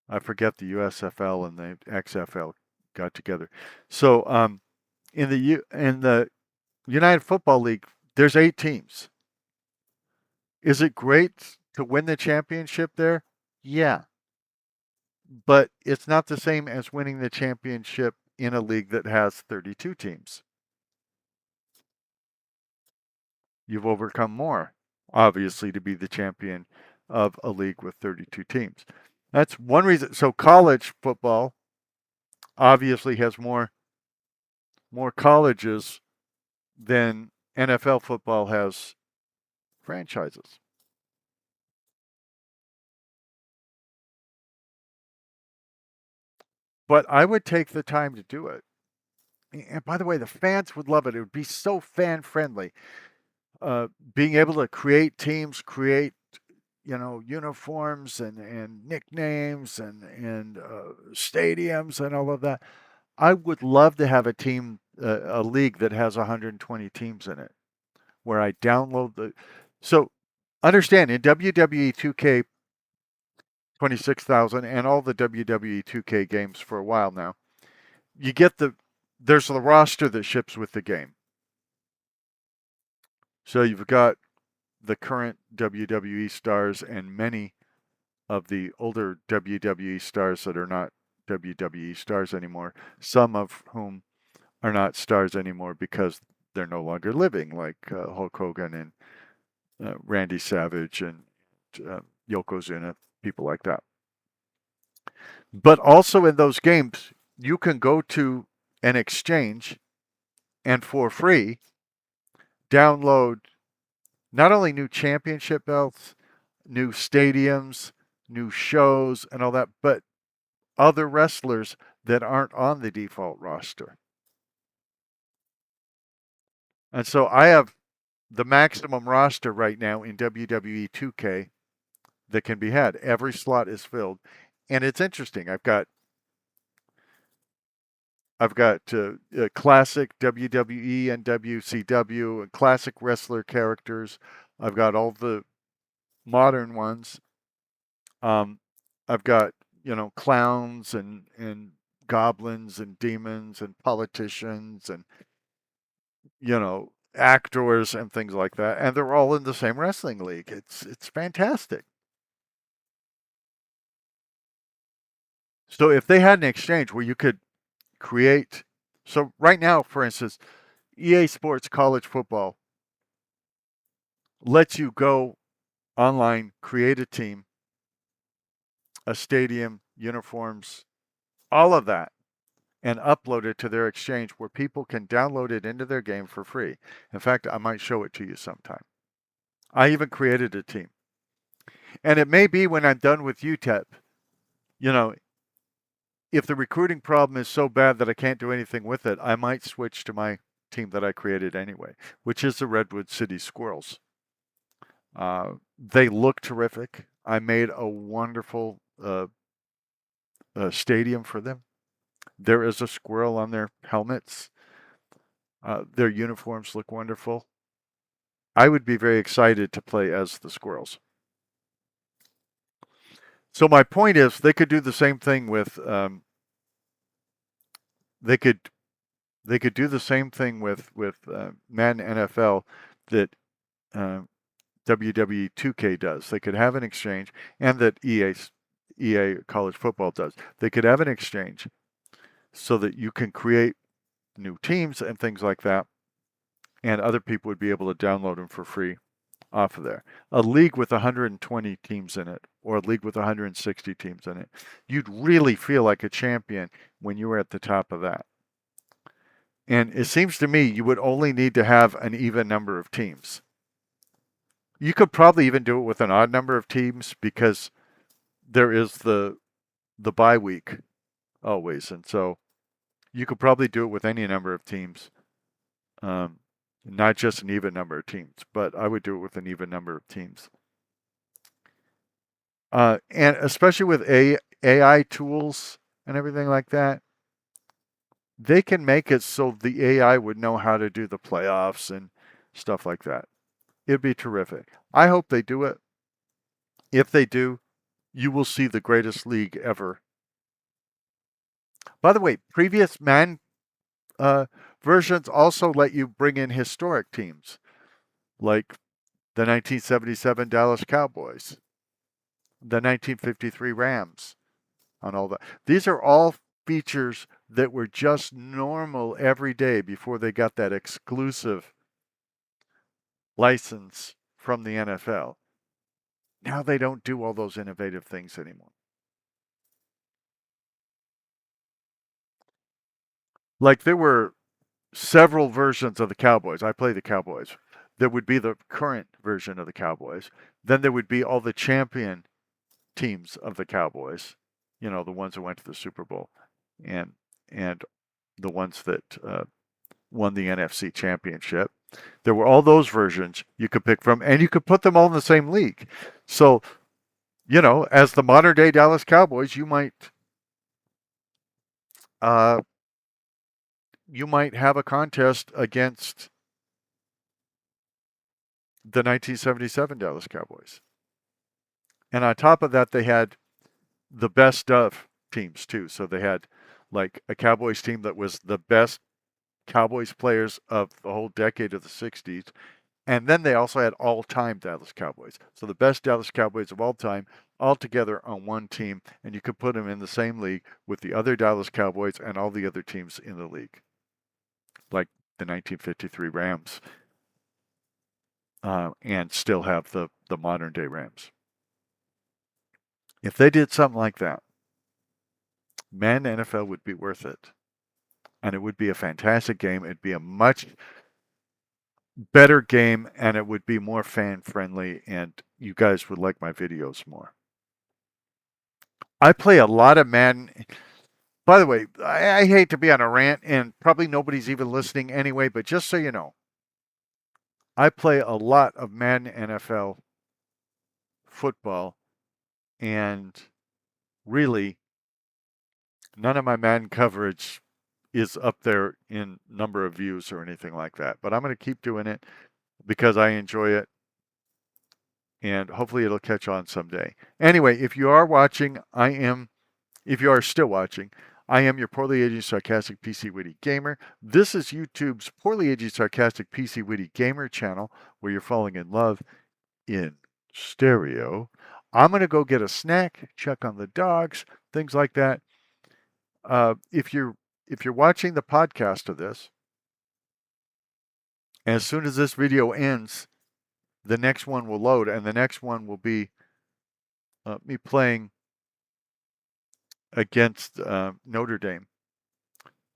I forget the USFL and the XFL got together. So in the United Football League, there's 8 teams. Is it great to win the championship there? Yeah. But it's not the same as winning the championship in a league that has 32 teams. You've overcome more, obviously, to be the champion of a league with 32 teams. That's one reason. So college football obviously has more colleges than NFL football has franchises. But I would take the time to do it. And by the way, the fans would love it. It would be so fan friendly. Being able to create teams, create uniforms and nicknames and stadiums and all of that. I would love to have a league that has 120 teams in it, where I download So understand, in WWE 2K 26,000 and all the WWE 2K games for a while now, there's the roster that ships with the game. So you've got the current WWE stars and many of the older WWE stars that are not WWE stars anymore, some of whom are not stars anymore because they're no longer living, like Hulk Hogan and Randy Savage and Yokozuna, people like that. But also in those games, you can go to an exchange and for free download not only new championship belts, new stadiums, new shows, and all that, but other wrestlers that aren't on the default roster. And so I have the maximum roster right now in WWE 2K that can be had. Every slot is filled. And it's interesting. I've got classic WWE and WCW and classic wrestler characters. I've got all the modern ones. I've got, clowns and goblins and demons and politicians and, actors and things like that. And they're all in the same wrestling league. It's fantastic. So if they had an exchange where you could create, so right now, for instance, EA Sports College Football lets you go online, create a team, a stadium, uniforms, all of that, and upload it to their exchange where people can download it into their game for free. In fact, I might show it to you sometime. I even created a team. And it may be when I'm done with UTEP, if the recruiting problem is so bad that I can't do anything with it, I might switch to my team that I created anyway, which is the Redwood City Squirrels. They look terrific. I made a wonderful stadium for them. There is a squirrel on their helmets. Their uniforms look wonderful. I would be very excited to play as the Squirrels. So my point is, they could do the same thing with. They could do the same thing with Madden NFL that WWE 2K does. They could have an exchange, and that EA College Football does. They could have an exchange so that you can create new teams and things like that, and other people would be able to download them for free off of there. A league with 120 teams in it, or a league with 160 teams in it, you'd really feel like a champion when you were at the top of that. And it seems to me you would only need to have an even number of teams. You could probably even do it with an odd number of teams, because there is the bye week always, and so you could probably do it with any number of teams, not just an even number of teams. But I would do it with an even number of teams, and especially with AI tools and everything like that, they can make it so the AI would know how to do the playoffs and stuff like that. It'd be terrific. I hope they do it. If they do, you will see the greatest league ever. By the way, previous man versions also let you bring in historic teams, like the 1977 Dallas Cowboys, the 1953 Rams, and all that. These are all features that were just normal every day before they got that exclusive license from the NFL. Now they don't do all those innovative things anymore. Like, there were several versions of the Cowboys. I play the Cowboys. There would be the current version of the Cowboys. Then there would be all the champion teams of the Cowboys. You know, the ones that went to the Super Bowl, and the ones that won the NFC Championship. There were all those versions you could pick from, and you could put them all in the same league. So, you know, as the modern day Dallas Cowboys, you might have a contest against the 1977 Dallas Cowboys. And on top of that, they had the best of teams too. So they had like a Cowboys team that was the best Cowboys players of the whole decade of the 60s. And then they also had all-time Dallas Cowboys. So the best Dallas Cowboys of all time, all together on one team, and you could put them in the same league with the other Dallas Cowboys and all the other teams in the league, like the 1953 Rams, and still have the modern-day Rams. If they did something like that, man, NFL would be worth it. And it would be a fantastic game. It'd be a much better game, and it would be more fan-friendly, and you guys would like my videos more. I play a lot of Madden. By the way, I hate to be on a rant, and probably nobody's even listening anyway, but just so you know, I play a lot of Madden NFL football, and really, none of my Madden coverage is up there in number of views or anything like that. But I'm going to keep doing it because I enjoy it, and hopefully it'll catch on someday. Anyway, if you are watching, if you are still watching, I am your poorly aging sarcastic PC Witty gamer. This is YouTube's poorly aging sarcastic PC Witty gamer channel, where you're falling in love in stereo. I'm going to go get a snack, check on the dogs, things like that. If you're watching the podcast of this, as soon as this video ends, the next one will load, and the next one will be me playing against Notre Dame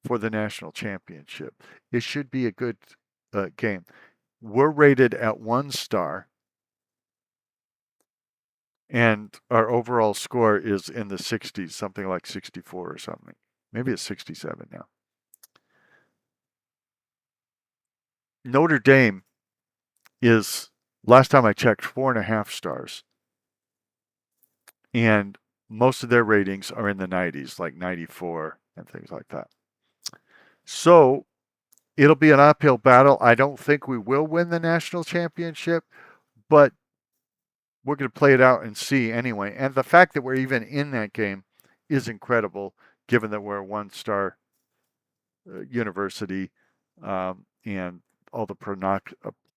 for the national championship. It should be a good game. We're rated at 1 star, and our overall score is in the 60s, something like 64 or something. Maybe it's 67 now. Notre Dame is, last time I checked, 4.5 stars. And most of their ratings are in the 90s, like 94 and things like that. So it'll be an uphill battle. I don't think we will win the national championship, but we're going to play it out and see anyway. And the fact that we're even in that game is incredible, given that we're a 1-star university, and all the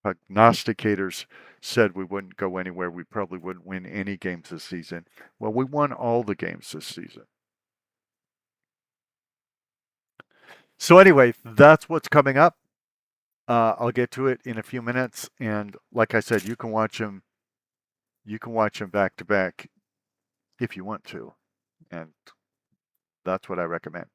prognosticators said we wouldn't go anywhere. We probably wouldn't win any games this season. Well, we won all the games this season. So anyway, that's what's coming up. I'll get to it in a few minutes, and like I said, you can watch them. You can watch them back to back if you want to, and that's what I recommend.